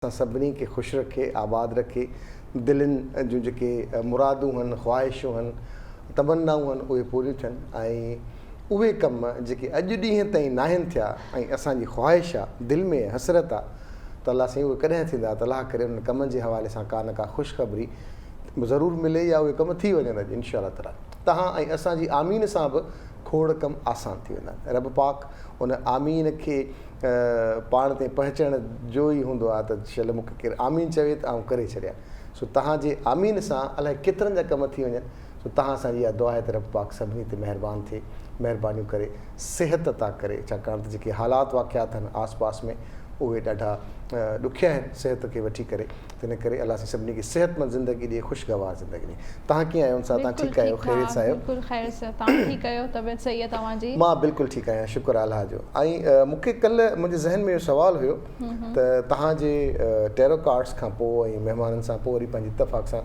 सभिनी खे ख़ुशि रखे, आबाद रखे, दिलनि जूं जेके मुरादूं आहिनि, ख़्वाहिशूं आहिनि, तमन्नाऊं आहिनि, उहे पूरियूं थियनि ऐं उहे कम जेके अॼु ॾींहं ताईं नाहिनि थिया ऐं असांजी ख़्वाहिश आहे, दिलि में हसरत आहे त अलाह साईं उहे कॾहिं थींदा त अलाह करे उन कमनि जे हवाले सां का न का ख़ुशख़बरी ज़रूरु मिले या उहे कम थी वञनि अॼु इनशा अल्लाह ताला। तव्हां ऐं असांजी आमीन सां बि खोड़ कम आसान थी वेंदा आहिनि। रब पाक उन आमीन खे पाण ते पहुचण जो ई हूंदो आहे त शल मूंखे केरु आमीन चवे त आउं करे छॾियां। सो तव्हांजे आमीन सां अलाए केतिरनि जा कम थी वञनि। सो तव्हां असांजी इहा दुआ आहे त रब पाक सभिनी ते महिरबानी थिए, महिरबानियूं करे सिहत अता करे, छाकाणि त जेके हालात वाक़ियात आहिनि आस पास में उहे ॾाढा ॾुखिया आहिनि सिहत खे वठी करे। तिन करे अलाह सां सभिनी खे सिहतमंद ज़िंदगी ॾिए, ख़ुशगवार ज़िंदगी ॾिए। तव्हां कीअं आहियो? तव्हां ठीकु आहियो? ख़ैरियत सां आहियो? बिल्कुलु ख़ैर सां। तव्हां ठीकु आहियो? तबियत सही आहे तव्हांजी? मां बिल्कुलु ठीकु आहियां, शुक्र अलाह जो। ऐं मूंखे कल्ह मुंहिंजे ज़हन में इहो सुवालु हुयो त तव्हांजे टेरो कार्ड्स खां पोइ ऐं महिमाननि सां पोइ वरी पंहिंजी इतफ़ाक़ सां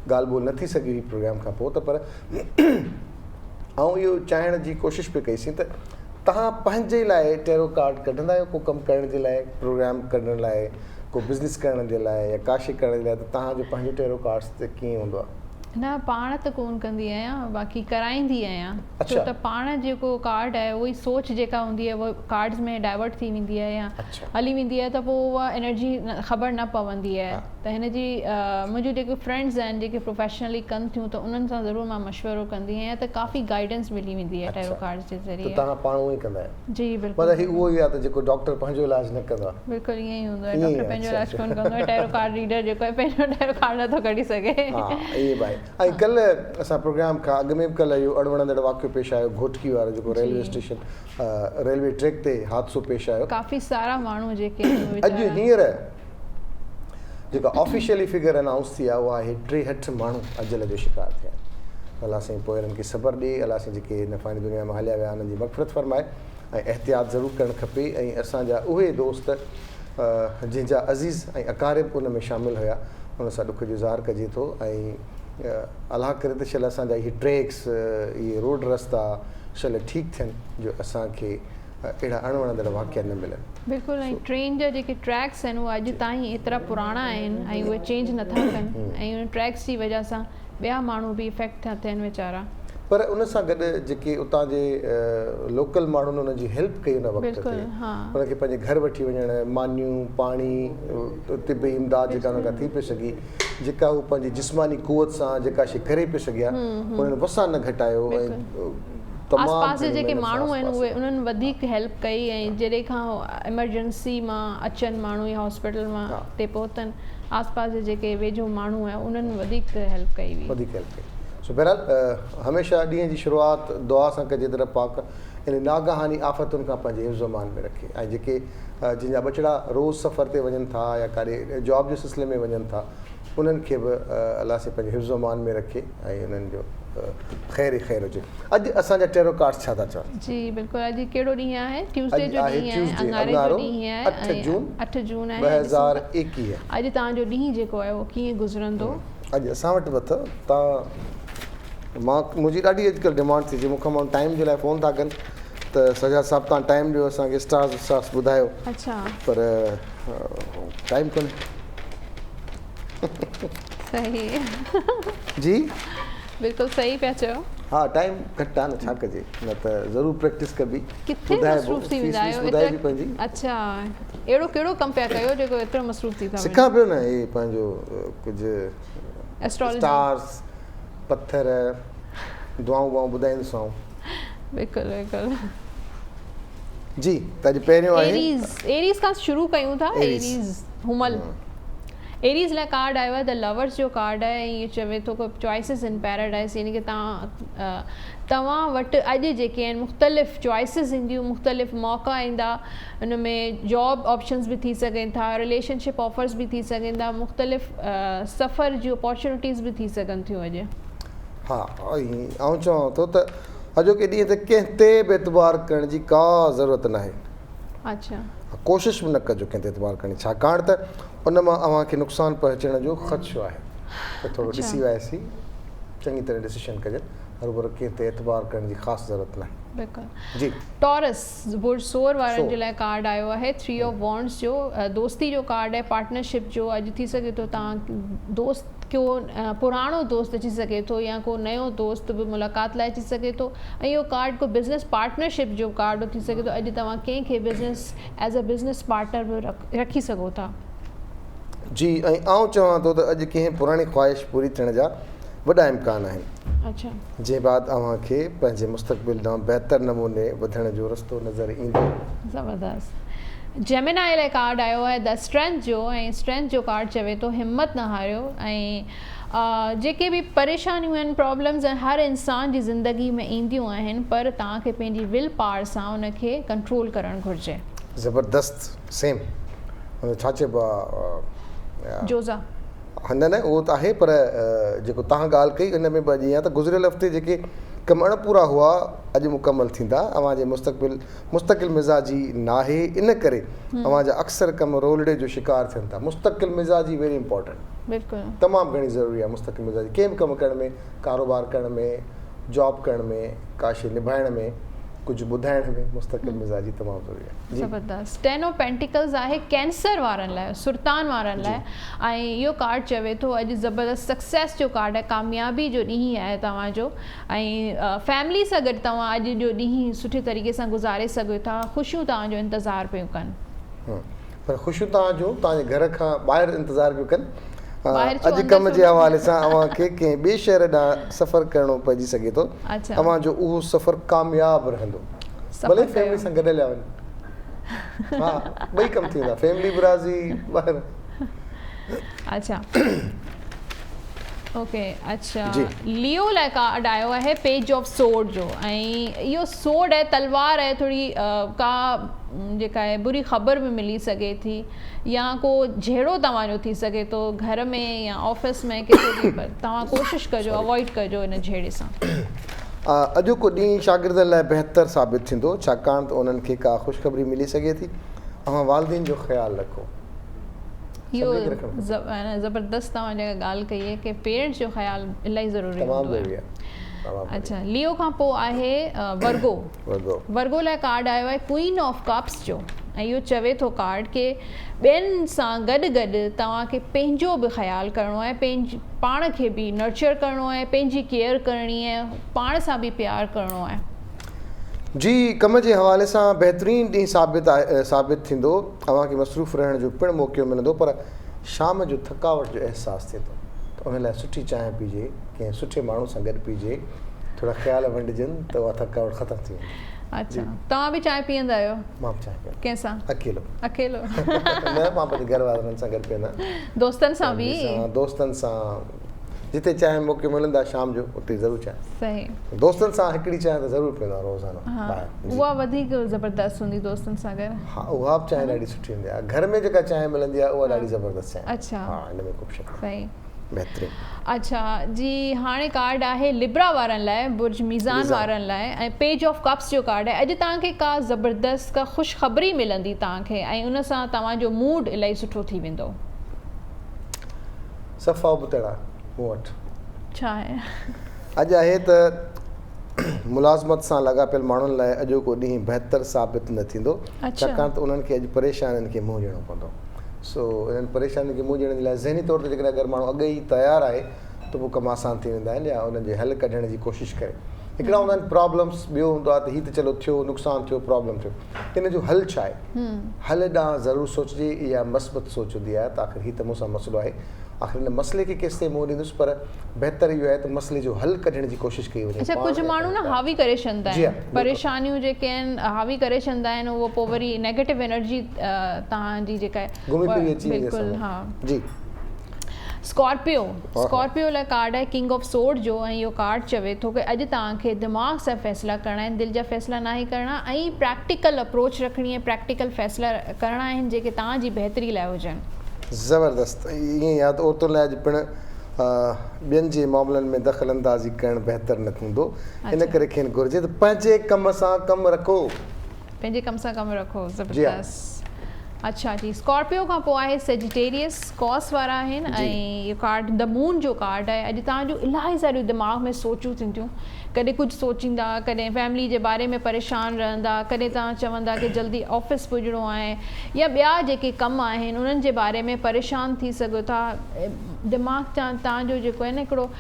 ॻाल्हि ॿोल न थी सघी हुई प्रोग्राम खां पोइ, त पर ऐं इहो चाहिण जी कोशिशि पिए कईसीं त तव्हां पंहिंजे लाइ टेरो कार्ड कढंदा आहियो को कमु करण जे लाइ, प्रोग्राम कढण लाइ, को बिज़नेस करण जे लाइ या का शइ करण जे लाइ, त तव्हांजो पंहिंजो टेरो कार्ड्स ते कीअं हूंदो आहे? न, पाण त कोन कंदी आहियां, बाक़ी कराईंदी आहियां। छो त पाण जेको कार्ड आहे उहा ई सोच जेका हूंदी आहे उहा कार्ड्स में डाइवर्ट थी वेंदी आहे या हली वेंदी आहे, त पोइ उहा एनर्जी ख़बर न पवंदी आहे। त हिन जी मुंहिंजूं जेके फ्रेंड्स आहिनि जेके प्रोफेशनली कनि थियूं त उन्हनि सां ज़रूरु मां मशवरो कंदी आहियां त काफ़ी गाइडेंस मिली वेंदी आहे टेरो कार्ड्स जे ज़रिए। तव्हां पाण उहो ई कंदा आहियो? जी बिल्कुलु। मतिलबु उहो ई आहे त जेको डॉक्टर पंहिंजो इलाजु न कंदो आहे। बिल्कुलु ईअं ई हूंदो आहे, डॉक्टर पंहिंजो इलाजु कोन कंदो आहे, टेरो कार्ड रीडर जेको आहे पंहिंजो टेरो कार्ड नथो कढी सघे। हा ईअं भाई। ऐं कल्ह असां प्रोग्राम खां अॻु में बि कल्ह इहो अणवणंदड़ वाक़ियो पेश आयो, घोटकी वारो जेको रेलवे स्टेशन रेलवे ट्रैक ते हादसो पेश आयो। काफ़ी सारा माण्हू जेके अॼु हींअर जेका ऑफिशियली फिगर अनाउंस थी आहे उहा आहे 63 माण्हू अजल जो शिकार थिया आहिनि। अलाह साईं पोइ हिननि खे सब्र ॾिए, अलाह साईं जेके हिन फ़ानी दुनिया में हलिया विया उन्हनि जी मग़फ़िरत फ़रमाए ऐं एहतियात ज़रूरु करणु खपे। ऐं असांजा उहे दोस्त जंहिंजा अज़ीज़ ऐं अकारिब उन में शामिलु हुया उन सां ॾुख जो इज़हार कजे थो। ऐं अलाह करे त शल असांजा इहे ट्रैक्स, इहे रोड रस्ता शल ठीकु थियनि जो असांखे अहिड़ा अणवणंदड़ वाक़िया न मिलनि। बिल्कुलु। ऐं ट्रेन जा जेके ट्रैक्स आहिनि उहे अॼु ताईं एतिरा पुराणा आहिनि ऐं उहे चेंज नथा कनि ऐं उन ट्रैक्स जी वजह सां ॿिया माण्हू बि इफेक्ट था थियनि वीचारा। पर उन सां गॾु जेके उतां जे लोकल माण्हुनि उनजी हेल्प कई उन वक़्त ते, उनखे पंहिंजे घर वठी वञणु, मानियूं, पाणी, तिबी इमदाद जेका उन खां थी पई सघी, जेका उहो पंहिंजी जिस्मानी क़ुवत सां जेका शइ करे पई सघिया उन्हनि वसां न घटायो। ऐं आस पास जे जेके माण्हू आहिनि उहे उन्हनि वधीक हेल्प कई ऐं जॾहिं खां एमरजेंसी मां अचनि माण्हू या हॉस्पिटल मां ते पहुतनि, आस पास जे जेके वेझो माण्हू आहे उन्हनि वधीक हेल्प कई हुई, वधीक हेल्प कई। सो बहरहाल हमेशह ॾींहं जी शुरूआति दुआ सां कजे त पाक इन नागाहानी आफ़तुनि खां पंहिंजे हिफ़्ज़ मान में रखे। ऐं जेके जंहिंजा बचड़ा रोज़ सफ़र ते वञनि था या काॾे जॉब जे सिलसिले में वञनि था उन्हनि खे बि अलाह से पंहिंजे हिफ़्ज़ मान में रखे ऐं उन्हनि जो ख़ैर ई ख़ैर हुजे। अॼु असांजा टेरो कार्ड्स छा था चवनि? जी बिल्कुलु। अॼु कहिड़ो ॾींहुं आहे? ट्यूसडे जो ॾींहुं आहे, अंगारे जो ॾींहुं आहे, 8 जून आहे 2021। अॼु तव्हांजो ॾींहुं जेको आहे उहो कीअं गुज़रंदो? अॼु असां वटि बि अथव तव्हां मुंहिंजी ॾाढी अॼुकल्ह डिमांड थी जे मूंखां माण्हू टाइम जे लाइ फ़ोन था कनि त सजा साहिबु तव्हां टाइम ॾियो असांखे, स्टार्स ॿुधायो। अच्छा। पर टाइम कोन्हे। सही जी बिल्कुलु सही पिया चयो। हा टाइम घटि आहे न, छा कजे, न त ज़रूरु प्रैक्टिस कबी। किथे मसरूफ़ थी वेंदा आहियो? ॿुधाइबी पंहिंजी। अच्छा, अहिड़ो कहिड़ो कमु पिया कयो जेको एतिरो मसरूफ़ थी था? सिखां पियो न इहे पंहिंजो कुझु एस्ट्रोलॉजी, स्टार्स, पत्थर, दुआऊं वुआऊं ॿुधाईंदोसांव। बिल्कुलु बिल्कुलु। जी त अॼु पहिरियों आहे एरीज़ खां शुरू कयूं था। एरीज़ हुमल। एरीज़ लाइ कार्ड आयो आहे द लवर्स जो कार्ड आहे ऐं इहो चवे थो कि चॉइसिस इन पैराडाइज़, यानी कि तव्हां वटि अॼु जेके आहिनि मुख़्तलिफ़ चॉइसिस ईंदियूं, मुख़्तलिफ़ मौक़ा ईंदा, उन में जॉब ऑप्शंस बि थी सघनि था, रिलेशनशिप ऑफर्स बि थी सघनि था, मुख़्तलिफ़ सफ़र जी अपॉर्चुनिटीज़ बि थी सघनि थियूं अॼु। हा ऐं चवां थो त अॼोके ॾींहं ते कंहिं ते बि एतबार करण जी का ज़रूरत न आहे। अच्छा। कोशिशि बि न कजो कंहिं ते एतबार करणी, छाकाणि त उन मां अव्हांखे नुक़सानु पहुचण जो ख़दशो आहे। त थोरो ॾिसी वियासीं, चङी तरह डिसीशन कजनि। हर वर कंहिं ते एतबार करण जी ख़ासि ज़रूरत नाहे बिल्कुलु जी टॉरस बुर्ज सोर वारनि सोर। जे लाइ कार्ड आयो आहे 3 ऑफ वॉन्ड्स जो दोस्ती जो कार्ड आहे पार्टनरशिप जो अॼु थी सघे थो तव्हां दोस्त को पुराणो दोस्त अची सघे थो या को नयो दोस्त बि मुलाक़ात लाइ अची सघे थो ऐं इहो कार्ड को बिज़नेस पार्टनरशिप जो कार्ड थी सघे थो अॼु तव्हां कंहिंखे business as a business partner बि रखी सघो था जी ऐं आउं चवां थो त अॼु कंहिं पुराणी ख़्वाहिश पूरी थियण जा वॾा इम्कान आहिनि अच्छा जंहिं बाद अव्हांखे पंहिंजे मुस्तक़बिल ॾांहुं बहितर नमूने वधण जो रस्तो नज़र ईंदो ज़बरदस्त जेमिनाई लाइ कार्ड आयो आहे द स्ट्रेंथ जो ऐं स्ट्रेंथ जो कार्ड चवे थो हिमत न हारियो ऐं जेके बि परेशानियूं आहिनि प्रॉब्लम्स आहिनि हर इंसान जी ज़िंदगी में ईंदियूं आहिनि पर तव्हांखे पंहिंजी विल पावर सां उनखे कंट्रोल करणु घुरिजे ज़बरदस्त सेम छा चइबो आहे जोज़ा न न उहो त आहे पर जेको तव्हां ॻाल्हि कई हिन में बि जीअं त गुज़िरियल हफ़्ते जेके कम अणपूरा हुआ अॼु मुकमल थींदा अव्हांजे मुस्तक़िल मिज़ाजी नाहे इन करे अव्हांजा अक्सर कम रोलड़े जो शिकार थियनि था मुस्तक़िल मिज़ाजी वेरी इंपॉर्टेंट बिल्कुलु तमामु घणी ज़रूरी आहे मुस्तक़िल मिज़ाजी कंहिं बि कमु करण में कारोबार करण में जॉब करण में का शइ निभाइण में कुझु ॿुधाइण में मुस्तक़िल मिज़ाजी तमामु ज़रूरी आहे ज़बरदस्त 10 ऑफ पेंटिकल्स आहे कैंसर वारनि लाइ सुर्तान वारनि लाइ ऐं इहो कार्ड चवे थो अॼु ज़बरदस्त सक्सेस जो कार्ड आहे कामयाबी जो ॾींहुं आहे तव्हांजो ऐं फैमिली सां गॾु तव्हां अॼु जो ॾींहुं सुठे तरीक़े सां गुज़ारे सघो था ख़ुशियूं तव्हांजो इंतज़ारु पियूं कनि पर ख़ुशियूं तव्हांजो तव्हांजे घर खां ॿाहिरि इंतज़ारु पियूं कनि अॼु अंदरि कम जे हवाले सां अव्हांखे कंहिं ॿिए शहर ॾांहुं सफ़र करिणो पइजी सघे थो अच्छा अव्हांजो उहो सफ़र कामयाबु रहंदो भले फैमिली सां गॾु हलिया वञो हा ॿई कम थी वेंदा फैमिली बि राज़ी ॿाहिरि अच्छा ओके अच्छा लियो लाइ कार्ड आयो आहे पेज ऑफ सोर्ड जो ऐं इहो सोर्ड आहे तलवार आहे थोरी का जेका आहे बुरी ख़बर बि मिली सघे थी या को जहिड़ो तव्हांजो थी सघे थो घर में या ऑफिस में किथे बि पर तव्हां कोशिशि कजो अवॉइड कजो इन जहिड़े सां अॼोको ॾींहुं शागिर्दनि लाइ बहितर साबित थींदो छाकाणि त उन्हनि खे का ख़ुशख़बरी मिली सघे थी अव्हां वालिदैन जो ख़्यालु रखो इहो ज़बरदस्त तव्हां जेका ॻाल्हि कई आहे की पेरेंट्स जो ख़्यालु इलाही ज़रूरी हूंदो आहे अच्छा लियो खां पोइ आहे वर्गो लाइ कार्ड आयो आहे क्वीन ऑफ कप्स जो ऐं इहो चवे थो कार्ड के ॿियनि सां गॾु गॾु तव्हांखे पंहिंजो बि ख़्यालु करिणो आहे पंहिंजी पाण खे बि नर्चर करिणो आहे पंहिंजी केयर करणी आहे पाण सां बि प्यारु करिणो आहे जी कम जे हवाले सां बहितरीनु ॾींहुं साबित थींदो अव्हांखे मसरूफ़ रहण जो पिणु मौक़ो मिलंदो पर शाम जो थकावट जो अहसासु थिए थो त उन लाइ सुठी चांहि पीजे कंहिं सुठे माण्हू सां गॾु पीजे थोरा ख़्याल वंडिजनि त उहा थकावट ख़तमु थी वेंदी अच्छा तव्हां बि चांहि पीअंदा आहियो मां बि चांहि पीअंदो कंहिंसां अकेलो न मां पंहिंजे घर वारनि सां गॾु पीअंदा दोस्तनि सां बि दोस्तनि सां जिते चांहि मौक़ो मिलंदा शाम जो उते ज़रूरु चांहि सही दोस्तनि सां हिकिड़ी चांहि त ज़रूरु पीअंदो आहे रोज़ाना उहा वधीक ज़बरदस्त हूंदी दोस्तनि सां गॾु हा उहा बि चांहि ॾाढी सुठी हूंदी आहे घर में जेका चांहि मिलंदी आहे उहा ॾाढी ज़बरदस्त चांहि अच्छा हा हिन में को शक सही बहितरीनु अच्छा जी हाणे कार्ड आहे लिब्रा वारनि लाइ बुर्ज मीज़ान वारनि लाइ ऐं पेज ऑफ कप्स जो कार्ड आहे अॼु तव्हांखे का ज़बरदस्त का ख़ुशख़बरी मिलंदी तव्हांखे ऐं उन सां तव्हांजो मूड इलाही सुठो थी वेंदो सफ़ा उबतड़ा मूं वटि छा आहे अॼु आहे त मुलाज़मत सां लॻापियल माण्हुनि लाइ अॼोको ॾींहुं बहितर साबित न थींदो छाकाणि त उन्हनि खे अॼु परेशानियुनि खे मुंहुं ॾियणो पवंदो सो इन्हनि परेशानियुनि खे मुंहुं ॾियण जे लाइ ज़हनी तौर ते जेकॾहिं अगरि माण्हू अॻे ई तयारु आहे त पोइ कम आसान थी वेंदा आहिनि या उन्हनि जे हल कढण जी कोशिशि करे हिकिड़ा हूंदा आहिनि प्रॉब्लम्स ॿियो हूंदो आहे त हीअ त चलो थियो नुक़सानु थियो प्रॉब्लम थियो हिन जो हल छा आहे हल ॾांहुं ज़रूरु सोचिजे इहा मस्बत सोच हूंदी आहे त आख़िर हीअ त मूंसां मसइलो आहे आख़िर हिन मसइले खे केसि ताईं मुंहुं ॾींदुसि पर बहितर इहो आहे त मसइले जो हल कढण जी कोशिशि कई वञे अच्छा कुझु माण्हू न हावी करे छॾंदा आहिनि परेशानियूं जेके आहिनि हावी करे छॾंदा आहिनि उहो पोइ वरी नेगेटिव एनर्जी तव्हांजी जेका आहे घुमी फिरी अची बिल्कुलु हा जी स्कॉर्पियो लाइ कार्ड आहे किंग ऑफ सोर्ड जो ऐं इहो कार्ड चवे थो की अॼु तव्हांखे दिमाग़ सां फ़ैसिला करणा आहिनि दिलि जा फ़ैसिला न ई करणा ऐं प्रैक्टिकल अप्रोच रखणी आहे प्रैक्टिकल फ़ैसिला करणा आहिनि जेके तव्हांजी बहितरी लाइ हुजनि ज़बरदस्त ईअं या त औरतुनि लाइ अॼु पिणु ॿियनि जे मामलनि में दख़ल अंदाज़ी करणु बहितर न थींदो इन करे खेनि घुरिजे त पंहिंजे कम सां कमु रखो ज़बरदस्त अच्छा जी, स्कॉर्पियो खां पोइ आहे सेजिटेरियस, कॉस वारा आहिनि ऐं इहो कार्ड द मून जो कार्ड आहे। अॼु तव्हांजो इलाही सारियूं दिमाग़ में सोचूं थींदियूं, कॾहिं कुझु सोचींदा, कॾहिं फैमिली जे बारे में परेशान रहंदा, कॾहिं तव्हां चवंदा कि जल्दी ऑफिस पुॼणो आहे या ॿिया जेके कम आहिनि उन्हनि जे बारे में परेशान थी सघो था। दिमाग़ तव्हांजो जेको आहे न हिकिड़ो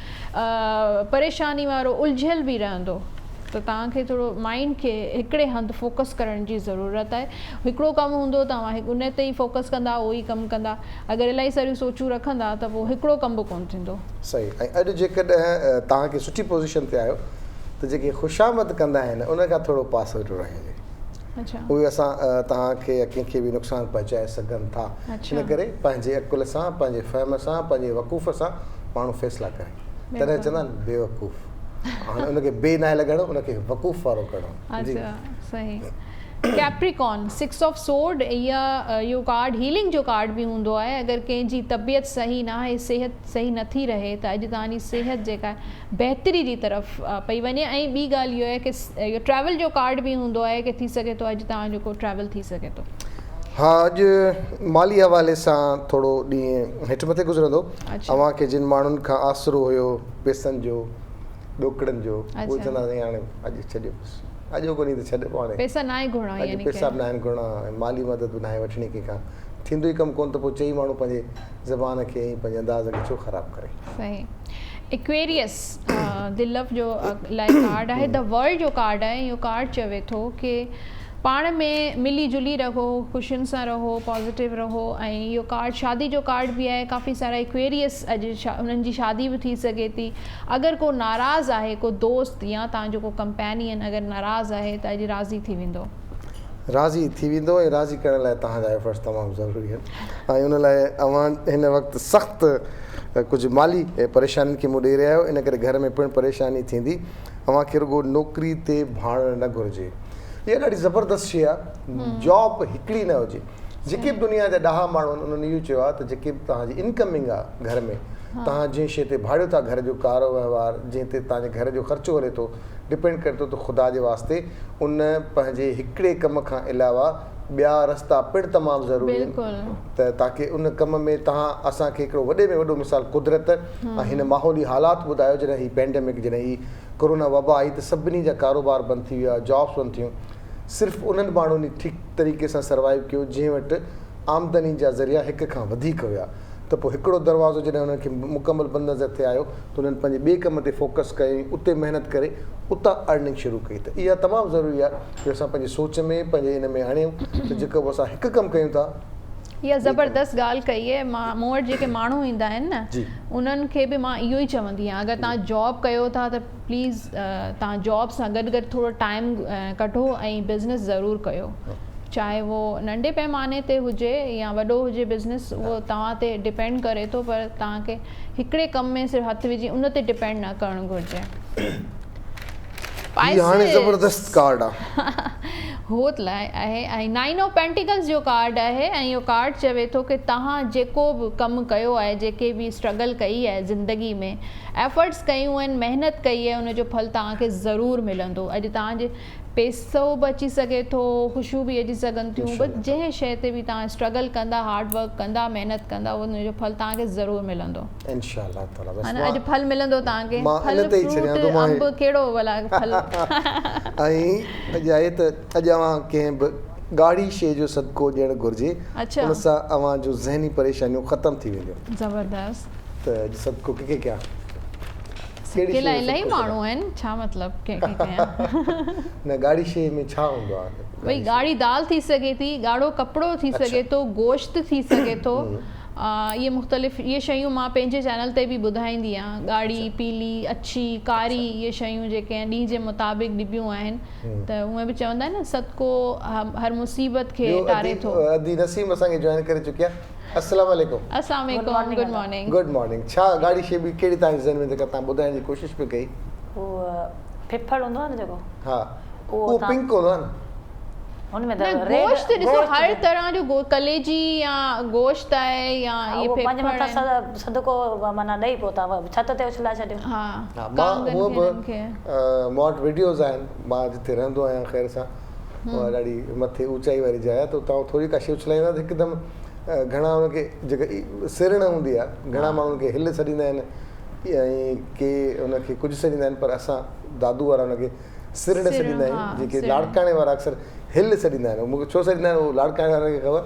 परेशानी वारो उलझियल बि रहंदो, त तव्हांखे थोरो माइंड खे हिकिड़े हंधि फोकस करण जी ज़रूरत आहे। हिकिड़ो कमु हूंदो तव्हां उन ते ई फोकस कंदा, उहो ई कमु कंदा। अगरि इलाही सारियूं सोचूं रखंदा त पोइ हिकिड़ो कमु बि कोन्ह थींदो। सही। ऐं अॼु जेकॾहिं तव्हांखे सुठी पोज़ीशन ते आहियो त जेके ख़ुशामद कंदा आहिनि उन खां थोरो पासो वेठो रहिजे। अच्छा, उहे असां तव्हांखे कंहिंखे बि नुक़सानु पहुचाए सघनि था। इन करे पंहिंजे अकुल सां, पंहिंजे फ़हम सां, पंहिंजे वक़ूफ़ सां माण्हू फ़ैसिला करे। तॾहिं चवंदा आहिनि बेवकूफ़, हाणे उनखे बे नाहे लॻाइणो, उनखे वक़ूफ़ वारो करिणो। अच्छा, सही। कैप्रिकॉन, 6 ऑफ सोर्ड, इहो कार्ड हीलिंग जो कार्ड बि हूंदो आहे। अगरि कंहिंजी तबियत सही न आहे, सिहत सही नथी रहे, त अॼु तव्हांजी सिहत जेका आहे बहितरी जी तरफ़ पई वञे। ऐं ॿी ॻाल्हि इहो आहे कि इहो ट्रैवल जो कार्ड बि हूंदो आहे कि थी सघे थो अॼु तव्हांजो को ट्रैवल थी सघे थो। हा, अॼु माली हवाले सां थोरो ॾींहुं हेठि मथे गुज़रंदो। अव्हांखे जिन माण्हुनि खां आसिरो हुयो पैसनि जो, ॾोकड़नि जो, उहे चवंदा हाणे अॼु छॾियो, अॼु कोन्हे त छॾियो, हाणे पैसा न आहे घुरणा, अॼु पैसा बि न आहिनि घुरणा, माली मदद बि न आहे वठणी कंहिंखां। थींदो ई कमु कोन्ह त पोइ चई माण्हू पंहिंजे ज़बान खे ऐं पंहिंजे अंदाज़ खे छो ख़राबु करे। सही। एक्वेरियस, दिलफ जो लाइ कार्ड आहे, द वर्ल्ड जो कार्ड आहे। इहो कार्ड चवे थो कि पाण में मिली जुली रहो, ख़ुशियुनि सां रहो, पॉज़िटिव रहो। ऐं इहो कार्ड शादी जो कार्ड बि आहे। काफ़ी सारा एक्वेरियस अॼु उन्हनि जी शादी बि थी सघे थी। अगरि को नाराज़ आहे, को दोस्त या तव्हांजो को कंपेनियन अगरि नाराज़ आहे त अॼु राज़ी थी वेंदो। राज़ी थी वेंदो ऐं राज़ी करण लाइ तव्हांजा एफर्ट्स तमामु ज़रूरी आहिनि। ऐं उन लाइ अव्हां हिन वक़्तु सख़्तु कुझु माली परेशानियुनि खे मुंहुं ॾेई रहिया आहियो। इन करे घर में पिणु परेशानी थींदी। अव्हांखे रुॻो नौकिरी ते भाड़णु न घुरिजे। इहा ॾाढी ज़बरदस्त शइ आहे। जॉब हिकिड़ी न हुजे। जेके बि दुनिया जा ॾह माण्हू आहिनि उन्हनि इहो चयो आहे त जेके बि तव्हांजी इनकमिंग आहे घर में, तव्हां जंहिं शइ ते भाड़ियो था घर जो कारो वहिंवार, जंहिं ते तव्हांजे घर जो ख़र्चो हले थो, डिपेंड करे थो त ख़ुदा जे वास्ते उन पंहिंजे हिकिड़े कम खां अलावा ॿिया रस्ता पिणु तमामु ज़रूरी आहिनि त ताकी उन कम में तव्हां असांखे हिकिड़ो वॾे में वॾो मिसाल कुदरत ऐं हिन माहौली हालात ॿुधायो। जॾहिं हीअ पेंडेमिक, जॾहिं हीअ कोरोना वबा आई त सभिनी जा कारोबार बंदि थी विया, जॉब्स बंदि थियूं। सिर्फ़ु उन्हनि माण्हुनि ठीकु तरीक़े सां सर्वाइव कयो जंहिं वटि आमदनी जा ज़रिया हिक खां वधीक हुया। त पोइ हिकिड़ो दरवाज़ो जॾहिं हुननि खे मुकमल बंदि नज़र थे आयो त उन्हनि पंहिंजे ॿिए कम ते फोकस कयईं, उते महिनत करे उतां अर्निंग शुरू कई। त इहा तमामु ज़रूरी आहे कि असां पंहिंजी सोच में, पंहिंजे इन में आणियूं त जेको बि असां हिकु कमु कयूं था। इहा ज़बरदस्त ॻाल्हि कई आहे। मूं वटि जेके माण्हू ईंदा आहिनि न, उन्हनि खे बि मां इहो ई चवंदी आहियां, अगरि तव्हां जॉब कयो था त प्लीज़ तव्हां जॉब सां गॾु गॾु थोरो टाइम कढो ऐं बिज़नेस ज़रूरु कयो। चाहे वो नंढे पैमाने ते हुजे या वॾो हुजे बिज़नेस, उहो तव्हां ते डिपेंड करे थो, पर तव्हांखे हिकिड़े कम में सिर्फ़ु हथु विझी उन ते डिपेंड न करणु घुरिजे। हाणे ज़बरदस्त कार्ड आहे। हो त लाइ आहे। ऐं 9 ऑफ पेंटिकल्स जो कार्ड आहे। ऐं इहो कार्ड चवे थो कि तव्हां जेको बि कमु कयो आहे, जेके बि स्ट्रगल कई आहे ज़िंदगी में, एफर्ट्स कयूं आहिनि, महिनत कई आहे, उनजो फल तव्हांखे ज़रूरु मिलंदो। अॼु तव्हांजे पैसो बि अची सघे थो, ख़ुशियूं बि अची सघनि थियूं, बट जंहिं शइ ते बि तव्हां स्ट्रगल कंदा, हार्ड वर्क कंदा, महिनत कंदा, उनजो फल तव्हांखे ज़रूरु मिलंदो। इंशाअल्लाह ताला। हा न, अॼु फल मिलंदो तव्हांखे। फल, फ्रूट, अंब, कहिड़ो भला फल। ऐं अॼु आहे त अॼु अव्हां कंहिं बि ॻाढ़ी शइ जो सदको ॾियणु घुरिजे। अच्छा, उन सां अव्हांजो ज़हनी परेशानियूं ख़तमु थी वेंदियूं। ज़बरदस्त। त अॼु सदको कंहिंखे कयां? इलाही माण्हू आहिनि, छा मतिलबु कंहिंखे कयां? न, ॻाढ़ी शइ में छा हूंदो आहे? भई ॻाढ़ी दाल थी सघे थी, ॻाढ़ो कपिड़ो थी सघे थो, गोश्त थी सघे थो। इहे मुख़्तलिफ़ इहे शयूं मां पंहिंजे चैनल ते बि ॿुधाईंदी आहियां। ॻाढ़ी, पीली, अछी, कारी, इहे शयूं जेके आहिनि ॾींहं जे मुताबिक़ ॾिबियूं आहिनि। त उहे बि चवंदा आहिनि न, सदको हर मुसीबत खे टारे थो। अदी नसीम असांखे जॉइन करे चुकिया। अस्सलाम वालेकुम। अस्सलाम वालेकुम, गुड मॉर्निंग। Good morning. छा ॻाढ़ी शइ बि कहिड़ी तव्हांजे ज़हन में जेका तव्हां ॿुधाइण जी कोशिशि पे कई? उहो फिफड़ हूंदो आहे न जेको, हा, उहो पिंक हूंदो आहे न। हुनमें गोश्त ॾिसो, हर तरह जो कलेजी या गोश्त आहे या ये पंहिंजे मथां सदको माना ॾेई पोइ तव्हां छत ते उछला छॾियो। हा, मां हूअ बि मूं वटि वीडियोज़ आहिनि। मां जिते रहंदो आहियां ख़ैर सां उहा ॾाढी मथे ऊचाई वारी जाइ आहे, त उतां थोरी का शइ उछलाईंदा त हिकदमि घणा हुनखे जेका सिरण हूंदी आहे, घणा माण्हू हुनखे हिल छॾींदा आहिनि ऐं के हुनखे कुझु छॾींदा आहिनि, पर असां दादू वारा हुनखे सिरण छॾींदा आहियूं, जेके लाड़काणे वारा अक्सर हिल छॾींदा आहिनि। मूंखे छो छॾींदा आहिनि उहो लाड़काणे वारनि खे ख़बर,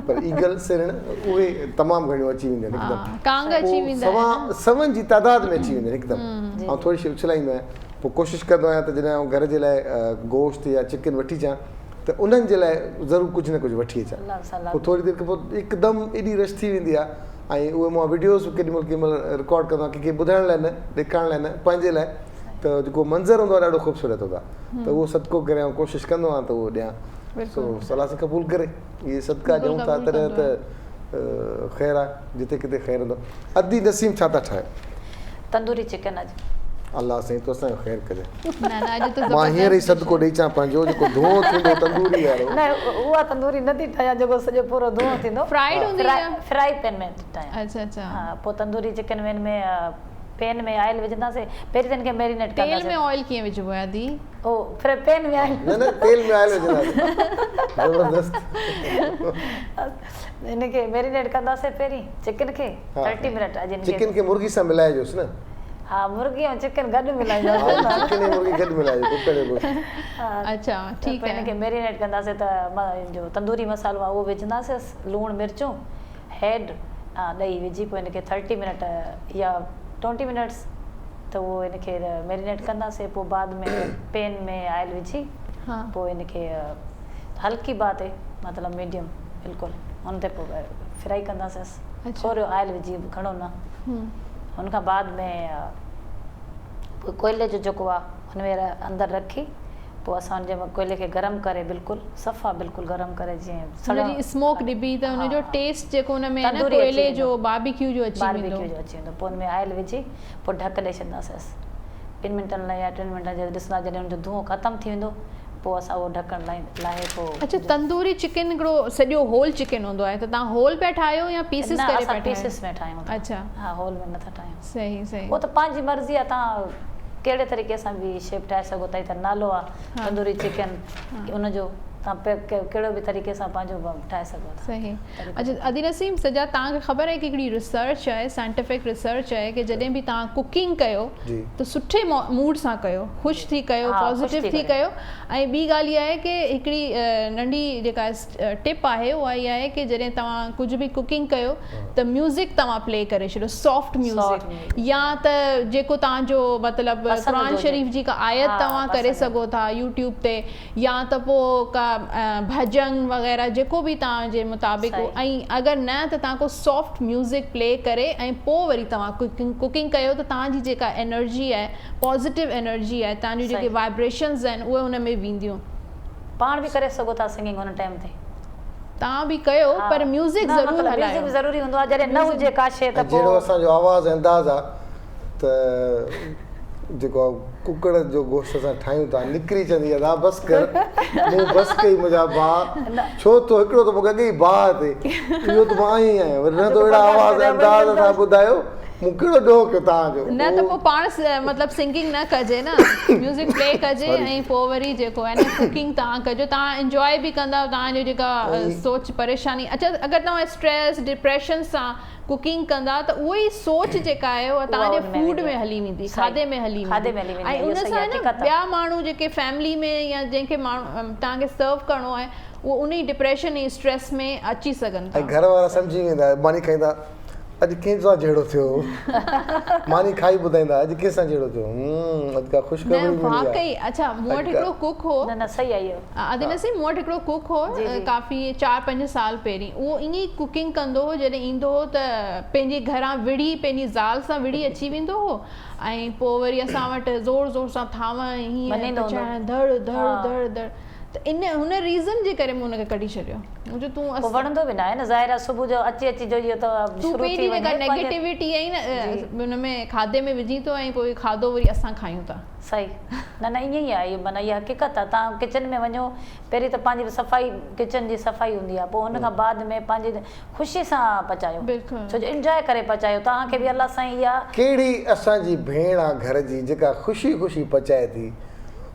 पर ईगल सिरण उहे तमामु घणियूं अची वेंदियूं आहिनि हिकदमि, सवनि जी तादाद में अची वेंदियूं आहिनि हिकदमि। ऐं थोरी शइ उछलाईंदो आहियां, पोइ कोशिशि कंदो आहियां त जॾहिं घर जे लाइ गोश्त या चिकन वठी अचां त उन्हनि जे लाइ ज़रूरु कुझु न कुझु वठी अचां। पोइ थोरी देरि खां पोइ हिकदमि एॾी रश थी वेंदी आहे, ऐं उहे मां वीडियोज़ बि केॾीमहिल रिकॉर्ड कंदो आहियां, कंहिंखे ॿुधाइण लाइ न, ॾेखारण लाइ न, पंहिंजे लाइ, त जेको मंज़र हूंदो आहे ॾाढो ख़ूबसूरत हूंदो आहे, त उहो सदिको करे ऐं कोशिशि कंदो आहियां त उहो ॾियां। सो सलाह सां क़बूल करे इहे सदका ॾियूं था, तॾहिं त ख़ैरु आहे, जिते किथे ख़ैरु हूंदो। अदी नसीम छा था ठाहे? तंदूरी चिकन अॼु। अलाह साईं तो असांजो ख़ैरु करे। मां हींअर ई सदको ॾेई अचां पंहिंजो जेको धुओं थींदो तंदूरी वारो। न उहा तंदूरी नथी ठाहियां जेको सॼो पूरो धुओं थींदो, फ्राइड हूंदी आहे, फ्राई पैन में ठाहियां। अच्छा अच्छा। हा, पोइ तंदूरी चिकन में पैन में ऑयल विझंदासीं, पहिरीं त हिनखे मैरिनेट कंदासीं। तेल में ऑयल कीअं विझबो आहे दी? ओ फिर पैन में ऑयल, न तेल में ऑयल विझंदासीं, ज़बरदस्त। हिनखे मैरिनेट कंदासीं पहिरीं चिकन खे 30 मिनट। अॼु चिकन खे मुर्गी सां मिलाइजोसि न? हा, मुर्गी ऐं चिकन गॾु मिलाईंदा, चिकन ऐं मुर्गी गॾु मिलाइजो, कुकर जो गोश्त। अच्छा ठीकु आहे। हिनखे मैरिनेट कंदासीं त जो तंदूरी मसालो आहे उहो विझंदासीं, लूणु मिर्चूं, हैड, ॾही विझी पोइ हिनखे 30 मिनट या 20 मिनट्स त उहो हिनखे मैरिनेट कंदासीं। पोइ बाद में पैन में ऑयल विझी पोइ हिनखे हल्की बात आहे, मतिलबु मीडियम बिल्कुलु, हुन ते पोइ फ्राई कंदासीं, थोरो ऑयल विझी, घणो न। हुनखां बाद में कोयले जो जेको आहे हुन में अंदरि रखी पोइ असां जंहिंमें कोयले खे गरम करे, बिल्कुलु सफ़ा बिल्कुलु गरम करे, जीअं स्मोक ॾिबी त हुनजो टेस्ट जेको हुन में न कोयले जो बारबेक्यू जो अची वेंदो। पोइ हुन में ऑयल विझी पोइ ढक ॾेई छॾींदासीं 2 मिंटनि लाइ या 3 मिंटनि जे ॾिसंदा, जॾहिं हुनजो धुओं ख़तमु थी वेंदो पोइ असां उहो ढकण लाइ पोइ। अच्छा, तंदूरी चिकन हिकिड़ो सॼो होल चिकन हूंदो आहे, त तव्हां होल पिया ठाहियो या पीसिस करे पिया ठाहियो? पीसिस में ठाहियूं। अच्छा, हा, होल में नथा ठाहियूं। सही सही। उहो त पंहिंजी मर्ज़ी आहे, तव्हां कहिड़े तरीक़े सां बि शेप ठाहे सघो था। त नालो आहे तंदूरी चिकन, उनजो तव्हां कहिड़ो बि तरीक़े सां पंहिंजो ठाहे सघो था। सही। अच्छा अदी नसीम, सजा तव्हांखे ख़बर आहे कि हिकिड़ी रिसर्च आहे, साइंटिफिक रिसर्च आहे, कि जॾहिं बि तव्हां कुकिंग कयो त सुठे मूड सां कयो, ख़ुशि थी कयो, पॉज़िटिव थी कयो। ऐं ॿी ॻाल्हि इहा आहे कि हिकिड़ी नंढी जेका टिप आहे उहा इहा आहे कि जॾहिं तव्हां कुझु बि कुकिंग कयो त म्यूज़िक तव्हां प्ले करे छॾियो, सॉफ्ट म्यूज़िक, या त जेको तव्हांजो मतिलबु क़ुरान शरीफ़ जी का आयत तव्हां करे सघो था यूट्यूब ते, या त पोइ का भजन वग़ैरह जेको बि तव्हांजे मुताबिक़। ऐं अगरि न त तव्हां को सॉफ्ट म्यूज़िक प्ले करे ऐं पोइ वरी तव्हां कुकिंग कयो त तव्हांजी जेका एनर्जी आहे, पॉज़िटिव एनर्जी आहे, तव्हांजी जेके वाइब्रेशंस आहिनि उहे हुन में वेंदियूं। पाण बि करे सघो था सिंगिंग हुन टाइम ते, तव्हां बि कयो, पर म्यूज़िक ज़रूरु हलायो। म्यूज़िक ज़रूरी हूंदो आहे, जॾहिं न हुजे का शइ त जहिड़ो असांजो आवाज़ अंदाज़ आहे त जेको कुकड़ जो गोश्त असां ठाहियूं था निकिरी चवंदी आहे बसि कर, मूं बसि कई मुंहिंजा भाउ, छो त हिकिड़ो त मूंखे अॻे भाउ ते इहो त मां ई आहियां, वरी न त अहिड़ा आवाज़ अंदाज़ सां ॿुधायो, मूं कहिड़ो ॾोह कयो तव्हांजो। न त पोइ पाण मतिलबु सिंगिंग न कजे न, म्यूज़िक प्ले कजे ऐं पोइ वरी जेको आहे न कुकिंग तव्हां कजो, तव्हां इंजॉय बि कंदा, तव्हांजो जेका सोच परेशानी। अच्छा, अगरि तव्हां स्ट्रेस डिप्रेशन सां कुकिंग कंदा त उहो ई सोच जेका आहे उहा तव्हांजे फूड में हली वेंदी, खाधे में हली वेंदी। ऐं उन सां न ॿिया माण्हू जेके फैमिली में या जंहिंखे माण्हू तव्हांखे सर्व करिणो आहे उहो उन ई डिप्रेशन ऐं स्ट्रेस में अची सघनि था। घर वारा सम्झी वेंदा, मानी खाईंदा, अॼु कंहिंसां जहिड़ो थियो, मानी खाई ॿुधाईंदा अॼु कंहिंसां जहिड़ो थियो, अॼु का ख़ुशख़बरी मिली आहे। वाकई। अच्छा, मूं वटि हिकिड़ो कुक हो, न सही आहे इहो अदी नसीम, मूं वटि हिकिड़ो कुक हो काफ़ी 4-5 साल पहिरीं। उहो ईअं ई कुकिंग कंदो हो, जॾहिं ईंदो हो त पंहिंजे घरां विड़ी, पंहिंजी ज़ाल सां विड़ी अची वेंदो हो, ऐं पोइ वरी असां वटि ज़ोर ज़ोर सां थांव हीअं पचाइण, धड़ धड़ धड़ धड़। त हुन रीज़न जे करे मूं हुनखे कढी छॾियो। मुंहिंजो तूं वणंदो बि न आहे न, ज़ाहिर आहे सुबुह जो अची जो इहो त शुरू थी वञे, नेगेटिविटी आई न हुन में खाधे में विझी थो, ऐं पोइ खाधो वरी असां खायूं था। सही, न ईअं ई आहे इहो, माना इहा हक़ीक़त आहे। तव्हां किचन में वञो, पहिरीं त पंहिंजी सफ़ाई, किचन जी सफ़ाई हूंदी आहे, पोइ हुन खां बाद में पंहिंजी ख़ुशी सां पचायो, छो जो इंजॉय करे पचायो। तव्हांखे बि अलाह साईं इहा कहिड़ी असांजी भेण आहे घर जी जेका ख़ुशी ख़ुशी पचाए थी,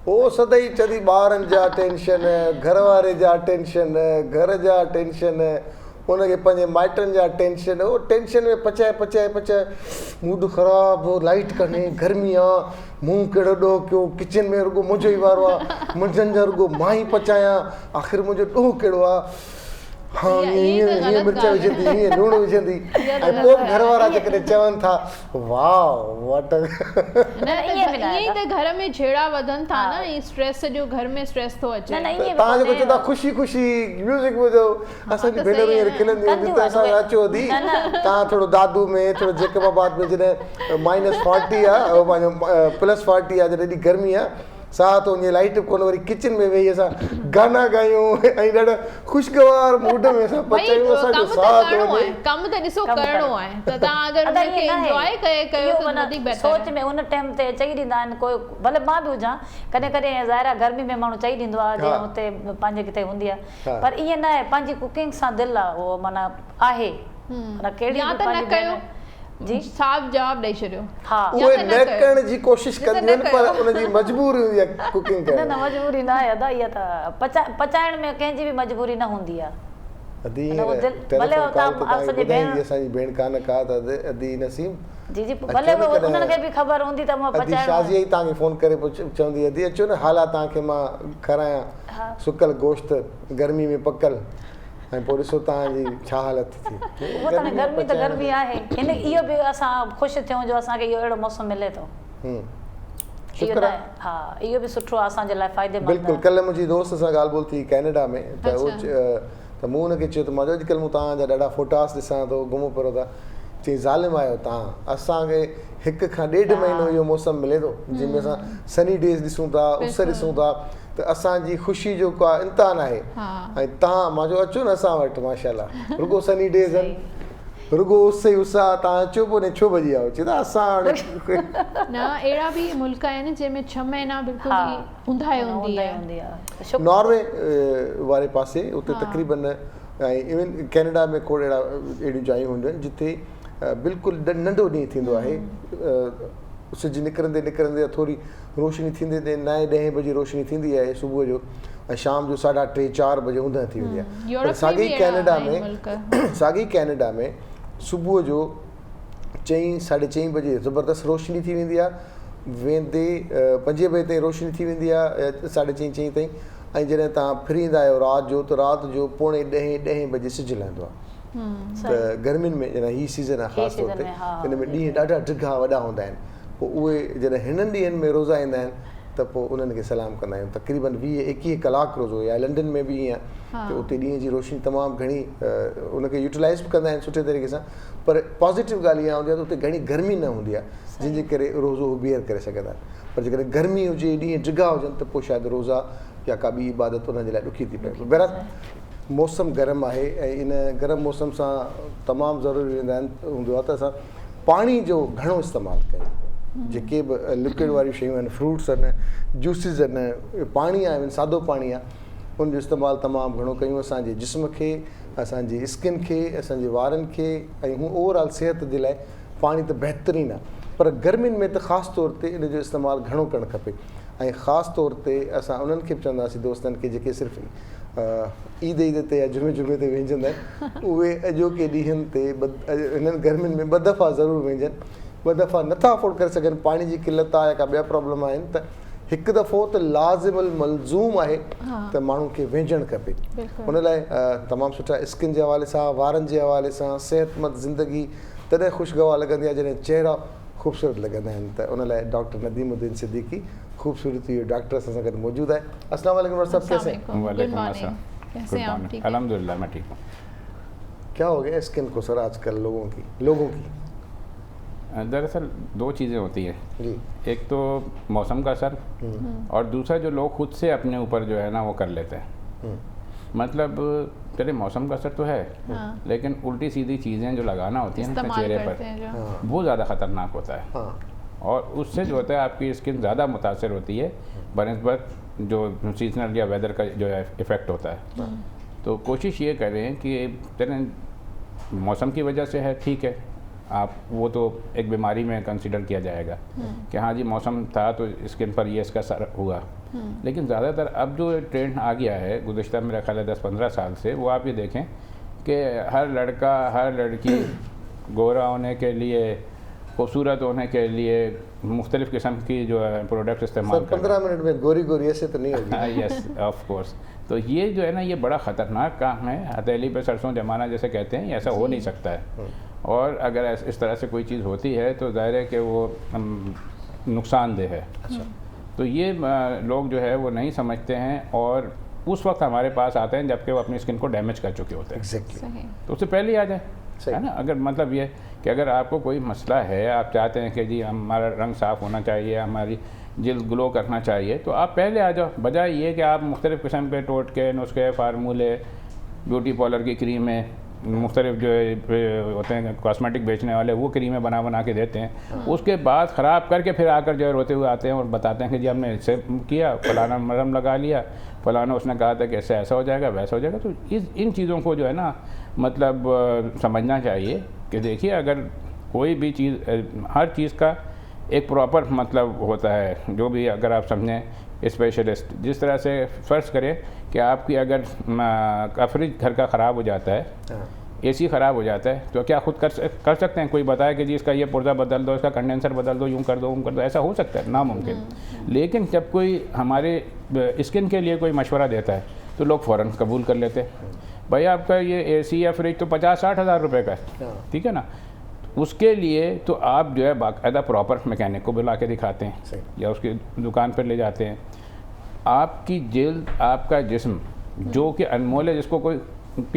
ओ सदाई चदी ॿारनि जा टेंशन, घर वारे जा टेंशन, घर जा टेंशन, उनखे पंहिंजे माइटनि जा टेंशन, उहो टेंशन में पचाए मूड ख़राबु, लाइट कने, गर्मी आहे, मूं कहिड़ो ॾोह कयो, किचन में रुॻो मुंहिंजो ई वारो आहे, मंझंदि जा रुॻो मां ई पचायां, आख़िर मुंहिंजो ॾोह कहिड़ो आहे, हाँ हीअं मिर्च विझंदी, हीअं लूणु विझंदी, ऐं पोइ घर वारा जेकॾहिं चवनि था वाह वट ईअं त घर में छेड़ा वधनि था न, ई स्ट्रेस जो घर में स्ट्रेस थो अचे। तव्हां जेको चवंदा ख़ुशी ख़ुशी म्यूज़िक ॿुधो, असांजी भेनरूं हींअर खिलंदियूं आहिनि, जिते असां अचो थी तव्हां थोरो दादू में थोरो जेकबाबाद में जॾहिं -40 आहे, पंहिंजो +40 आहे, जॾहिं एॾी गर्मी आहे, साह थो वञे, लाइट कोन, वरी किचन में वेही असां गाना ॻायूं ऐं ॾाढा ख़ुशगवार मूड में असां पचायूं, असांजो साह थो वञे। कमु त ॾिसो करिणो आहे त तव्हां अगरि उनखे एंजॉय कयो त वधीक बेहतर। सोच में उन टाइम ते चई ॾींदा आहिनि, कोई भले मां बि हुजां, कॾहिं कॾहिं ज़ाहिर आहे गर्मी में माण्हू चई ॾींदो आहे जीअं हुते पंहिंजे किथे हूंदी आहे, पर ईअं न आहे, पंहिंजी कुकिंग सां दिलि आहे, उहो माना आहे, माना कहिड़ी बि कयो जी साफ़ जवाब ॾेई छॾियो। हा, उहे न करण जी कोशिशि कंदियूं आहिनि, पर उनजी मजबूरी हूंदी आहे कुकिंग करण। न मजबूरी न आहे अदा, इहा त पचाइण में कंहिंजी बि मजबूरी न हूंदी आहे। असांजी भेण कान का त अदी नसीम जी जी, भले उन्हनि खे बि ख़बर हूंदी त मां पचाइण, शाज़ी ई तव्हांखे फ़ोन करे चवंदी अदी अचो न हाला तव्हांखे मां खारायां सुकल गोश्त गर्मी में पकल, ऐं पोइ ॾिसो तव्हांजी छा हालत थी। उहो त गर्मी त गर्मी आहे, हिन इहो बि असां ख़ुशि थियूं जो असांखे इहो अहिड़ो मौसम मिले थो। हा, इहो बि सुठो आहे असांजे लाइ फ़ाइदेमंद। बिल्कुलु, कल्ह मुंहिंजी दोस्त सां ॻाल्हि ॿोल थी कैनेडा में, त उहो त मूं हुनखे चयो त मां अॼुकल्ह मूं तव्हांजा ॾाढा फ़ोटास ॾिसां थो, घुमो फिरो था, चई ज़ालिम आहियो तव्हां, असांखे 1 खां 1.5 महीनो इहो मौसम मिले थो जंहिंमें असां सनी डेज़ ॾिसूं था, उस ॾिसूं था, त असांजी ख़ुशी जो का इम्तिहान आहे, ऐं तव्हां मां चयो अचो न असां वटि, माशाल्लाह रुॻो सनी डेज़ आहिनि, रुॻो उस ई उस आहे, तव्हां अचो पोइ छो भॼी आयो, चई त असां न अहिड़ा बि मुल्क आहिनि जंहिंमें 6 महीना बिल्कुलु ऊंदाहि हूंदी आहे। नॉर्वे वारे पासे उते तक़रीबन, ऐं इवन कैनेडा में खोड़ अहिड़ियूं जायूं हूंदियूं आहिनि जिते बिल्कुलु नंढो ॾींहुं थींदो आहे, सिज निकिरंदे निकिरंदे थोरी रोशनी थींदे 9-10 बजे रोशनी थींदी आहे सुबुह जो, ऐं शाम जो 3:30-4 बजे ऊंदहि थी वेंदी आहे। पर साॻी कैनेडा में सुबुह जो 4-4:30 बजे ज़बरदस्त रोशनी थी वेंदी आहे, वेंदे 5 बजे ताईं रोशनी थी वेंदी आहे, 4:30-4 ताईं, ऐं जॾहिं तव्हां फ्रींदा आहियो राति जो, त राति जो 9:45-10 बजे सिज लहंदो आहे। त गर्मियुनि में जॾहिं हीअ सीज़न आहे ख़ासि तौर ते, हिन में ॾींहं ॾाढा ढिघा वॾा हूंदा आहिनि, पोइ उहे जॾहिं हिननि ॾींहंनि में रोज़ा ईंदा आहिनि त पोइ उन्हनि खे सलाम कंदा आहियूं, तक़रीबन 20-21 कलाक रोज़ो, या लंडन में बि ईअं आहे त उते ॾींहं जी रोशनी तमामु घणी उनखे यूटिलाइज़ बि कंदा आहिनि सुठे तरीक़े सां, पर पॉज़िटिव ॻाल्हि इहा हूंदी आहे त उते घणी गर्मी न हूंदी आहे जंहिंजे करे रोज़ो बियर करे सघंदा आहिनि, पर जेकॾहिं गर्मी हुजे, ॾींहं ढिघा हुजनि, त पोइ शायदि रोज़ा या का ॿी इबादत उन्हनि जे लाइ ॾुखी थी पए। बहरहाल मौसम गर्म आहे, ऐं इन गर्म मौसम सां तमामु ज़रूरी हूंदो आहे त असां पाणी जो घणो इस्तेमालु कयूं, जेके बि लिक्विड वारियूं शयूं आहिनि, फ्रूट्स आहिनि, जूसिस आहिनि, पाणी आहे, सादो पाणी आहे, उनजो इस्तेमालु तमामु घणो कयूं, असांजे जिस्म खे, असांजी स्किन खे, असांजे वारनि खे, ऐं हू ओवरऑल सिहत जे लाइ पाणी त बहितरीनु आहे, पर गर्मियुनि में त ख़ासि तौर ते इन जो इस्तेमालु घणो करणु खपे। ऐं ख़ासि तौर ते असां उन्हनि खे बि चवंदासीं दोस्तनि खे जेके सिर्फ़ु ईद ते या जुमे ते वेंजंदा आहिनि, उहे अॼोके ॾींहंनि ते हिननि गर्मियुनि में 2 दफ़ा ज़रूरु वेंजनि। 2 दफ़ा नथा अफोर्ड करे सघनि, पाणी जी किल्लत आहे या का ॿिया प्रॉब्लम आहिनि, त 1 दफ़ो त लाज़िमल मलज़ूम आहे त माण्हू खे वेंझणु खपे। हुन लाइ तमामु सुठा स्किन जे हवाले सां, वारनि जे हवाले सां, सिहतमंद ज़िंदगी तॾहिं ख़ुशगवार लॻंदी आहे जॾहिं चहिरा ख़ूबसूरत लॻंदा आहिनि, त उन लाइ डॉक्टर नदीमुद्दीन सिद्दीकी ख़ूबसूरती जो डॉक्टर असां सां गॾु मौजूदु आहे। अस्सलाम वालेकुम डॉक्टर साहब, कैसे हैं? अल्हम्दुलिल्लाह मैं ठीक हूँ। क्या हो गया स्किन को सर आजकल लोगों की? दरअसल 2 चीज़ें होती हैं जी, एक तो मौसम का असर, और दूसरा जो लोग खुद से अपने ऊपर जो है ना वो कर लेते हैं। मतलब चले मौसम का असर तो है, लेकिन उल्टी सीधी चीज़ें जो लगाना होती हैं ना चेहरे पर, वो ज़्यादा ख़तरनाक होता है, और उससे जो होता है आपकी स्किन ज़्यादा मुतासर होती है बनिस्बत जो सीजनल या वेदर का जो है इफ़ेक्ट होता है। तो कोशिश ये करें कि चलें मौसम की वजह से है, ठीक है, आप वो तो एक बीमारी में कंसिडर किया जाएगा कि हाँ जी मौसम था तो स्किन पर ये इसका असर हुआ, लेकिन ज़्यादातर अब जो ट्रेंड आ गया है गुज़िश्ता मेरा ख्याल है 10-15 साल से, वो आप ये देखें कि हर लड़का हर लड़की गोरा होने के लिए, खूबसूरत होने के लिए मुख्तलिफ़ किस्म की जो है प्रोडक्ट इस्तेमाल सर 15 मिनट में गोरी गोरी ऐसे तो नहीं होगी। यस ऑफ कोर्स। तो ये जो है ना, ये बड़ा ख़तरनाक काम है। हथेली पे सरसों जमाना जैसे कहते हैं, ऐसा हो नहीं सकता है। और अगर इस तरह से कोई चीज़ होती है तो ज़ाहिर है कि वो नुकसानदेह है। तो ये लोग जो है वो नहीं समझते हैं और उस वक्त हमारे पास आते हैं जबकि वो अपनी स्किन को डैमेज कर चुके होते हैं। एग्जैक्टली। तो उससे पहले ही आ जाए, है ना। अगर मतलब ये कि अगर आपको कोई मसला है, आप चाहते हैं कि जी हमारा रंग साफ़ होना चाहिए, हमारी जिल्द ग्लो करना चाहिए, तो आप पहले आ जाओ, बजाय ये कि आप मुख्तलिफ़ किस्म के टोटके, नुस्खे, फार्मूले, ब्यूटी पार्लर की क्रीमें, मुख्तलिफ जो होते हैं कॉस्मेटिक बेचने वाले, वो क्रीमें बना के देते हैं। उसके बाद ख़राब करके फिर आकर जो है रोते हुए आते हैं और बताते हैं कि जी हमने इससे किया, फलाना मरहम लगा लिया, फलाना उसने कहा था कि इससे ऐसा हो जाएगा वैसा हो जाएगा। तो इन चीज़ों को जो है ना, मतलब समझना चाहिए कि देखिए अगर कोई भी चीज़, हर चीज़ का एक प्रॉपर मतलब होता है। जो भी अगर आप समझें स्पेशलिस्ट, जिस तरह से फ़र्ज़ करें कि आपकी अगर फ्रिज घर का ख़राब हो जाता है, एसी ख़राब हो जाता है, तो क्या खुद कर सकते हैं? कोई बताए कि जी इसका ये पुर्जा बदल दो, इसका कंडेंसर बदल दो, यूँ कर दो, ऐसा हो सकता है? नामुमकिन। लेकिन जब कोई हमारे स्किन के लिए कोई मशवरा देता है तो लोग फ़ौरन कबूल कर लेते हैं। भाई आपका ये एसी या फ्रिज तो 50-60 हज़ार रुपये का है, ठीक है ना। उसके लिए तो आप जो है बाकायदा प्रॉपर मैकेनिक को बुला के दिखाते हैं या उसकी दुकान पर ले जाते हैं। आपकी जिल्द, आपका जिस्म जो कि अनमोल है, जिसको कोई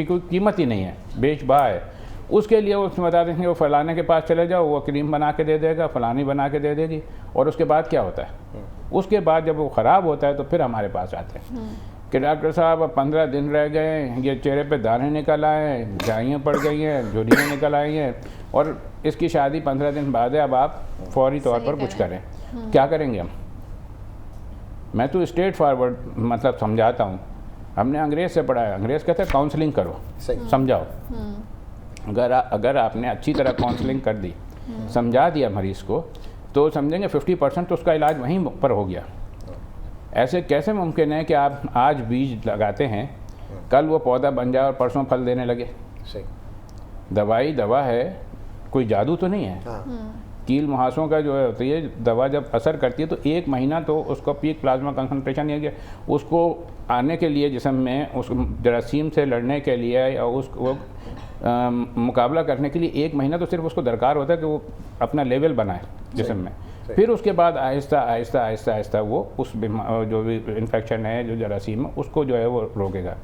कीमत ही नहीं है, बेशबा है, उसके लिए वो बता देंगे वो फलाने के पास चले जाओ, वो क्रीम बना के दे देगा, फलानी बना के दे देगी। और उसके बाद क्या होता है? उसके बाद जब वो ख़राब होता है तो फिर हमारे पास आते हैं कि डॉक्टर साहब अब 15 दिन रह गए, ये चेहरे पे दाने निकल आए, झाइयाँ पड़ गई हैं, झुर्रियाँ निकल आई हैं, और इसकी शादी 15 दिन बाद है, अब आप फौरी तौर पर कुछ करें। क्या करेंगे हम? मैं तो स्ट्रेट फॉरवर्ड मतलब समझाता हूँ। हमने अंग्रेज़ से पढ़ा है, अंग्रेज़ कहते हैं काउंसलिंग करो, समझाओ। अगर आपने अच्छी तरह काउंसलिंग कर दी, समझा दिया मरीज़ को, तो समझेंगे 50% तो उसका इलाज वहीं पर हो गया। ऐसे कैसे मुमकिन है कि आप आज बीज लगाते हैं, कल वो पौधा बन जाए और परसों फल देने लगे? दवाई दवा है, कोई जादू तो नहीं है। कील मुहासों का जो है होती है, दवा जब असर करती है तो 1 महीना तो उसको पीक प्लाज्मा कंसंट्रेशन है कि उसको आने के लिए जिस्म में, उस जरासीम से लड़ने के लिए या उसको मुकाबला करने के लिए 1 महीना तो सिर्फ उसको दरकार होता है कि वो अपना लेवल बनाए जिस्म में। फिर उसके बाद आहिस्ता आहिस्ता आहिस्ता आहिस्ता वो उस जो भी इन्फेक्शन है, जो जरासीम है, उसको जो है वो रोकेगा।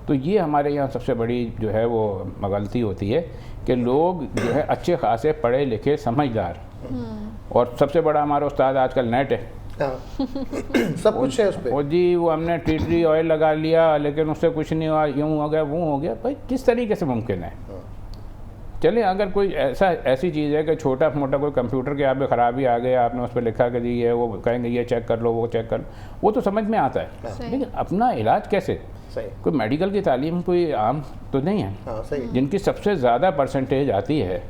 तो ये हमारे यहाँ सबसे बड़ी जो है वो गलती होती है कि लोग जो है अच्छे खासे पढ़े लिखे समझदार, और सबसे बड़ा हमारा उस्ताद आजकल नेट है, सब कुछ है उस पे। और जी वो हमने टी ट्री ऑयल लगा लिया लेकिन उससे कुछ नहीं हुआ, यूँ हो गया वो हो गया। भाई किस तरीके से मुमकिन है? चलिए अगर कोई ऐसी चीज़ है कि छोटा मोटा कोई कंप्यूटर के आप ख़राबी आ गया, आपने उस पर लिखा कि जी ये वो कहेंगे ये चेक कर लो, वो चेक कर लो, वो तो समझ में आता है। लेकिन अपना इलाज कैसे? कोई मेडिकल की तालीम कोई आम तो नहीं है। जिनकी सबसे ज़्यादा परसेंटेज आती है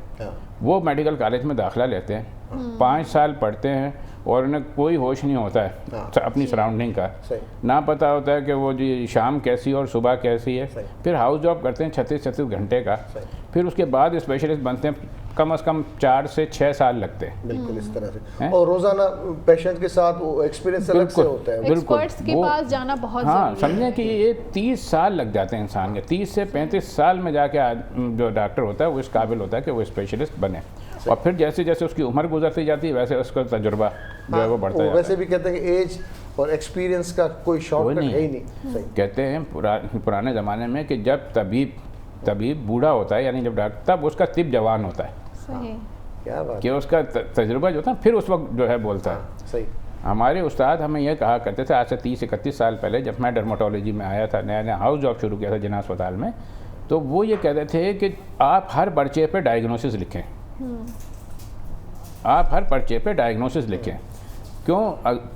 वो मेडिकल कॉलेज में दाखिला लेते हैं, 5 साल पढ़ते हैं और उन्हें कोई होश नहीं होता है अपनी सराउंडिंग का, ना पता होता है कि वो जी शाम कैसी और सुबह कैसी है। फिर हाउस जॉब करते हैं 36 घंटे का, फिर उसके बाद स्पेशलिस्ट बनते हैं, कम से कम 4 से 6 साल लगते हैं। बिल्कुल इस तरह से। और रोज़ाना पेशेंट के साथ वो एक्सपीरियंस अलग से होता है। एक्सपर्ट्स के पास जाना बहुत हाँ, समझें कि ये 30 साल लग जाते हैं इंसान के। 30 से 35 साल में जाके जो डॉक्टर होता है वो इस काबिल होता है कि वो स्पेशलिस्ट बने। और फिर जैसे जैसे उसकी उम्र गुजरती जाती है वैसे उसका तजुर्बा जो है वो बढ़ता जाता है। वैसे भी कहते हैं कि एज और एक्सपीरियंस का कोई शॉर्टकट है ही नहीं। कहते हैं पुराने ज़माने में कि जब तबीब बूढ़ा होता है, यानी जब डॉक्टर, तब उसका तिब जवान होता है। सही। क्या बात कि उसका तजुर्बा जो था फिर उस वक्त जो है बोलता है। सही। हमारे उस्ताद हमें यह कहा करते थे आज से 30-31 साल पहले, जब मैं डर्माटोलॉजी में आया था, नया हाउस जॉब शुरू किया था जिना अस्पताल में, तो वो ये कहते थे कि आप हर पर्चे पे डायग्नोसिस लिखें, आप हर पर्चे पे डायग्नोसिस लिखें। क्यों?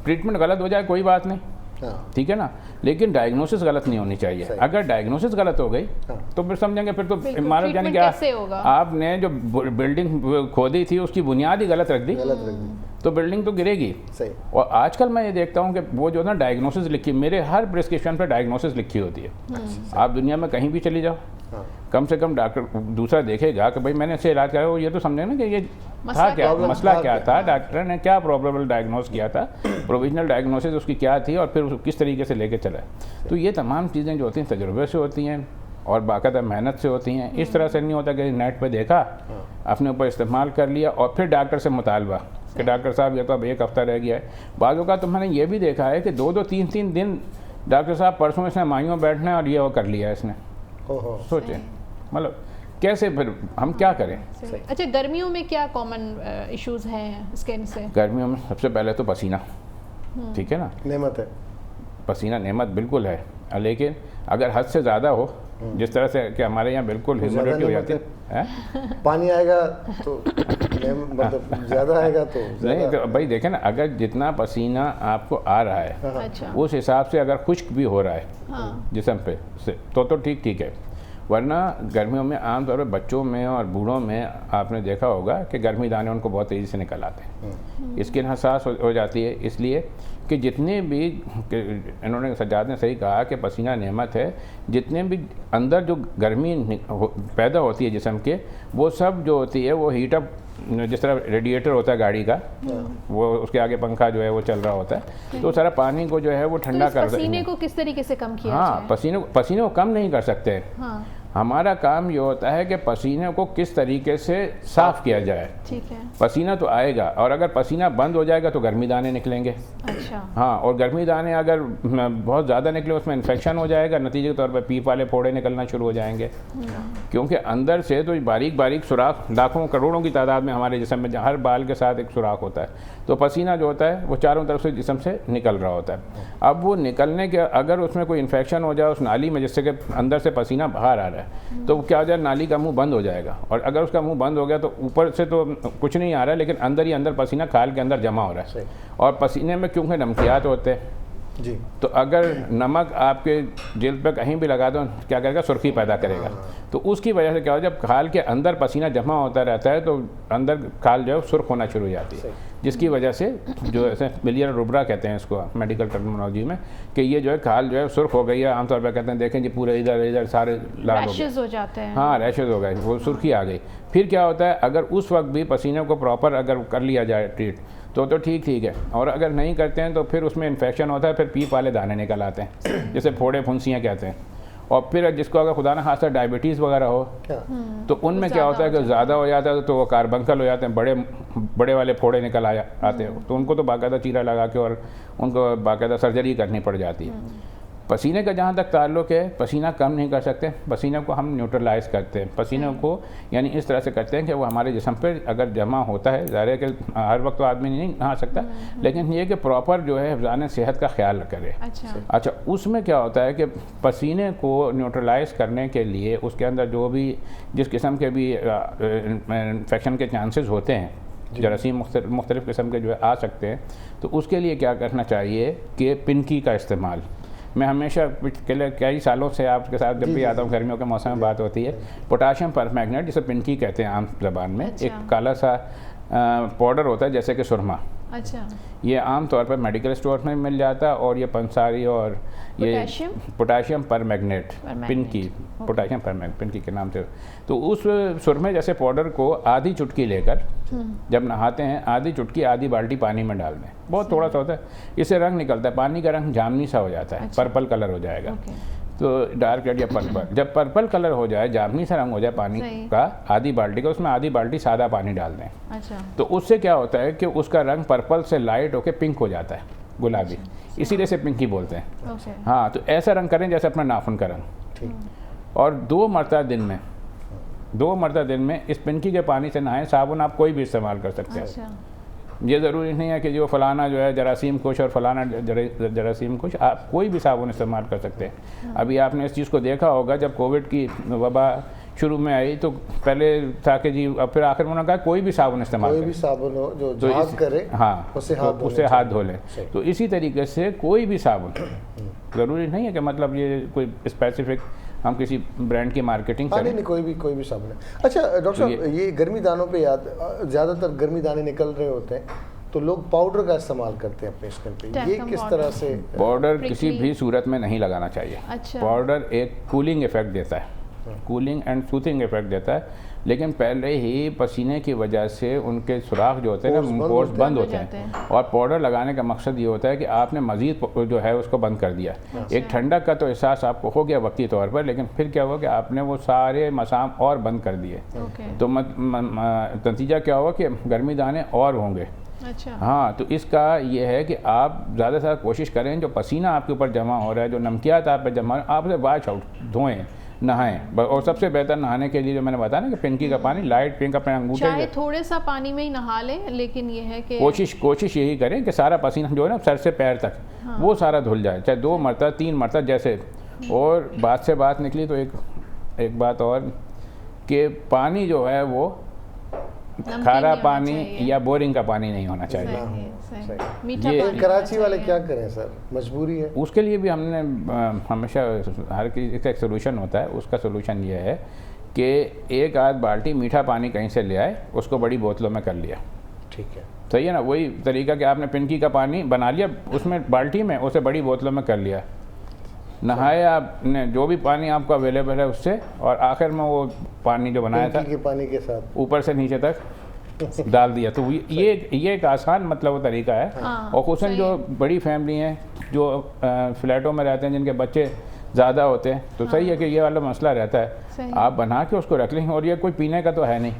ट्रीटमेंट गलत हो जाए कोई बात नहीं, हाँ। ठीक है ना, लेकिन डायग्नोसिस गलत नहीं होनी चाहिए। सही। अगर डायग्नोसिस गलत हो गई हाँ। तो फिर समझेंगे, फिर तो बिल्कुल, मानो यानी treatment कि कैसे होगा? आपने जो बिल्डिंग खोदी थी उसकी बुनियाद ही गलत रख दी, गलत रख दी। तो बिल्डिंग तो गिरेगी। सही। और आजकल मैं ये देखता हूँ कि वो जो ना डायग्नोसिस लिखी, मेरे हर प्रिस्क्रिप्शन पे डायग्नोसिस लिखी होती है। आप दुनिया में कहीं भी चली जाओ, हाँ। कम से कम डॉक्टर दूसरा देखेगा कि भाई मैंने इससे इलाज कराया, वो ये तो समझे ना कि ये मसला था क्या, क्या था? मसला क्या था, डॉक्टर ने क्या प्रॉब्लम डायग्नोस किया था, प्रोविजनल डायग्नोसिस उसकी क्या थी, और फिर उसको किस तरीके से लेके चला। तो ये तमाम चीज़ें जो होती हैं तजुर्बे से होती हैं और बाकायदा मेहनत से होती हैं। इस तरह से नहीं होता कि नेट पे देखा, अपने ऊपर इस्तेमाल कर लिया और फिर डॉक्टर से मुतालबा कि डॉक्टर साहब ये तो अब 1 हफ़्ता रह गया है। बाज़ों का तो मैंने ये भी देखा है कि 2-2 3-3 दिन डॉक्टर साहब परसों इसने माइयों बैठना और ये वो कर लिया इसने। हो। सोचें मतलब कैसे, फिर हम क्या करें। अच्छा, गर्मियों में क्या कॉमन इश्यूज हैं स्किन से? गर्मियों में सबसे पहले तो पसीना, ठीक है ना, नेमत है। पसीना नेमत बिल्कुल है, लेकिन अगर हद से ज़्यादा हो, जिस तरह से कि हमारे यहाँ बिल्कुल ह्यूमिडिटी हो जाती है, पानी आएगा तो मतलब ज़्यादा आएगा तो नहीं तो भाई देखें ना, अगर जितना पसीना आपको आ रहा है अच्छा। उस हिसाब से अगर खुश्क भी हो रहा है हाँ। जिस्म पे से, तो ठीक है। वरना गर्मियों में आमतौर पर बच्चों में और बूढ़ों में आपने देखा होगा कि गर्मी दाने उनको बहुत तेज़ी से निकल आते हैं, स्किन हसास हो जाती है। इसलिए कि जितने भी, इन्होंने सज्जाद ने सही कहा कि पसीना नेमत है, जितने भी अंदर जो गर्मी पैदा होती है जिस्म के, वो सब जो होती है वो हीटअप, जिस तरह रेडिएटर होता है गाड़ी का, वो उसके आगे पंखा जो है वो चल रहा होता है, तो सारा पानी को जो है वो ठंडा तो कर इस पसीने को किस तरीके से कम किया हाँ, जाए? पसीने को कम नहीं कर सकते। हाँ। हमारा काम ये होता है कि पसीने को किस तरीके से साफ़ किया जाए। ठीक है। पसीना तो आएगा, और अगर पसीना बंद हो जाएगा तो गर्मी दाने निकलेंगे। अच्छा। हाँ, और गर्मी दाने अगर बहुत ज़्यादा निकले उसमें इन्फेक्शन हो जाएगा, नतीजे के तौर पर पीप वाले फोड़े निकलना शुरू हो जाएंगे, क्योंकि अंदर से तो बारीक बारीक सुराख लाखों करोड़ों की तादाद में हमारे जिस्म में हर बाल के साथ एक सुराख होता है, तो पसीना जो होता है वो चारों तरफ से जिस्म से निकल रहा होता है। अब वो निकलने के, अगर उसमें कोई इन्फेक्शन हो जाए उस नाली में, जिससे कि अंदर से पसीना बाहर आ रहा है, तो क्या हो जाए, नाली का मुंह बंद हो जाएगा, और अगर उसका मुंह बंद हो गया तो ऊपर से तो कुछ नहीं आ रहा है, लेकिन अंदर ही अंदर पसीना खाल के अंदर जमा हो रहा है। और पसीने में क्योंकि नमकियात होते हैं जी, तो अगर नमक आपके जिल्द पे कहीं भी लगा दो, क्या करेगा, सुर्खी पैदा करेगा। तो उसकी वजह से क्या हो, जब खाल के अंदर पसीना जमा होता रहता है तो अंदर खाल जो है सुर्ख होना शुरू हो जाती है, जिसकी वजह से जो ऐसे बिलियर रुब्रा कहते हैं इसको मेडिकल टर्मिनोलॉजी में, कि ये जो है खाल जो है सुर्ख हो गई है। आमतौर पर कहते हैं देखें जी पूरे इधर सारे लाल हो जाते हैं। हाँ, रैशेज हो गए, वो सुर्खी आ गई। फिर क्या होता है, अगर उस वक्त भी पसीने को प्रॉपर अगर कर लिया जाए ट्रीट तो ठीक है, और अगर नहीं करते हैं तो फिर उसमें इन्फेक्शन होता है, फिर पीप वाले दाने निकल आते हैं, जैसे फोड़े फुंसियाँ कहते हैं। और फिर जिसको अगर खुदा ना खासा डायबिटीज़ वगैरह हो तो उनमें क्या होता है कि ज़्यादा हो जाता है तो वो कार्बंकल हो जाते हैं, बड़े वाले फोड़े निकल आते हैं, तो उनको तो बाकायदा चीरा लगा के और उनको बाकायदा सर्जरी करनी पड़ जाती है। पसीने का जहाँ तक ताल्लुक़ है, पसीना कम नहीं कर सकते, पसीने को हम न्यूट्रलाइज़ करते हैं। पसीने को यानी इस तरह से करते हैं कि वो हमारे जिस्म पे अगर जमा होता है, ज़ाहिर है कि हर वक्त तो आदमी नहीं नहा सकता, लेकिन ये कि प्रॉपर जो है हिफ़्ज़ान सेहत का ख्याल करे। अच्छा, उसमें क्या होता है कि पसीने को न्यूट्रलाइज़ करने के लिए उसके अंदर जो भी जिस किस्म के भी इन्फेक्शन के चांसेस होते हैं, जरासीम मुख्तलिफ़ किस्म के जो है आ सकते हैं, तो उसके लिए क्या करना चाहिए कि पिनकी का इस्तेमाल। मैं हमेशा पिछले कई सालों से आपके साथ जब भी आता हूँ, गर्मियों के मौसम में बात होती है, पोटाशियम परमैंगनेट जिसे पिनकी कहते हैं आम ज़बान में, एक काला सा पाउडर होता है जैसे कि सुरमा। अच्छा। ये आम तौर पर मेडिकल स्टोर में मिल जाता है, और ये पंसारी और ये पोटाशियम परमैंगनेट पिनकी, पोटाशियम परमैंगनेट पिनकी के नाम से। तो उस सुरमे जैसे पाउडर को आधी चुटकी लेकर जब नहाते हैं, आधी चुटकी आधी बाल्टी पानी में डाल दें, बहुत थोड़ा सा होता है, इससे रंग निकलता है, पानी का रंग जामनी सा हो जाता है। अच्छा। पर्पल कलर हो जाएगा। तो डार्क रेड या पर्पल, जब पर्पल कलर हो जाए, जामनी सा रंग हो जाए पानी का आधी बाल्टी का, उसमें आधी बाल्टी सादा पानी डाल दें। अच्छा। तो उससे क्या होता है कि उसका रंग पर्पल से लाइट होकर पिंक हो जाता है, गुलाबी। अच्छा। इसीलिए से पिंकी बोलते हैं। हाँ, तो ऐसा रंग करें जैसे अपना नाखून का रंग, और 2 मरतबा दिन में इस पिंकी के पानी से नहाएं। साबुन आप कोई भी इस्तेमाल कर सकते हैं। अच्छा। ये ज़रूरी नहीं है कि जो फलाना जो है जरासीम कुश और फलाना जरासीम कुश, आप कोई भी साबुन इस्तेमाल कर सकते हैं। अभी आपने इस चीज़ को देखा होगा, जब कोविड की वबा शुरू में आई तो पहले था कि जी, अब फिर आखिर में उन्होंने कहा कोई भी साबुन इस्तेमाल कोई करें। भी साबुन हो जो तो झाग करे, हाँ, उससे तो हाथ उससे हाथ धो लें। सही। तो इसी तरीके से कोई भी साबुन, ज़रूरी नहीं है कि मतलब ये कोई स्पेसिफिक हम किसी ब्रांड की मार्केटिंग हाँ, करें। नहीं कोई भी साबुन है। अच्छा डॉक्टर साहब, ये गर्मी दानों पे ज़्यादातर गर्मी दाने निकल रहे होते हैं तो लोग पाउडर का इस्तेमाल करते हैं अपने स्किन पे, ये Talcum किस powder। तरह से? Powder Prickly। किसी भी सूरत में नहीं लगाना चाहिए। अच्छा। पाउडर एक कूलिंग इफेक्ट देता है, कूलिंग एंड सूथिंग इफेक्ट देता है, लेकिन पहले ही पसीने की वजह से उनके सुराख जो होते हैं ना, पोर्स बंद होते हैं। और पाउडर लगाने का मकसद ये होता है कि आपने मज़ीद जो है उसको बंद कर दिया। एक ठंडक का तो एहसास आपको हो गया वक्ती तौर पर, लेकिन फिर क्या हुआ कि आपने वो सारे मसाम और बंद कर दिए। तो नतीजा क्या हुआ कि गर्मी दाने और होंगे। अच्छा। हाँ, तो इसका ये है कि आप ज़्यादा से ज़्यादा कोशिश करें, जो पसीना आपके ऊपर जमा हो रहा है, जो नमकियात आप पे जमा हो रहा है, आप उसे वॉश आउट धोएं, नहाएं। और सबसे बेहतर नहाने के लिए जो मैंने बताया ना कि पिंकी का पानी, लाइट पिंक, अपने अंगूठे चाहे थोड़े सा पानी में ही नहा लें, लेकिन ये है कि कोशिश यही करें कि सारा पसीना जो है ना सर से पैर तक वो सारा धुल जाए, चाहे 2 मरतबा 3 मरतबा जैसे। और बात से बात निकली तो एक बात और कि पानी जो है वो नमकीन खारा नहीं होना पानी चाहिए। या बोरिंग का पानी नहीं होना चाहिए। सही। मीठा ये- पानी कराची होना वाले चाहिए। क्या करें सर, मजबूरी है? उसके लिए भी हमने हमेशा हर किसी का एक सोल्यूशन होता है। उसका सोल्यूशन ये है कि 1 आध बाल्टी मीठा पानी कहीं से ले आए, उसको बड़ी बोतलों में कर लिया। ठीक है, सही है ना? वही तरीका कि आपने पिंकी का पानी बना लिया उसमें बाल्टी में, उसे बड़ी बोतलों में कर लिया, नहाए आपने जो भी पानी आपको अवेलेबल है उससे, और आखिर में वो पानी जो बनाया था पिंकी के पानी के साथ ऊपर से नीचे तक डाल दिया। तो ये एक आसान मतलब वो तरीका है। हाँ, और खुसूसन सही जो है। बड़ी फैमिली हैं, जो फ्लैटों में रहते हैं, जिनके बच्चे ज़्यादा होते हैं, तो सही है कि ये वाला मसला रहता है। सही। आप बना के उसको रख लेंगे, और ये कोई पीने का तो है नहीं,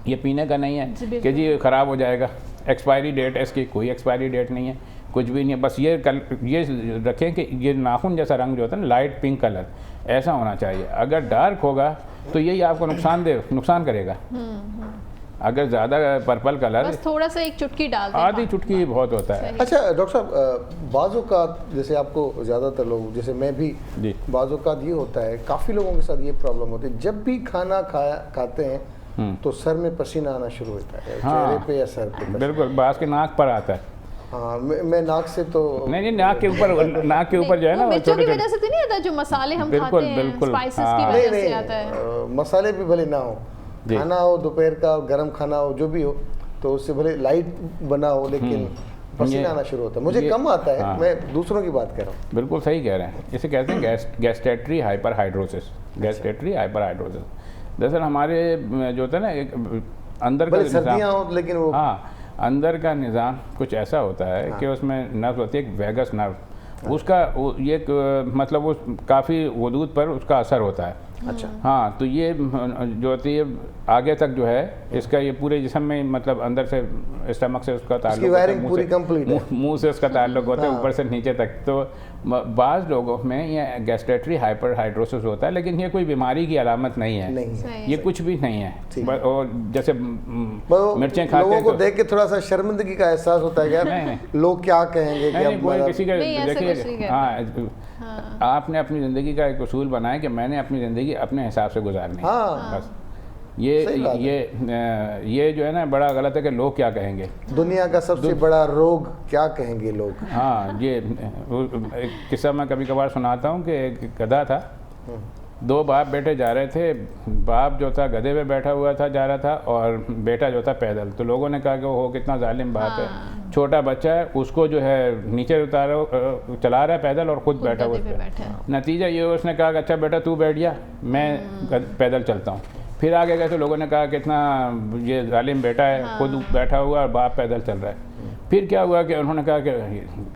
ये पीने का नहीं जी, है बिल्कुल। कि जी ख़राब हो जाएगा, एक्सपायरी डेट है इसकी, कोई एक्सपायरी डेट नहीं है, कुछ भी नहीं है। बस ये रखें कि ये नाखून जैसा रंग जो होता है ना, लाइट पिंक कलर ऐसा होना चाहिए। अगर डार्क होगा तो यही आपको नुकसान करेगा। अगर ज़्यादा पर्पल कलर, बस थोड़ा सा एक चुटकी डाल दें। आधी चुटकी बहुत होता है। सही। अच्छा डॉक्टर साहब, बाज़ों का जैसे आपको ज़्यादातर लोग, जैसे मैं भी, जी। बाज़ों का ये होता है, काफ़ी लोगों के साथ ये प्रॉब्लम होती है, जब भी खाना खाते हैं तो सर में पसीना आना शुरू होता है, हाँ। चेहरे पे या सर पे पसीना। बिल्कुल, बास के नाक पर आता है। हाँ, मैं नाक से तो नहीं, नाक के ऊपर जो है ना, वो मिर्चों की छोटे-छोटे- वजह से तो नहीं आता, जो मसाले हम बिल्कुल, खाते हैं बिल्कुल, स्पाइसेस हाँ। की नहीं वजह से आता है। मसाले भी भले ना हो, जी। खाना हो दोपहर का, गर्म खाना हो, जो भी हो, तो उससे भले लाइट बना हो, लेकिन पसीना आना शुरू होता है। मुझे कम आता है, हाँ। मैं दूसरों की बात कर रहा हूँ। बिल्कुल सही कह रहे हैं। इसे कहते हैं गैस्ट्रेटरी हाइपरहाइड्रोसिस। गैस्ट्रेटरी हाइपरहाइड्रोसिस दरअसल हमारे जो होता है ना, एक अंदर का भले सर्दियाँ निज़ाम, हो लेकिन वो हाँ, अंदर का निज़ाम कुछ ऐसा होता है कि उसमें नर्व होती है, एक वेगस नर्व, उसका मतलब वो काफ़ी वजूद पर उसका असर होता है। अच्छा। हाँ, तो ये जो होती है आगे तक जो है इसका, ये पूरे जिस्म में, मतलब अंदर से स्टमक से उसका ताल्लुक उसकी होता है, वायरिंग मुंह पूरी से- कंप्लीट है। मुंह से उसका ताल्लुक होता है, हाँ। ऊपर से नीचे तक। तो बाज़ लोगों में ये गैस्ट्रेटरी हाइपरहाइड्रोसिस होता है, लेकिन ये कोई बीमारी की अलामत नहीं है। नहीं है। सही। ये कुछ भी नहीं है। ठीक। और जैसे वो मिर्चें खाते लोगों हैं को तो देख के थोड़ा सा शर्मिंदगी का एहसास होता है कि यार नहीं। लोग क्या कहेंगे कि नहीं, अब कोई मतलब- किसी का नहीं, ऐसा कुछ नहीं देखिए, कहते। हाँ, आपने अपनी ज़िंदगी का एक उसूल बनाया कि मैंने अपनी ज़िंदगी अपने हिसाब से गुजारनी है। हाँ। बस सही बात ये जो है ना, बड़ा गलत है कि लोग क्या कहेंगे। दुनिया का सबसे बड़ा रोग क्या कहेंगे लोग। हाँ, ये एक किस्सा मैं कभी कभार सुनाता हूँ कि एक गधा था, 2 बाप बेटे जा रहे थे। बाप जो था गधे पे बैठा हुआ था, जा रहा था, और बेटा जो था पैदल। तो लोगों ने कहा कि वो कितना जालिम बाप है, छोटा बच्चा है, उसको जो है नीचे चला रहा है पैदल और खुद बैठा हुआ गधे पे है। बैठा है। नतीजा ये हुआ, उसने कहा कि अच्छा बेटा तू बैठ जा, मैं पैदल चलता हूँ। फिर आगे गए तो लोगों ने कहा कितना ये जालिम बेटा है, खुद बैठा हुआ और बाप पैदल चल रहा है। फिर क्या हुआ कि उन्होंने कहा कि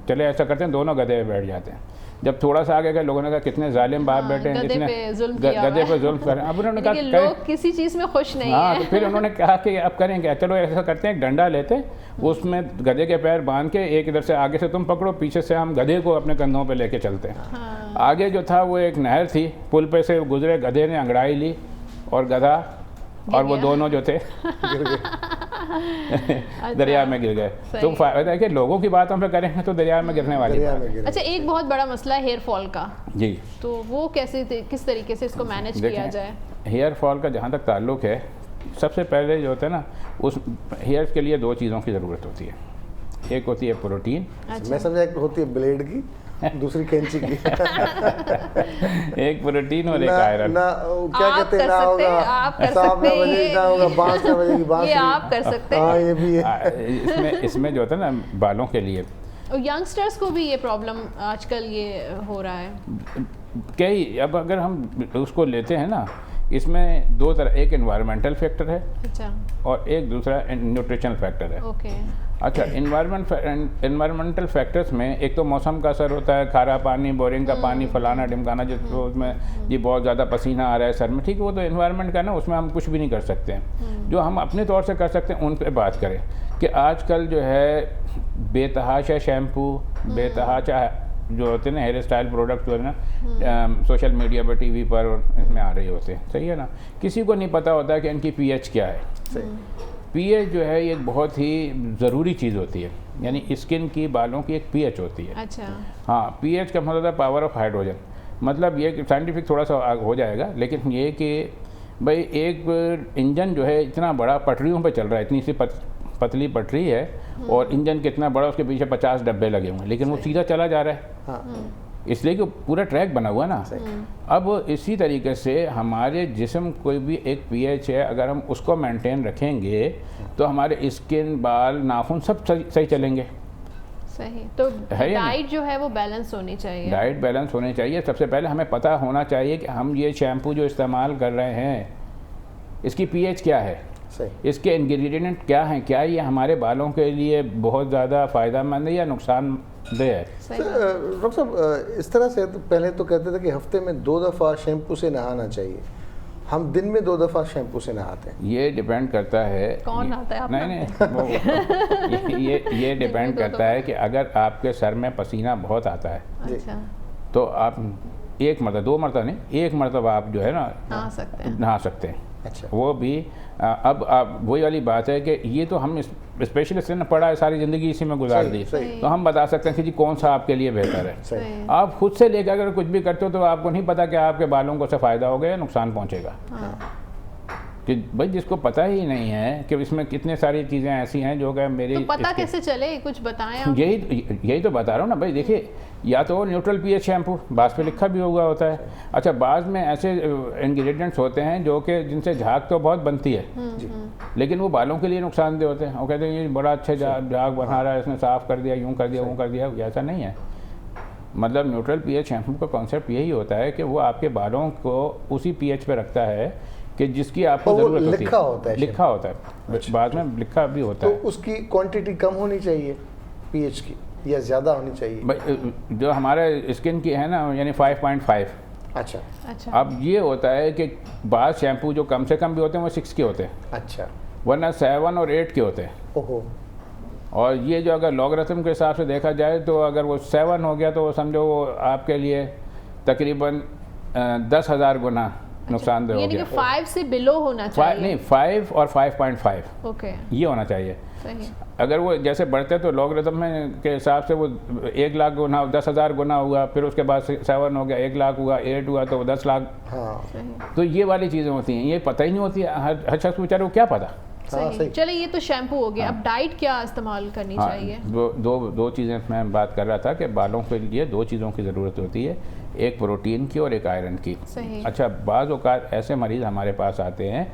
चले ऐसा करते हैं, दोनों गधे पे बैठ जाते हैं। जब थोड़ा सा आगे गए, लोगों ने कहा कितने जालिम बाप बैठे हैं, गधे जिसने पे जुल्म किया हुआ गधे पे है। जुल्म कर। अब उन्होंने कहा लेकिन करें- लोग किसी चीज़ में खुश नहीं हाँ, है। तो फिर उन्होंने कहा कि अब करें क्या, चलो ऐसा करते हैं, एक डंडा लेते हैं, उसमें गधे के पैर बांध के एक इधर से आगे से तुम पकड़ो, पीछे से हम गधे को अपने कंधों पे लेके चलते हैं। आगे जो था वो एक नहर थी, पुल पे से गुजरे, गधे ने अंगड़ाई ली और गधा और वो दोनों जो थे दरिया में गिर गए। सही। तो फायदा है कि लोगों की बातों पे करेंगे तो दरिया में गिरने वाली दरिया बात में है। गिरे। अच्छा, एक बहुत बड़ा मसला है हेयर फॉल का, जी, तो वो किस तरीके से इसको मैनेज किया देखें, जाए? हेयर फॉल का जहाँ तक ताल्लुक़ है, सबसे पहले जो होता है ना, उस हेयर्स के लिए 2 चीज़ों की ज़रूरत होती है। एक होती है प्रोटीन। अच्छा। मैं समझा एक होती है ब्लेड की, दूसरी कैंची की। एक प्रोटीन और एक आयरन। ना क्या आप कहते हैं, कर ना सकते होगा हैं, आप कर सांप ना सकते हैं, बजेगी, ना होगा बांस ना बजेगी बांसुरी। ये आप कर सकते हाँ हैं। ये भी है। इसमें जो होता है ना बालों के लिए, और यंगस्टर्स को भी ये प्रॉब्लम आजकल ये हो रहा है। कई, अब अगर हम उसको लेते हैं ना, इसमें 2 तरह, एक एनवायरमेंटल फैक्टर है अच्छा, और एक दूसरा न्यूट्रिशनल फैक्टर है। ओके। अच्छा, एनवायरमेंटल फैक्टर्स में एक तो मौसम का असर होता है, खारा पानी, बोरिंग का पानी, फलाना ढिमकाना, जिसको उसमें जी बहुत ज़्यादा पसीना आ रहा है सर में, ठीक है, वो तो एनवायरनमेंट का ना, उसमें हम कुछ भी नहीं कर सकते हैं। जो हम अपने तौर से कर सकते हैं उन पे बात करें कि आजकल जो है बेतहाशा शैम्पू, बेतहाशा जो होते हैं ना हेयर स्टाइल प्रोडक्ट जो है ना, सोशल मीडिया पर, टीवी पर इसमें आ रहे होते हैं, सही है ना। किसी को नहीं पता होता है कि इनकी पीएच क्या है। पीएच जो है ये एक बहुत ही ज़रूरी चीज़ होती है, यानी स्किन की, बालों की एक पीएच होती है। अच्छा। हाँ, पीएच का मतलब है पावर ऑफ हाइड्रोजन। मतलब ये कि साइंटिफिक थोड़ा सा हो जाएगा, लेकिन ये कि भाई एक इंजन जो है इतना बड़ा पटरियों पे चल रहा है, इतनी सी पतली पटरी है और इंजन कितना बड़ा, उसके पीछे 50 डब्बे लगे हुए हैं, लेकिन वो सीधा चला जा रहा है। हाँ। इसलिए कि पूरा ट्रैक बना हुआ ना। अब इसी तरीके से हमारे जिस्म कोई भी एक पीएच है, अगर हम उसको मेंटेन रखेंगे तो हमारे स्किन, बाल, नाखून सब सही चलेंगे। सही। तो है या डाइट जो है वो बैलेंस होनी चाहिए। डाइट बैलेंस होनी चाहिए। सबसे पहले हमें पता होना चाहिए कि हम ये शैम्पू जो इस्तेमाल कर रहे हैं इसकी पीएच क्या है, सही। इसके इंग्रेडिएंट क्या हैं, क्या ये हमारे बालों के लिए बहुत ज़्यादा फ़ायदेमंद है या नुकसानदेह है। डॉक्टर साहब, इस तरह से तो पहले तो कहते थे कि हफ्ते में 2 दफ़ा शैम्पू से नहाना चाहिए, हम दिन में 2 दफ़ा शैम्पू से नहाते हैं। ये डिपेंड करता है, कौन नहाता है? आप नहीं ये डिपेंड करता है कि अगर आपके सर में पसीना बहुत आता है अच्छा, तो आप 1 मरतबा, 2 मरतबा नहीं, 1 मरतबा आप जो है ना नहा सकते हैं। अच्छा। वो भी अब वही वाली बात है कि ये तो हम स्पेशलिस्ट ने पढ़ा है, सारी ज़िंदगी इसी में गुजार दी, तो हम बता सकते हैं कि जी कौन सा आपके लिए बेहतर है। सही। आप खुद से लेकर अगर कुछ भी करते हो तो आपको नहीं पता कि आपके बालों को से फ़ायदा होगा या नुकसान पहुंचेगा। कि भाई जिसको पता ही नहीं है कि इसमें कितने सारी चीज़ें ऐसी हैं जो कि मेरी, तो पता कैसे चले, कुछ बताएं आप। यही तो बता रहा हूँ ना भाई। देखिए, या तो न्यूट्रल पीएच शैम्पू बाज़ पे लिखा भी हुआ होता है। अच्छा, बाज़ में ऐसे इंग्रेडिएंट्स होते हैं जो कि जिनसे झाग तो बहुत बनती है, लेकिन वो बालों के लिए नुकसानदेह होते हैं। वो कहते हैं ये बड़ा अच्छा झाग बना रहा है, इसने साफ़ कर दिया, यूँ कर दिया, वो कर दिया। ऐसा नहीं है। मतलब न्यूट्रल पीएच शैम्पू का कॉन्सेप्ट यही होता है कि वो आपके बालों को उसी पीएच पे रखता है कि जिसकी आपको ज़रूरत होती है। लिखा होता है, बाद में लिखा भी होता है। तो उसकी क्वांटिटी कम होनी चाहिए पीएच की या ज़्यादा होनी चाहिए? भाई जो हमारे स्किन की है ना, यानी 5.5। अच्छा। अब ये होता है कि बाद शैम्पू जो कम से कम भी होते हैं वो 6 के होते हैं, अच्छा, वरना 7 और 8 के होते हैं। ओहो। और ये जो अगर लॉगरिथम के हिसाब से देखा जाए तो अगर वो 7 हो गया तो वो समझो वो आपके लिए तकरीबन 10,000 गुना नुकसानदेह हो गया। 5 से बिलो होना चाहिए। नहीं, 5 और 5.5 ओके, ये होना चाहिए। सही। अगर वो जैसे बढ़ते तो लॉगरिथम में के हिसाब से वो 1 लाख गुना, 10,000 गुना हुआ, फिर उसके बाद 7 हो गया, 1 लाख हुआ, 8 हुआ तो 10 लाख। हाँ। तो ये वाली चीज़ें होती हैं, ये पता ही नहीं होती है हर शख्स बेचारे को क्या पता। सही। चलिए, ये तो शैम्पू हो गया। अब डाइट क्या इस्तेमाल करनी चाहिए? दो चीज़ें मैं बात कर रहा था कि बालों के लिए 2 चीज़ों की ज़रूरत होती है, एक प्रोटीन की और एक आयरन की। सही। अच्छा, बाज़ औक़ात ऐसे मरीज़ हमारे पास आते हैं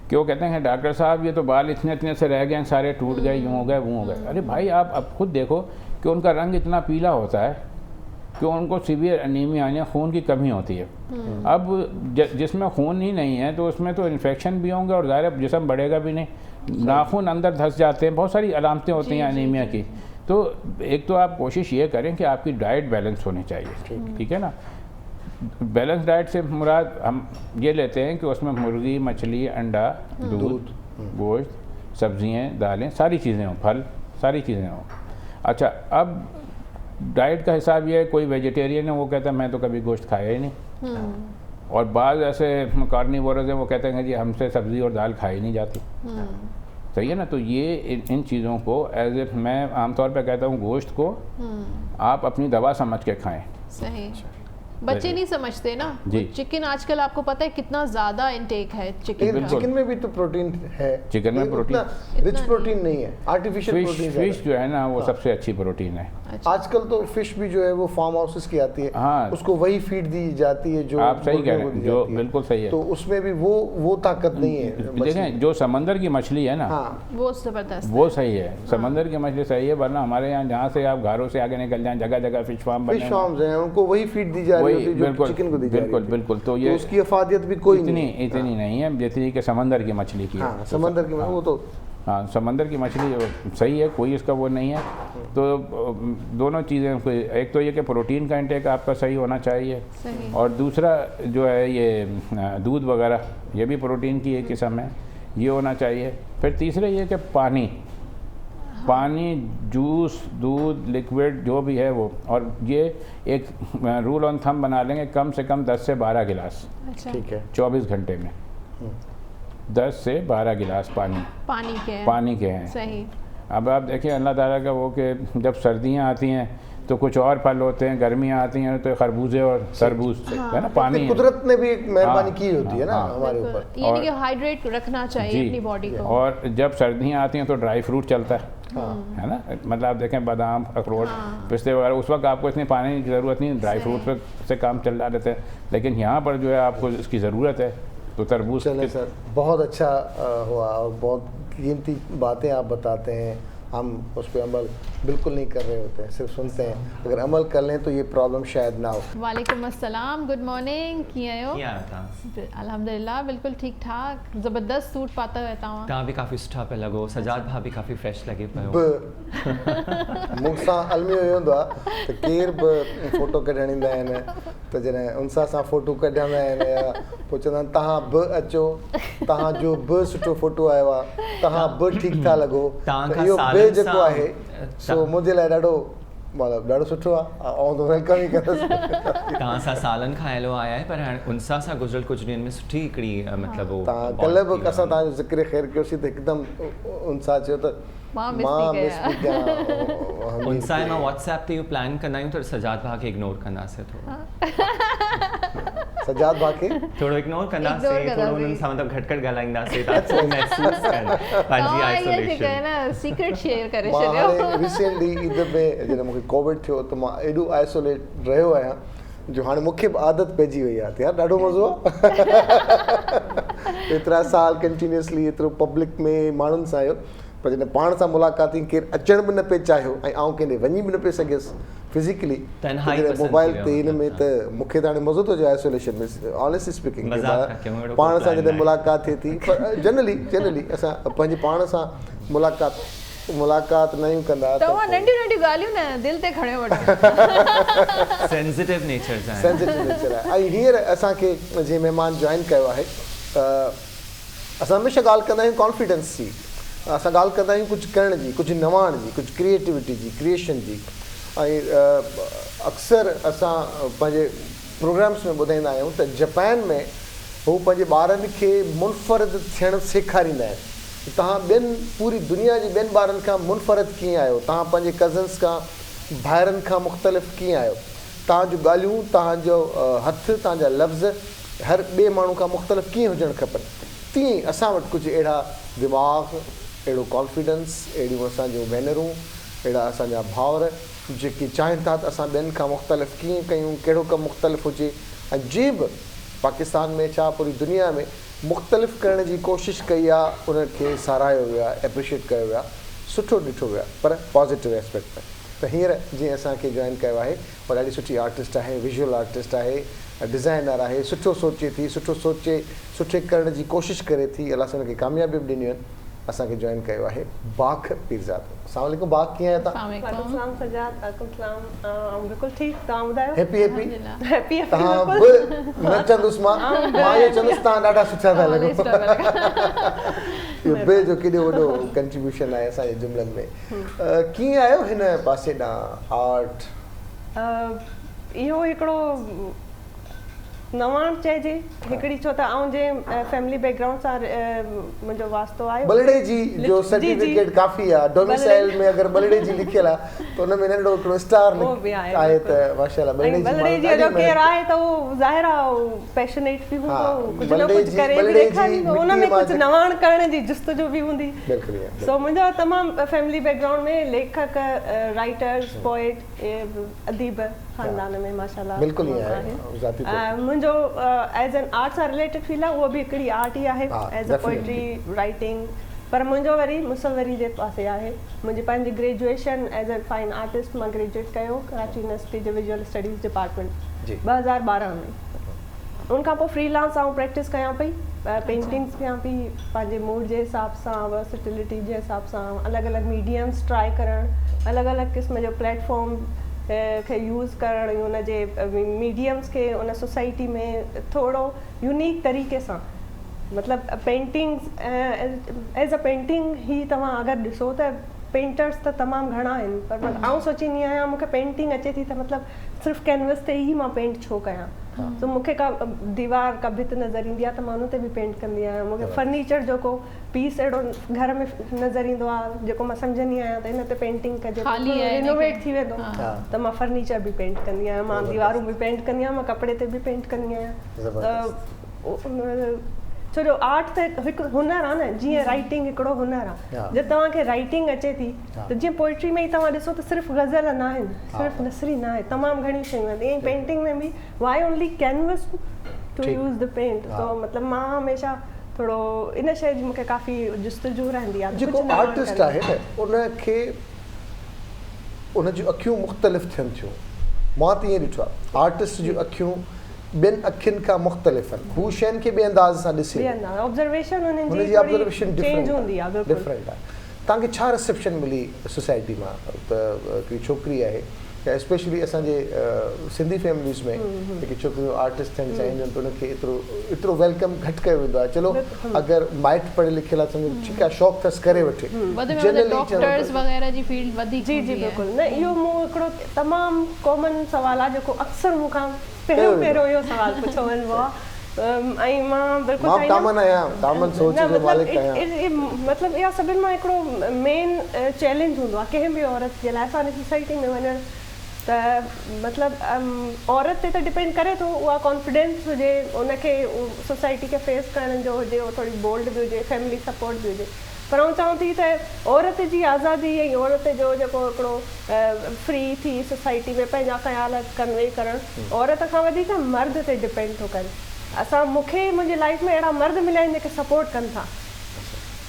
कि वो कहते हैं डॉक्टर साहब ये तो बाल इतने इतने से रह गए हैं, सारे टूट गए, यूँ हो गए, वो हो गए। अरे भाई, आप अब खुद देखो कि उनका रंग इतना पीला होता है कि उनको सीवियर एनीमिया यानी खून की कमी होती है। अब जिसमें खून ही नहीं है तो उसमें तो इन्फेक्शन भी होंगे और ज़ाहिर जिस्म बढ़ेगा भी नहीं, नाखून अंदर धंस जाते हैं, बहुत सारी अलामतें होती हैं एनीमिया की। तो एक तो आप कोशिश ये करें कि आपकी डाइट बैलेंस होनी चाहिए, ठीक है ना। बैलेंस डाइट से मुराद हम ये लेते हैं कि उसमें मुर्गी, मछली, अंडा, दूध, गोश्त, सब्जियाँ, दालें, सारी चीज़ें हों, फल, सारी चीज़ें हों। अच्छा, अब डाइट का हिसाब ये है, कोई वेजिटेरियन है वो कहता है मैं तो कभी गोश्त खाया ही नहीं, और बाद ऐसे कार्निवोरस हैं वो कहते हैं जी हमसे सब्ज़ी और दाल खाई नहीं जाती। सही है ना। तो ये इन चीज़ों को एज ए मैं आमतौर पे कहता हूँ गोश्त को आप अपनी दवा समझ के खाएं। सही। बच्चे नहीं समझते ना। जी। चिकन आजकल आपको पता है कितना ज्यादा इनटेक है चिकन लेकिन का। चिकन में भी तो प्रोटीन है, चिकन में लेकिन प्रोटीन उतना रिच प्रोटीन नहीं है, आर्टिफिशियल प्रोटीन फिश जो है ना वो सबसे अच्छी प्रोटीन है। अच्छा। आजकल तो फिश भी जो है वो फार्म हाउसेस की आती है, हाँ। उसको वही फीड दी जाती है जो आप सही कह मुर्गियों रहे को हैं, दी जो जाती है। बिल्कुल सही है। तो उसमें भी वो ताकत नहीं है मछली देखें जो समंदर की मछली है ना, हाँ वो जबरदस्त वो सही है, समंदर की मछली सही है। वरना हमारे यहाँ जहाँ से आप घरों से आगे निकल जाएं, जगह जगह फिश फार्म बने फिश हुए हैं। फार्म्स हैं, उनको वही फीड दी जा रही होती है जो चिकन को दी जा रही बिल्कुल होती है। बिल्कुल। तो तो ये उसकी अफादियत भी कोई नहीं है। इतनी नहीं है जितनी कि समंदर की मछली की है। हाँ, समंदर की वो तो हाँ, समंदर की मछली सही है, कोई इसका वो नहीं है। तो दोनों चीज़ें, एक तो ये कि प्रोटीन का इंटेक आपका सही होना चाहिए, सही। और दूसरा जो है ये दूध वगैरह, ये भी प्रोटीन की एक किस्म है, ये होना चाहिए। फिर तीसरा ये कि पानी, जूस, दूध, लिक्विड जो भी है वो, और ये एक रूल ऑन थंब बना लेंगे, कम से कम 10 से 12 गिलास अच्छा। ठीक है। 24 घंटे में 10 से 12 गिलास पानी के हैं। सही। अब आप देखिए अल्लाह ताला का वो कि जब सर्दियाँ आती हैं तो कुछ और फल होते हैं, गर्मियाँ आती हैं तो खरबूजे और तरबूज है ना, पानी है। कुदरत ने भी एक मेहरबानी हाँ, की होती है ना हाँ, हमारे बिल्कुल। ऊपर। यानी कि हाइड्रेट रखना चाहिए अपनी बॉडी को। और जब सर्दियाँ आती हैं तो ड्राई फ्रूट चलता है हाँ। है ना, मतलब आप देखें बादाम, अखरोट, पिस्ते वगैरह, उस वक्त आपको इतनी पानी की ज़रूरत नहीं, ड्राई फ्रूट पे से काम चल रहा रहता है। लेकिन यहाँ पर जो है आपको इसकी ज़रूरत है, तो तरबूज। चले सर, बहुत अच्छा हुआ और बहुत कीमती बातें आप बताते हैं। हम उस पर अमल बिल्कुल नहीं कर रहे होते हैं, सिर्फ सुनते हैं। अगर अमल कर लें तो ये प्रॉब्लम शायद ना हो। वालेकुम अस्सलाम, गुड मॉर्निंग, कीअं आहियो? अल्हम्दुलिल्लाह बिल्कुल ठीक ठाक। ज़बरदस्त सूट पाता हुआ तव्हां। तव्हां बि काफ़ी सुठा पिया लॻो, सजाद भाउ बि काफ़ी फ्रेश लॻे पियो। मूंसां अलमी हुयो हूंदो आहे त केर बि फोटो कढण ईंदा आहिनि त जॾहिं उनसां सां फोटो कढंदा आहिनि या पोइ चवंदा आहिनि तव्हां बि अचो, तव्हांजो बि सुठो फोटो आयो आहे, तव्हां बि ठीकु था लॻो। इहो बि जेको आहे सो मुंहिंजे लाइ ॾाढो मतिलबु ॾाढो सुठो आहे, ऐं त वेलकम ई कंदुसि। तव्हां सां सालनि खां आयलो आया आहे, पर हाणे उनसां सां गुज़िरियल कुझु ॾींहंनि में सुठी हिकिड़ी मतिलबु तव्हां कल्ह बि असां तव्हांजो ज़िक्र ख़ैर कयोसीं त हिकदमि उनसां चयो त मां मिस थी कयां। उनसां मां व्हाट्सएप ते इहो प्लान कंदा आहियूं त सजाद भाउ खे इग्नोर कंदासीं, सजाद भाउ खे थोरो इग्नोर कंदासीं, थोरो उन्हनि सां मतिलबु घटि घटि ॻाल्हाईंदासीं ताकि उहे महसूस कनि पंहिंजी आइसोलेशन। सीक्रेट शेयर करे मां छॾियो। हाणे रिसेंटली ईद में जॾहिं मूंखे कोविड थियो त मां एॾो आइसोलेट रहियो आहियां जो हाणे मूंखे बि आदत पइजी वई आहे। यार ॾाढो मज़ो आहे एतिरा साल कंटिन्यूसली एतिरो पब्लिक में माण्हुनि सां आहियो, पर जॾहिं पाण सां मुलाक़ात थी, केरु अचण बि न पिए चाहियो ऐं आउं कंहिं वञी बि न पिए सघियसि फिज़िकली मोबाइल ते हिन में, त मूंखे त हाणे मज़ो थो अचे आइसोलेशन में। ऑनेस्टली स्पीकिंग पाण सां जॾहिं मुलाक़ात थिए थी, पर जनरली असां पंहिंजी पाण सां मुलाक़ात नयूं कंदा। तव्हां नंढियूं नंढियूं ॻाल्हियूं न दिलि ते खणे वठो। सेंसिटिव नेचर आहे। ऐं हींअर असांखे जीअं महिमान जॉइन कयो आहे, असां हमेशह ॻाल्हि कंदा आहियूं कॉन्फिडेंस जी, असां ॻाल्हि कंदा आहियूं कुझु करण जी, कुझु नवाण जी, कुझु क्रिएटिविटी जी, क्रिएशन जी। ऐं अक्सर असां पंहिंजे प्रोग्राम्स में ॿुधाईंदा आहियूं त जापान में हू पंहिंजे ॿारनि खे मुनफ़रिद थियणु सेखारींदा आहिनि। तव्हां ॿियनि पूरी दुनिया जे ॿियनि ॿारनि खां मुनफ़रिद कीअं आहियो, तव्हां पंहिंजे कज़न्स खां, भाइरनि खां मुख़्तलिफ़ कीअं आहियो, तव्हांजूं ॻाल्हियूं, तव्हांजो हथु, तव्हांजा लफ़्ज़ हर ॿिए माण्हू खां मुख़्तलिफ़ कीअं हुजणु खपनि। तीअं असां वटि कुझु अहिड़ा दिमाग़, अहिड़ो कॉन्फिडेंस, अहिड़ियूं असांजूं भेनरूं, अहिड़ा असांजा भाउर जेके चाहिनि था त असां ॿियनि खां मुख़्तलिफ़ कीअं कयूं, कहिड़ो कमु मुख़्तलिफ़ हुजे। ऐं जे बि पाकिस्तान में छा पूरी दुनिया में मुख़्तलिफ़ करण जी कोशिशि कई आहे, उनखे साराहियो वियो आहे, एप्रिशिएट कयो वियो आहे, सुठो ॾिठो वियो आहे, पर पॉज़िटिव एस्पेक्ट में। त हींअर जीअं असांखे जॉइन कयो आहे, उहा ॾाढी सुठी आर्टिस्ट आहे, विजुअल आर्टिस्ट आहे, डिज़ाइनर आहे, सुठो सोचे थी, सुठे करण जी कोशिशि करे थी, अलाह सां हुनखे कामयाबी बि ॾिनियूं आहिनि। असांखे जॉइन कयो आहे बाख पीरज़ाद। अस्सलाम वालेकुम बाख, कीअं आहियो तव्हां? वालेकुम सजाद, वालेकुम सलाम। बिल्कुल ठीक, तव्हां ॿुधायो? हैप्पी तव्हां बि न चंदुसि, मां इहो चंदुसि तव्हां ॾाढा सुठा था लॻो। इहो बि जो केॾो वॾो कंट्रीब्यूशन आहे असांजे जुमलनि में। कीअं आहियो हिन पासे ॾांहुं आर्ट? इहो हिकिड़ो नवाण चइजे हिकिड़ी, छो त आउं जे फैमिली बैकग्राउंड सां मुंहिंजो वास्तो आहे। बलड़े जी जो सर्टिफिकेट काफ़ी आहे, डोमिसाइल में अगरि बलड़े जी लिखियल आहे तो उन में नंढो हिकिड़ो स्टार उहो बि आहे, आहे त माशाल्लाह बलड़े जी जो केरु आहे त उहो ज़ाहिर आहे पैशनेट बि हा, हूंदो, कुझु न बलड़े कुझु जी- करे बि बलड़े जी ॾेखारींदो, उन में मिटीअ मां कुझु नवाण करण जी जुस्तजू बि हूंदी। बिल्कुलु ईअं। सो मुंहिंजो तमामु फैमिली बैकग्राउंड में लेखक, राइटर्स, पोएट, अदीब ख़ानदान में माशाल्लाह बिल्कुलु ईअं आहे। आहे ज़ाती तौर ते। मुंहिंजो एज एन आर्ट सां रिलेटेड फील्ड आहे, उहो बि हिकिड़ी आर्ट ई आहे, हा, as a definitely। Poetry writing. पर मुंहिंजो वरी मुसवरी जे पासे आहे। मुंहिंजी पंहिंजी graduation as a fine artist मां ग्रेजुएट कयो कराची यूनिवर्सिटी जे विजुअल स्टडीज़ डिपार्टमेंट जी। 2012 में। उनखां पोइ फ्रीलांस आउं प्रैक्टिस कयां पई, पेंटिंग्स कयां पई पंहिंजे मूड जे हिसाब सां, वर्सिटिलिटी जे हिसाब सां, अलॻि अलॻि मीडियम्स ट्राई करणु, अलॻि अलॻि क़िस्म जो प्लेटफॉर्म खे यूज़ करणु, उन जे मीडियम्स खे उन सोसाइटी में थोरो यूनिक तरीक़े सां, मतिलबु पेंटिंग्स एज अ पेंटिंग ही तव्हां अगरि ॾिसो त पेंटर्स त तमामु घणा आहिनि, पर आउं सोचींदी आहियां मूंखे पेंटिंग अचे थी त मतिलबु सिर्फ़ु कैनवस ते ई मां पेंट छो कयां। सो मूंखे का दीवार का भित नज़र ईंदी आहे त मां उन ते बि पेंट कंदी आहियां। मूंखे फर्नीचर जेको पीस अहिड़ो घर में नज़र ईंदो आहे जेको मां सम्झंदी आहियां त इन ते पेंटिंग कजे रिनोवेट थी वेंदो त मां फर्नीचर बि पेंट कंदी आहियां, मां दीवारूं बि पेंट कंदी आहियां, मां कपिड़े ते बि पेंट कंदी आहियां। त छो जो आर्ट त हिकु हुनर आहे न, जीअं राइटिंग हिकिड़ो हुनर आहे। जब तव्हांखे राइटिंग अचे थी त जीअं पोइट्री में ई तव्हां ॾिसो त सिर्फ़ु गज़ल न आहिनि, सिर्फ़ु नसरी न आहे, तमामु घणियूं शयूं आहिनि। ईअं पेंटिंग में बि why only canvas to use the paint. तो मतिलबु मां हमेशह थोरो इन शइ जी मूंखे काफ़ी जुस्तजू रहंदी आहे। जेको आर्टिस्ट आहे न उनखे उन जूं अखियूं मुख़्तलिफ़ थियनि थियूं। मां त ईअं ॾिठो आहे आर्टिस्ट जूं अखियूं ॿियनि अखियुनि खां मुख़्तलिफ़ आहिनि, हू शयुनि खे ॿिए अंदाज़ सां ॾिसे, ऑब्जर्वेशन हुनजी ऑब्जर्वेशन चेंज हूंदी आहे, डिफरेंट आहे। तव्हांखे छा रिसेप्शन मिली सोसाइटी मां? त हिकिड़ी छोकिरी आहे या स्पेशली असांजे सिंधी फैमिलीज़ में जेकी छोकिरियूं आर्टिस्ट थियणु चाहींदियूं आहिनि त उनखे एतिरो वेलकम घटि कयो वेंदो आहे। चलो अगरि माइट पढ़ियल लिखियल आहे सम्झो ठीकु आहे, शौक़ु अथसि करे वठे, डॉक्टर्स वग़ैरह जी फील्ड वधीक जी जी बिल्कुलु न। इहो मूं हिकिड़ो तमामु कॉमन सुवालु आहे जेको अक्सर मूंखां पहिरियों इहो सुवालु पुछियो वञिबो आहे ऐं मां बिल्कुलु मतिलबु इहा सभिनि मां हिकिड़ो मेन चैलेंज हूंदो आहे कंहिं बि औरत जे लाइ असांजी सोसाइटी में वञणु। त मतिलबु औरत ते त डिपेंड करे थो, उहा कॉन्फिडेंस हुजे, उनखे सोसाइटी खे फेस करण जो हुजे, उहो थोरी बोल्ड बि हुजे, फैमिली सपोर्ट बि हुजे। पर आउं चवां थी त औरत जी आज़ादी ऐं औरत जो जेको हिकिड़ो फ्री थी सोसाइटी में पंहिंजा ख़्याल कन्वे करणु औरत खां वधीक मर्द ते डिपेंड थो करे। मूंखे मुंहिंजी लाइफ में अहिड़ा मर्द मिलिया आहिनि जेके सपोर्ट कनि था।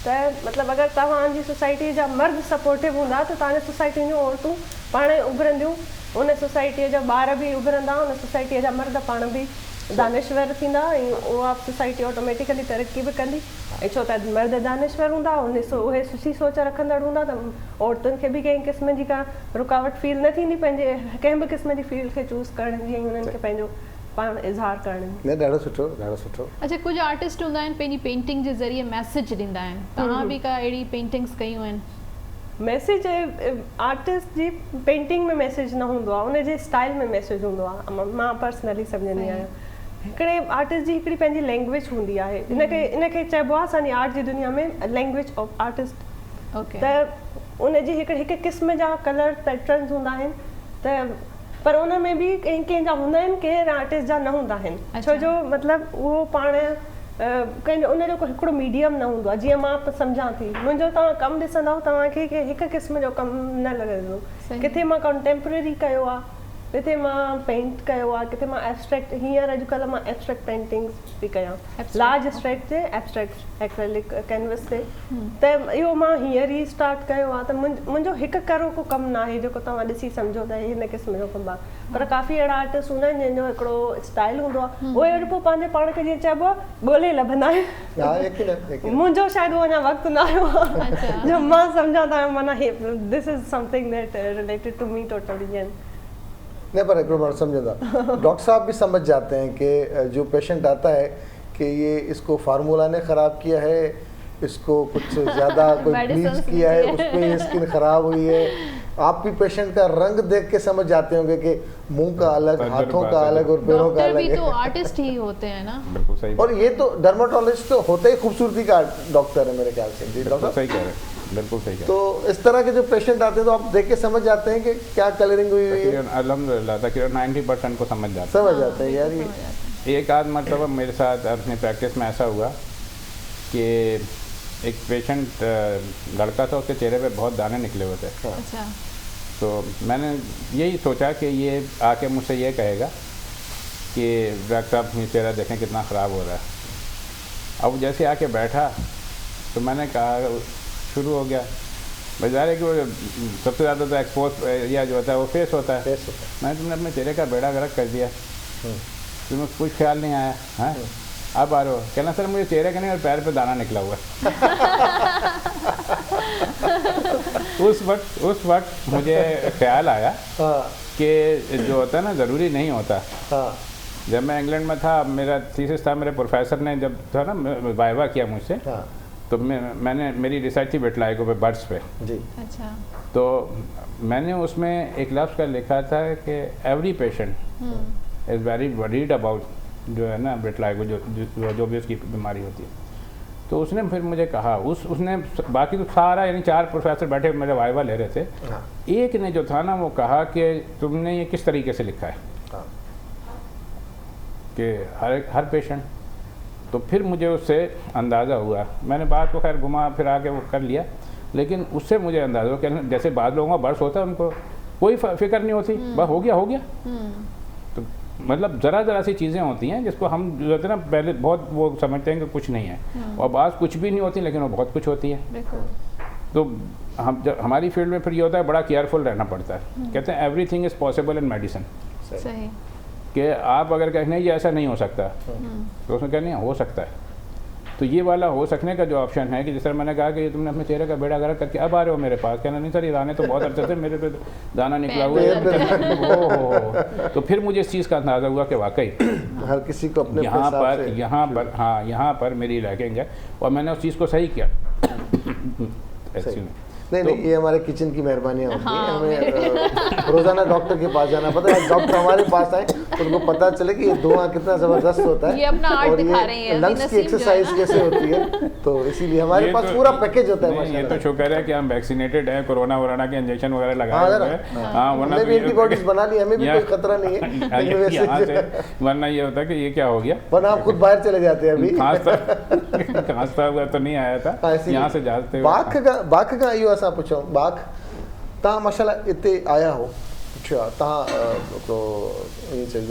त मतिलबु अगरि तव्हांजी सोसाइटी जा मर्द सपोर्टिव हूंदा त तव्हांजी सोसाइटी जूं औरतूं पाण उभरंदियूं, उन सोसाइटीअ जा ॿार बि उभरंदा, उन सोसाइटीअ जा मर्द पाण बि दानिश्वर थींदा ऐं उहा सोसाइटी ऑटोमेटिकली तरक़ी बि कंदी। ऐं छो त मर्द दानिश्वर हूंदा, उहे सुठी सोच रखंदड़ हूंदा त औरतुनि खे बि कंहिं क़िस्म जी का रुकावट फील न थींदी पंहिंजे कंहिं बि क़िस्म जी फील्ड खे चूज़ करण जी ऐं उन्हनि खे पंहिंजो पाण इज़हार करण जी। न ॾाढो सुठो, ॾाढो सुठो। अच्छा, कुझु आर्टिस्ट हूंदा आहिनि पंहिंजी पेंटिंग जे ज़रिए मैसेज ॾींदा आहिनि, तव्हां बि का अहिड़ी पेंटिंग्स कयूं आहिनि? मैसेज आर्टिस्ट जी पेंटिंग में मैसेज न हूंदो आहे, उनजे स्टाइल में मैसेज हूंदो आहे। मां पर्सनली सम्झंदी आहियां हिकिड़े आर्टिस्ट जी हिकिड़ी पंहिंजी लैंग्वेज हूंदी आहे, इनखे चइबो आहे असांजी आर्ट जी दुनिया में लैंग्वेज ऑफ आर्टिस्ट। त उनजी हिकु क़िस्म जा कलर पैटर्न्स हूंदा आहिनि, त पर उन में बि कंहिंजा हूंदा आहिनि, कंहिं आर्टिस्ट जा न हूंदा आहिनि। छो जो मतिलबु उहो पाण कंहिंजो उनजो हिकिड़ो मीडियम न हूंदो आहे। जीअं मां सम्झां थी, मुंहिंजो तव्हां कमु ॾिसंदव तव्हांखे हिकु क़िस्म जो कमु न लॻंदो। किथे मां कंटेम्पररी कयो आहे, किथे मां पेंट कयो आहे, किथे मां एब्स्ट्रैक्ट, हींअर अॼुकल्ह मां एब्स्ट्रैक्ट पेंटिंग्स बि कयां, लार्ज एब्स्ट्रैक्ट ते एब्स्ट्रैक्ट एक्रेलिक कैनवस ते। त इहो मां हींअर ई स्टार्ट कयो आहे। त मुंहिंजो हिकु करो को कमु न आहे जेको तव्हां ॾिसी सम्झो त हिन क़िस्म जो कमु आहे। पर काफ़ी अहिड़ा आर्टिस्ट हूंदा आहिनि जंहिंजो हिकिड़ो स्टाइल हूंदो आहे, उहे अॼु पोइ पंहिंजे पाण खे जीअं चइबो आहे ॻोल्हे लभंदा आहिनि। मुंहिंजो शायदि उहो अञा वक़्तु न आयो आहे जो मां सम्झां त माना this is something that related to me totally. नहीं, पर एक बार समझा डॉक्टर साहब भी समझ जाते हैं कि जो पेशेंट आता है कि ये इसको फार्मूला ने ख़राब किया है, इसको कुछ ज़्यादा कोई ब्लीच किया है, उस पर स्किन ख़राब हुई है। आप भी पेशेंट का रंग देख के समझ जाते होंगे कि मुंह का अलग, हाथों का अलग और पैरों का अलग है। तो आर्टिस्ट ही होते हैं ना। बिल्कुल सही। और ये तो डर्माटोलॉजिस्ट तो होते ही खूबसूरती का डॉक्टर है मेरे ख्याल से। जी डॉक्टर सही कह रहे हैं। बिल्कुल सही है। तो इस तरह के जो पेशेंट आते हैं तो आप देख के समझ जाते हैं कि क्या कलरिंग हुई हुई है? अल्हम्दुलिल्लाह तकरीबन 90% को समझ जाते समझ जाते हैं यार। ये हैं। एक आध मरतबा मेरे साथ अपनी प्रैक्टिस में ऐसा हुआ कि एक पेशेंट लड़का था, उसके चेहरे पे बहुत दाने निकले हुए थे। अच्छा। तो मैंने यही सोचा कि ये आके मुझसे ये कहेगा कि डॉक्टर साहब अपनी चेहरा देखें कितना ख़राब हो रहा है। अब जैसे आके बैठा तो मैंने कहा, शुरू हो गया। बजाय है कि वो सबसे ज़्यादा तो एक्सपोज एरिया जो होता है वो फेस होता है। मैंने तुमने अपने चेहरे का बेड़ा गर्क कर दिया, तुम्हें कुछ ख्याल नहीं आया है? अब आ रहे हो? कहना सर मुझे चेहरे का नहीं और पैर पे दाना निकला हुआ उस वक्त मुझे ख्याल आया कि जो होता है ना ज़रूरी नहीं होता। जब मैं इंग्लैंड में था, मेरा थीसिस था, मेरे प्रोफेसर ने जब था ना वाइवा किया मुझसे, तो मैंने मेरी रिसर्च थी विटिलिगो पे, बर्ड्स पे जी। अच्छा। तो मैंने उसमें एक लफ्ज़ का लिखा था कि every patient is very worried about जो है ना विटिलिगो, जो भी उसकी बीमारी होती है। तो उसने फिर मुझे कहा, उसने बाकी तो सारा यानी 4 प्रोफेसर बैठे मेरे वाइवा ले रहे थे, एक ने जो था ना वो कहा कि तुमने ये किस तरीके से लिखा है कि हर पेशेंट। तो फिर मुझे उससे अंदाज़ा हुआ, मैंने बात को खैर घुमा फिरा के वो कर लिया, लेकिन उससे मुझे अंदाज़ा हुआ कि जैसे बाद लोगों का बर्स होता है उनको कोई फिक्र नहीं होती, बस हो गया। तो मतलब ज़रा सी चीज़ें होती हैं जिसको हम जो होते हैं ना पहले बहुत वो समझते हैं कि कुछ नहीं है, और बात कुछ भी नहीं होती लेकिन वो बहुत कुछ होती है। तो हम जब हमारी फील्ड में फिर ये होता है बड़ा केयरफुल रहना पड़ता है। कहते हैं everything is possible in medicine, सही कि आप अगर कहें नहीं ये ऐसा नहीं हो सकता, तो उसमें कहने हो सकता है। तो ये वाला हो सकने का जो ऑप्शन है कि जिस तरह मैंने कहा कि तुमने अपने चेहरे का बेड़ा गर्क करके अब आ रहे हो मेरे पास, कहना नहीं सर ये दाने तो बहुत अच्छे थे, मेरे पे दाना निकला हुआ है। हो तो फिर मुझे इस चीज़ का अंदाज़ा हुआ कि वाकई हर किसी को अपने यहाँ पर मेरी लैकिंग है, और मैंने उस चीज़ को सही किया। नहीं, ये हमारे किचन की मेहरबानियाँ होती हैं। हमें रोज़ाना डॉक्टर के पास जाना पड़ता है। डॉक्टर हमारे पास आए तो उनको पता चले कि ये धुआं कितना ज़बरदस्त होता है, ये अपना आर्ट दिखा रही है, लंग्स की एक्सरसाइज कैसे होती है। तो इसीलिए हमारे पास पूरा पैकेज होता है। ये तो शुक्र है कि हम वैक्सीनेटेड हैं, कोरोना वोरोना के इंजेक्शन वगैरह लगाए हुए हैं। हमने भी एंटीबॉडीज बना ली, हमें भी कोई खतरा नहीं है। वरना ये होता कि ये क्या हो गया, वरना आप खुद बाहर चले जाते हैं। अभी खांसता हुआ तो नहीं आया था, यहाँ से जाते बाघ का इहो असां पुछूं, बाघ तव्हां माशाल्लाह हिते आया हो, अच्छा तव्हां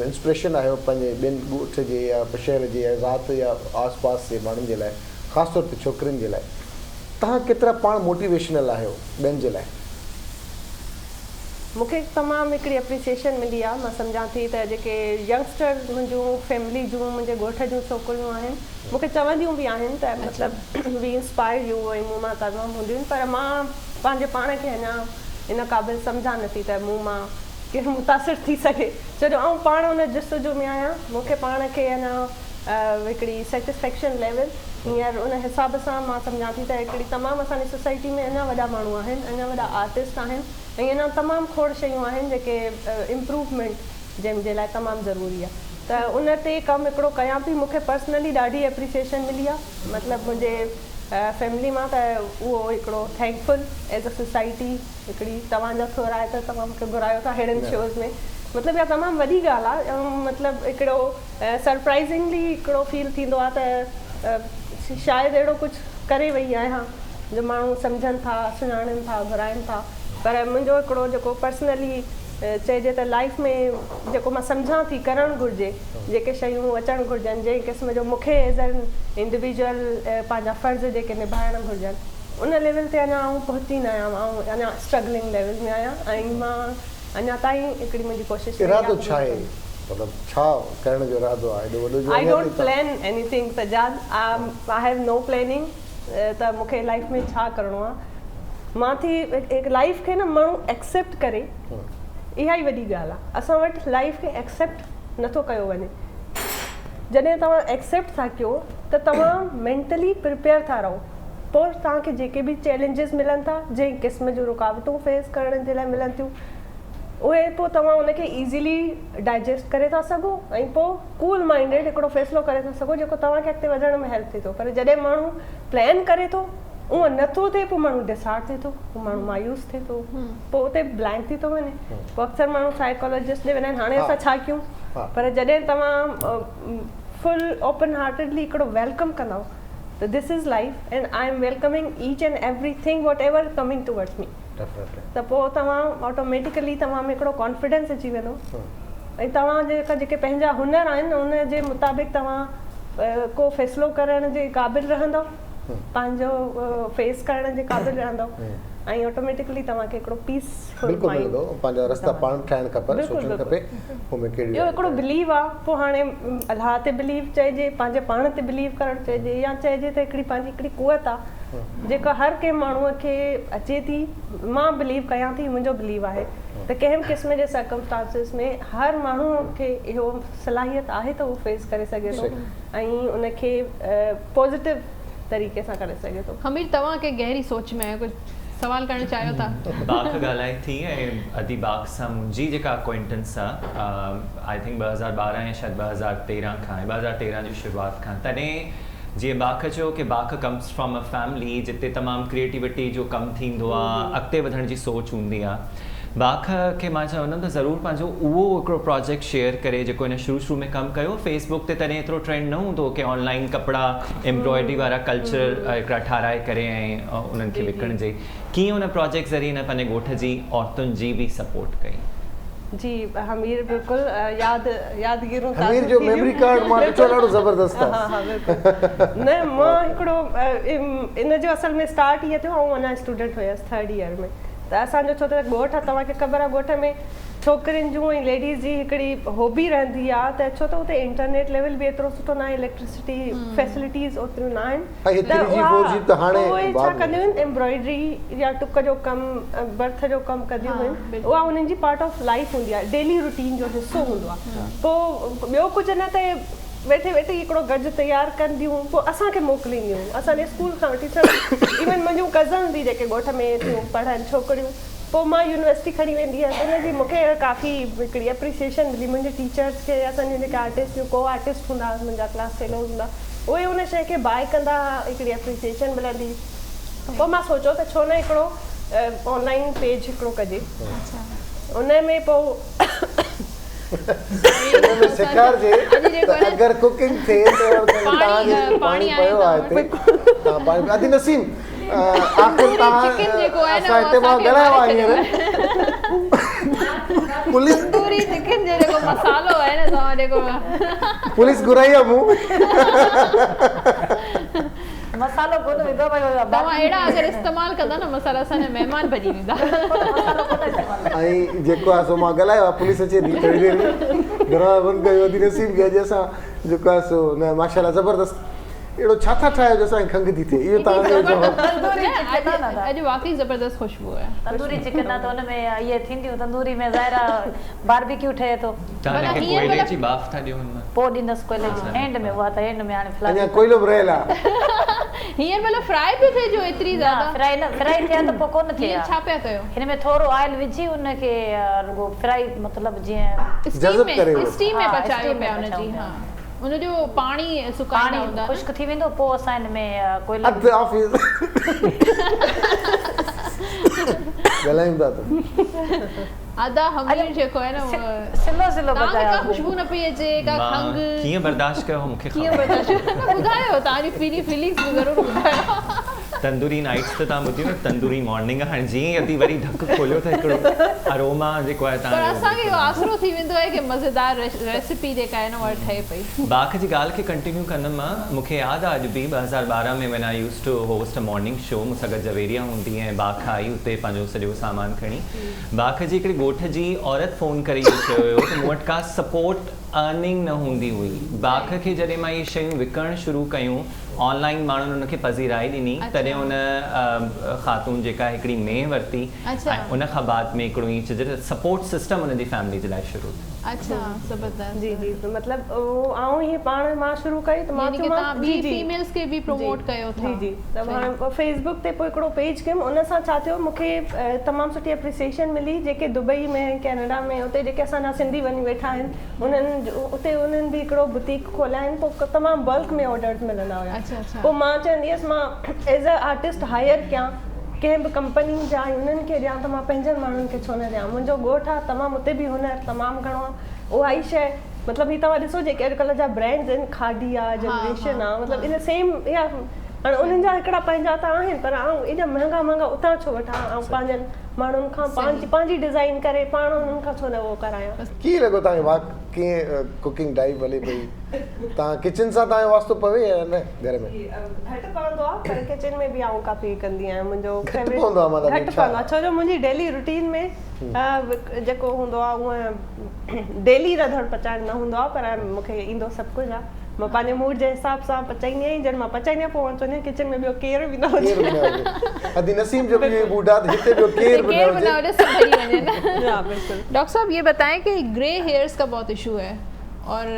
इंस्पिरेशन आहियो पंहिंजे ॿियनि ॻोठ जे या शहर जे या ज़ात या आस पास जे माण्हुनि जे लाइ, ख़ासि तौर ते छोकिरियुनि जे लाइ तव्हां केतिरा पाण मोटिवेशनल आहियो ॿियनि जे लाइ? मूंखे तमामु हिकिड़ी एप्रिसिएशन मिली आहे। मां सम्झां थी त जेके यंगस्टर मुंहिंजूं फैमिली जूं मुंहिंजे ॻोठ जूं छोकिरियूं आहिनि, मूंखे चवंदियूं बि आहिनि त मतिलबु वी इंस्पायर यू, ऐं मूं मां तमामु हूंदियूं आहिनि, पर मां पंहिंजे पाण खे अञा इन क़ाबिल सम्झां नथी त मूं मां केरु मुतासिर थी सघे, छो जो आउं पाण उन जस्तजू में आहियां। मूंखे पाण खे अञा हिकिड़ी सेटिस्फेक्शन लेवल हींअर उन हिसाब सां मां सम्झां थी त हिकिड़ी तमामु असांजी सोसाइटी में अञा वॾा माण्हू आहिनि, अञा वॾा आर्टिस्ट आहिनि, ऐं अञा तमामु खोड़ शयूं आहिनि जेके इम्प्रूवमेंट जंहिंजे लाइ तमामु ज़रूरी आहे। त उन ते कमु हिकिड़ो कयां पई। मूंखे पर्सनली ॾाढी एप्रिसिएशन मिली आहे, मतिलबु मुंहिंजे फैमिली मां, त उहो हिकिड़ो थैंकफुल एज़ अ सोसाइटी हिकिड़ी तव्हांजा थोर आहे त तव्हां मूंखे घुरायो था अहिड़नि शोज़ में, मतिलबु इहा तमामु वॾी ॻाल्हि आहे। ऐं मतिलबु हिकिड़ो सरप्राइज़िंगली हिकिड़ो फील थींदो आहे त शायदि अहिड़ो कुझु करे वई आहियां जो माण्हू सम्झनि था, सुञाणनि था, घुराइनि था। पर मुंहिंजो हिकिड़ो जेको पर्सनली चइजे त लाइफ में जेको मां सम्झां थी करणु घुरिजे, जेके शयूं अचणु घुरिजनि, जंहिं क़िस्म जो मूंखे एज़ एन इंडिविजुअल पंहिंजा फ़र्ज़ जेके निभाइणु घुरिजनि, उन लेवल ते अञा आउं पहुची न आहियां। ऐं अञा स्ट्रगलिंग लेवल में आहियां, ऐं मां अञा ताईं हिकिड़ी मुंहिंजी कोशिशि इरादो छा आहे, मतिलबु छा करण जो इरादो आहे? एॾो वॾो जो I don't plan anything Sajjad, I have no planning त मूंखे लाइफ में छा करिणो आहे। मां थी हिकु लाइफ खे न माण्हू एक्सेप्ट करे, इहा ई वॾी ॻाल्हि आहे। असां वटि लाइफ खे एक्सेप्ट नथो कयो वञे। जॾहिं तव्हां एक्सेप्ट था कयो त तव्हां मेंटली प्रिपेयर था रहो, पोइ तव्हांखे जेके बि चैलेंजिस मिलनि था, जंहिं क़िस्म जूं रुकावटूं फेस करण जे लाइ मिलनि थियूं, उहे पोइ तव्हां उनखे ईज़िली डाइजेस्ट करे था सघो, ऐं पोइ कूल माइंडेड हिकिड़ो फ़ैसिलो करे था सघो जेको तव्हांखे अॻिते वधण में हेल्प थिए थो। पर जॾहिं माण्हू प्लान करे थो उहो नथो थिए पोइ माण्हू डिसहार्ट थिए थो, पोइ माण्हू मायूस थिए थो, पोइ उते ब्लैंक थी थो वञे। पोइ अक्सर माण्हू साइकोलॉजिस्ट ॾे वेंदा आहिनि हाणे असां छा कयूं, पर जॾहिं तव्हां फुल ओपन हार्टेडली हिकिड़ो वेलकम कंदव त this is life and I am welcoming each and everything what ever coming towards me, त पोइ तव्हां ऑटोमेटिकली तव्हां में हिकिड़ो कॉन्फिडेंस अची वेंदो ऐं तव्हां जेके पंहिंजा हुनर आहिनि उन जे मुताबिक़ तव्हां को फ़ैसिलो करण जे क़ाबिल रहंदव, पंहिंजो फेस करण जे क़ाबिल रहंदव ऐं ऑटोमेटिकली तव्हांखे हिकिड़ो पीसफुल माइंड पंहिंजा रस्ता पाण ठाहिण खपनि, सोचणु खपे हुनमें कहिड़ी इहो हिकिड़ो बिलीव आहे। पोइ हाणे अलाह ते बिलीव चइजे, पंहिंजे पाण ते बिलीव करणु चइजे, या चइजे त हिकिड़ी पंहिंजी हिकिड़ी कुवत आहे जेका हर कंहिं माण्हूअ खे अचे थी। मां बिलीव कयां थी, मुंहिंजो बिलीव आहे त कंहिं क़िस्म जे सर्कमस्टांसिस में हर माण्हूअ खे इहो सलाहियत आहे त उहो फेस करे सघे थो ऐं उनखे पॉज़िटिव तरीक़े सां करे सघे थो। हमीर तव्हां के गहरी सोच में कुझु सवाल करणु चाहियो था? बाख ॻाल्हाए थी ऐं अदी बाख सां मुंहिंजी जेका अक्वेंटेंस आहे आई थिंक 2012 या शायदि 2013 खां 2013 जी शुरूआति खां, तॾहिं जीअं बाख चयो की बाख कम्स फ्रॉम अ फैमिली जिते तमामु क्रिएटिविटी जो कमु थींदो आहे, अॻिते वधण जी सोच हूंदी आहे। बाख खे मां चवंदमि त ज़रूरु पंहिंजो उहो हिकिड़ो प्रोजेक्ट शेयर करे जेको हिन शुरू में कमु कयो। फेसबुक ते तॾहिं एतिरो ट्रेंड न हूंदो की ऑनलाइन कपिड़ा एम्ब्रॉयडरी वारा कल्चर हिकिड़ा ठाराए करे ऐं उन्हनि खे विकण जे, कीअं उन प्रोजेक्ट ज़रिए हिन पंहिंजे ॻोठ जी औरतुनि जी बि सपोर्ट कई? जी हमीर बिल्कुलु यादगिरूं हमीर जो मेमोरी कार्ड मां ॾिठो ॾाढो ज़बरदस्त आहे। हा बिल्कुलु न मां हिकिड़ो इन जो असल में स्टार्ट ईअं थियो, ऐं अञा स्टूडेंट हुयसि 3rd ईयर में, त असांजो छो त ॻोठ आहे, तव्हांखे ख़बर आहे ॻोठ में छोकिरियुनि जूं ऐं लेडीज़ जी हिकिड़ी हॉबी रहंदी आहे त छो त उते इंटरनेट लेवल बि एतिरो सुठो न आहे, इलेक्ट्रिसिटी फैसिलिटीज़ ओतिरियूं न आहिनि, त उहे छा कंदियूं आहिनि एम्ब्रॉयडरी या टुक जो कमु, बर्थ जो कमु कंदियूं आहिनि, उहा उन्हनि जी पार्ट ऑफ लाइफ हूंदी आहे, डेली रूटीन जो हिसो हूंदो आहे। पोइ ॿियो कुझु न त वेठे वेठे हिकिड़ो गॾु तयारु कंदियूं, पोइ असांखे मोकिलींदियूं, असांजे स्कूल खां वठी इवन मुंहिंजूं कज़न बि जेके ॻोठ में थियूं पढ़नि छोकिरियूं, पोइ मां यूनिवर्सिटी खणी वेंदी हुअसि, उनजी मूंखे काफ़ी हिकिड़ी एप्रिसिएशन मिली। मुंहिंजे टीचर्स खे, असांजे जेके आर्टिस्ट जो को आर्टिस्ट हूंदा हुआ, मुंहिंजा क्लास फेलोज़ हूंदा, उहे उन शइ खे बाय कंदा, हिकिड़ी एप्रिसिएशन मिलंदी। पोइ मां सोचियो त छो न हिकिड़ो ऑनलाइन पेज हिकिड़ो कजे, उन में पोइ सेखारिजे अगरि कुकिंग थिए त पाणी पियो आहे हिते अदी नसीम आख़िर असां हिते मां ॻाल्हायो आहे हींअर पुलिस तंदूरी चिकन जो जेको मसालो आहे न तव्हां जेको पुलिस घुराई आहे मूं मसालो कोन विधो पियो तव्हां अहिड़ा अगरि इस्तेमालु कंदा न मसाला असांजा महिमान भॼी वेंदा। ऐं जेको आहे सो मां ॻाल्हायो आहे, पुलिस अचे थी थोरी देरि में, दरवाज़ो बंदि कयो अदी नसीब खे, अॼु असां जेको आहे सो न माशाल्लाह ज़बरदस्त अहिड़ो छा था ठाहियो जो असांखे खंघि थी थिए, इहो तव्हांजो अॼु वाक़ई ज़बरदस्त ख़ुशबू आहे। तंदूरी चिकन आहे त हुन में इहे थींदियूं तंदूरी में ज़ाहिरा बारबेक्यू ठहे थो, कोयले जी बाफ़ था ॾियो हुन पोइ ॾींदसि कोयले जी एंड में, उहा त एंड में हाणे अञा फिलहाल कोयलो बि रहियल आहे। हींअर मतलब फ्राई पियो थिए जो एतिरी ज़्यादा फ्राई थिया त पोइ कोन थिए, छा पिया कयो? हिन में थोरो ऑयल विझी उनखे रुगो फ्राई मतिलबु जीअं स्टीम में पचायो पिया हुनजी। हा उनजो पाणी सुकाइणा हूंदा, ख़ुश्क थी वेंदो, पोइ असां हिन में कोयलो ॻाल्हायूं था त आधा हमीर जेको आहे न सिलो सिलो तव्हांखे का ख़ुशबू न पई अचे, का खंघि कीअं बर्दाश्त कयो मूंखे कीअं बर्दाश्त ॿुधायो तव्हांजी फीलिंग्स ज़रूरु ॿुधायो। तंदूरी नाइट्स त तव्हां ॿुधियो न, तंदूरी मॉर्निंग हाणे जीअं अती वरी ढक खोलियो त हिकिड़ो अरोमा जेको आहे पर असांखे इहो आसरो थी वेंदो आहे कि मज़ेदार रेसिपी जेका आहे न उहा ठहे पई। बाख जी ॻाल्हि खे कंटिन्यू कंदमि मां, मूंखे यादि आहे अॼु बि 2012 में when I used to host a morning show, मूंसां गॾु जवेरिया हूंदी ऐं बाख आई उते पंहिंजो सॼो सामान खणी। बाख जी हिकिड़ी ॻोठ जी औरत फ़ोन करे इहो चयो हुयो त मूं वटि का सपोर्ट अर्निंग न हूंदी हुई। बाख खे जॾहिं मां इहे शयूं विकणणु शुरू कयूं, ऑनलाइन माण्हुनि उनखे पज़ीराई ॾिनी, तॾहिं उन ख़ातून जेका हिकिड़ी मेह वरिती ऐं उन खां बाद में हिकिड़ो ईअं चइजे त सपोर्ट सिस्टम उन जी फैमिली जे लाइ शुरू थियो। अच्छा ज़बरदस्त। जी जी तो मतलब आऊं ही पाण मां शुरू कई त मां यानी कि तव्हां ॿी फीमेल्स खे बि प्रमोट कयो था। जी जी त हाणे फेसबुक ते पोइ हिकिड़ो पेज कयमि, उन सां छा थियो मूंखे तमामु सुठी एप्रिसिएशन मिली। जेके दुबई में कैनेडा में उते जेके असांजा सिंधी वञी वेठा आहिनि उन्हनि उते उन्हनि बि हिकिड़ो बुटीक खोलिया आहिनि, पोइ तमामु बल्क में ऑर्डर्स मिलंदा हुया। पोइ मां चवंदी हुअसि मां एज़ अ आर्टिस्ट हायर कयां कंहिं बि कंपनी जा उन्हनि खे ॾियां त मां पंहिंजनि माण्हुनि खे छो न ॾियां। मुंहिंजो ॻोठु आहे तमामु, उते बि हुनर तमामु घणो आहे। उहा ई शइ मतिलबु ही तव्हां ॾिसो जेके अॼुकल्ह जा ब्रांड्स आहिनि, खादी आहे, जनरेशन आहे, मतिलबु इन सेम इहा हाणे उन्हनि जा हिकिड़ा पंहिंजा त आहिनि, पर आउं एॾा महांगा महांगा उतां छो वठां, ऐं पंहिंजनि माण्हुनि खां पंहिंजी डिज़ाइन करे पाण उन्हनि खां छो न उहो करायां। कीअं लॻो तव्हांखे कीअं कुकिंग डाइव हले पई? तव्हां किचन सां तव्हांजो वास्तो पवे या न घर में? घटि पवंदो आहे, पर किचन में बि आउं काफ़ी कंदी आहियां। मुंहिंजो घटि पवंदो आहे छो जो मुंहिंजी डेली रूटीन में जेको हूंदो आहे उहा डेली रधण पचाइण न हूंदो आहे, पर मूंखे ईंदो सभु कुझु आहे। मां पंहिंजे मूड जे हिसाब सां पचाईंदी आहियां। जॾहिं मां पचाईंदी आहियां पोइ चवंदी आहियां किचन में ॿियो केर बि न हुजे। अदी नसीम जो भी बूढ़ा हिते ॿियो केर बि न हुजे, सब भरी वञे न। हाँ बिल्कुल। डॉक्टर साहब ये बताएं कि ग्रे हेयर्स का बहुत इशू है और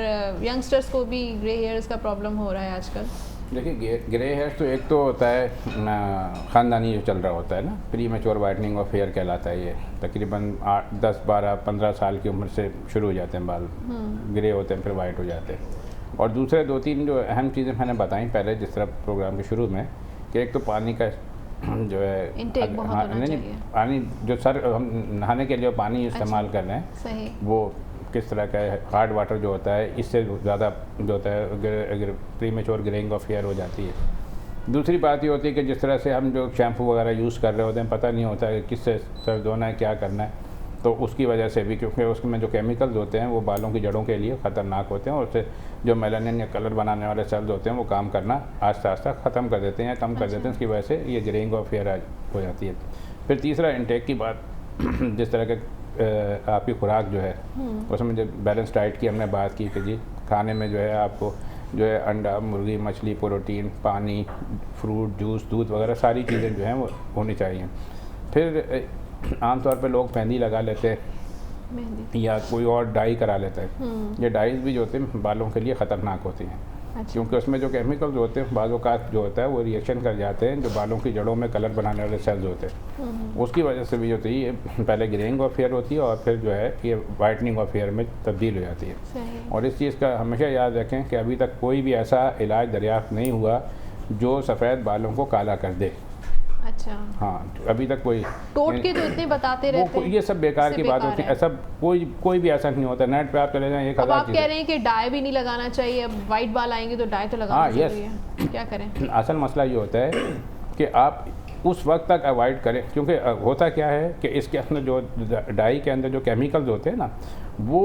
यंगस्टर्स को भी ग्रे हेयर्स का प्रॉब्लम हो रहा है आजकल। देखिए ग्रे हेयर्स तो एक तो होता है ख़ानदानी जो चल रहा होता है ना, premature whitening of hair कहलाता है। ये तकरीबन 8, 10, 12, 15 साल की उम्र से शुरू हो जाते हैं बाल ग्रे होते हैं, फिर वाइट हो जाते हैं। और दूसरे 2-3 जो अहम चीज़ें मैंने बताई पहले जिस तरह प्रोग्राम के शुरू में, कि एक तो पानी का जो है इंटेक बहुत होना चाहिए। पानी जो हम नहाने के लिए पानी इस्तेमाल कर रहे हैं सही, वो किस तरह का है। हार्ड वाटर जो होता है इससे ज़्यादा जो होता है अगर premature greying of hair हो जाती है। दूसरी बात ये होती है कि जिस तरह से हम जो शैम्पू वगैरह यूज़ कर रहे होते हैं, पता नहीं होता है कि किससे सर धोना है, क्या करना है, तो उसकी वजह से भी, क्योंकि उसमें जो केमिकल्स होते हैं वो बालों की जड़ों के लिए ख़तरनाक होते हैं और उससे जो मेलानिन या कलर बनाने वाले सेल्स होते हैं वो काम करना आस्ता आस्ता ख़त्म कर देते हैं या कम कर देते हैं। उसकी वजह से ये ग्रेइंग ऑफ हेयर हो जाती है। फिर तीसरा इंटेक की बात, जिस तरह के आपकी खुराक जो है उसमें जो बैलेंस डाइट की हमने बात की कि जी खाने में जो है आपको जो है अंडा, मुर्गी, मछली, प्रोटीन, पानी, फ्रूट, जूस, दूध वगैरह सारी चीज़ें जो हैं वो होनी चाहिए। फिर आमतौर पे लोग मेहंदी लगा लेते हैं या कोई और डाई करा लेते हैं। ये डाइज भी जो होते हैं बालों के लिए ख़तरनाक होती हैं। अच्छा। क्योंकि उसमें जो केमिकल्स होते हैं बालों का जो होता है वो रिएक्शन कर जाते हैं जो बालों की जड़ों में कलर बनाने वाले सेल्स होते हैं, उसकी वजह से भी होती है ये पहले ग्रेइंग ऑफ हेयर होती है और फिर जो है ये वाइटनिंग ऑफ हेयर में तब्दील हो जाती है। सही। और इस चीज़ का हमेशा याद रखें कि अभी तक कोई भी ऐसा इलाज दरियाफ्त नहीं हुआ जो सफ़ेद बालों को काला कर दे। अच्छा। हाँ, अभी तक कोई टोटके तो इतने बताते रहते हैं, ये सब बेकार की बात होती है। ऐसा कोई भी ऐसा नहीं होता। नेट पे आप चले जाएं 1000 आप कह रहे हैं कि डाई भी नहीं लगाना चाहिए, अब वाइट बाल आएंगे तो डाई तो लगाना चाहिए, क्या करें? असल मसला ये होता है कि आप उस वक्त तक अवॉइड करें, क्योंकि होता क्या है कि इसके अंदर जो डाई के अंदर जो केमिकल्स होते हैं ना वो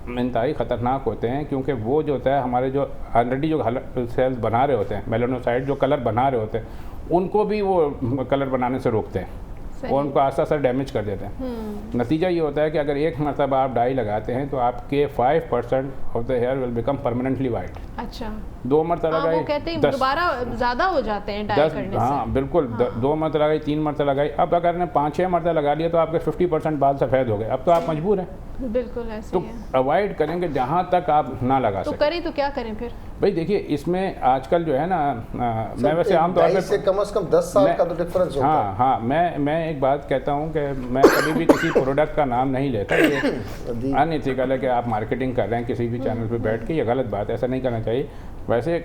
इंतहाई ख़तरनाक होते हैं, क्योंकि वो जो होता है हमारे जो ऑलरेडी जो सेल्स बना रहे होते हैं, मेलानोसाइट जो कलर बना रहे होते हैं, उनको भी वो कलर बनाने से रोकते हैं और उनको आस्ता आस्ता डैमेज कर देते हैं। नतीजा ये होता है कि अगर एक मरतबा आप डाई लगाते हैं तो आपके 5% of the hair will become permanently white. अच्छा। 2 मरतबा लगाई, वो कहते हैं दोबारा ज़्यादा हो जाते हैं डाई करने से। हाँ बिल्कुल। 2 मरतबा लगाई, 3 मरतबा लगाई, अब अगर ने 5-6 मरतबा लगा लिया तो आपके 50% बाल सफ़ेद हो गए। अब तो आप मजबूर हैं। बिल्कुल ऐसे तो ही है। अवॉइड करेंगे जहाँ तक आप ना लगा तो सकें। करें तो क्या करें फिर? भाई देखिए इसमें आजकल जो है ना मैं वैसे आमतौर पे से कम से कम 10 साल का तो डिफरेंस होता है। हाँ, मैं एक बात कहता हूँ कि मैं कभी भी किसी प्रोडक्ट का नाम नहीं लेता। ये अनएथिकल है कि आप मार्केटिंग कर रहे हैं किसी भी चैनल पे बैठ के, ये गलत बात है, ऐसा नहीं करना चाहिए। वैसे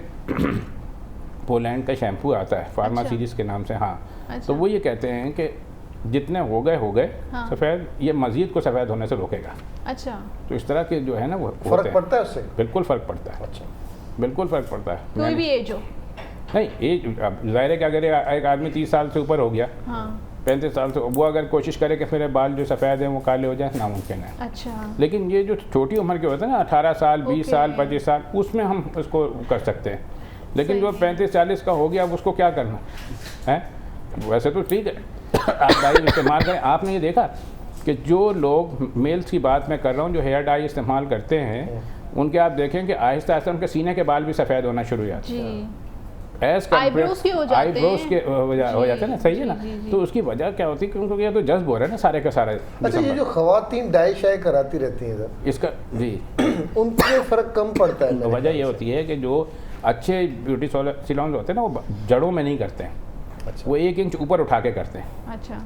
पोलैंड का शैम्पू आता है फार्मा सीरीज के नाम से। हाँ, तो वो ये कहते हैं कि जितने हो गए हाँ। सफ़ेद, ये मज़ीद को सफ़ेद होने से रोकेगा। अच्छा। तो इस तरह के जो है ना वो फ़र्क पड़ता है उससे? बिल्कुल फ़र्क पड़ता है। अच्छा, बिल्कुल फ़र्क पड़ता है। कोई भी एज हो? नहीं, एज ज़ाहिर है कि अगर एक आदमी 30 साल से ऊपर हो गया, 35 साल से, वो अगर कोशिश करे कि मेरे बाल जो सफ़ेद हैं वो काले हो जाए, नामुमकिन है। अच्छा। लेकिन ये जो छोटी उम्र के होते हैं ना 18 साल, 20 साल, 25 साल, उसमें हम उसको कर सकते हैं। लेकिन जो 35-40 का हो गया अब उसको क्या करना है? वैसे तो ठीक है आप डाई इस्तेमाल करें। आपने ये देखा कि जो लोग मेल्स की बात मैं कर रहा हूँ जो हेयर डाई इस्तेमाल करते हैं, उनके आप देखें कि आहिस्ता आहिस्ता उनके सीने के बाल भी सफ़ेद होना शुरू हो जाते हैं। एज Eyebrows के हो जाते हैं। आईब्रोज के हो जाते हैं ना, सही है ना। जी, जी। तो उसकी वजह क्या होती है, क्योंकि ये तो जज्ब हो रहा है ना सारे का सारा। अच्छा, ये जो खवातीन डाई शाई कराती रहती हैं सर, इसका जी उनमें फ़र्क कम पड़ता है मेरे वजह ख्याल ये से। होती है कि जो अच्छे ब्यूटी सैलून होते हैं ना, वो जड़ों में नहीं करते हैं, अच्छा। वो 1 इंच ऊपर उठा के करते हैं। अच्छा,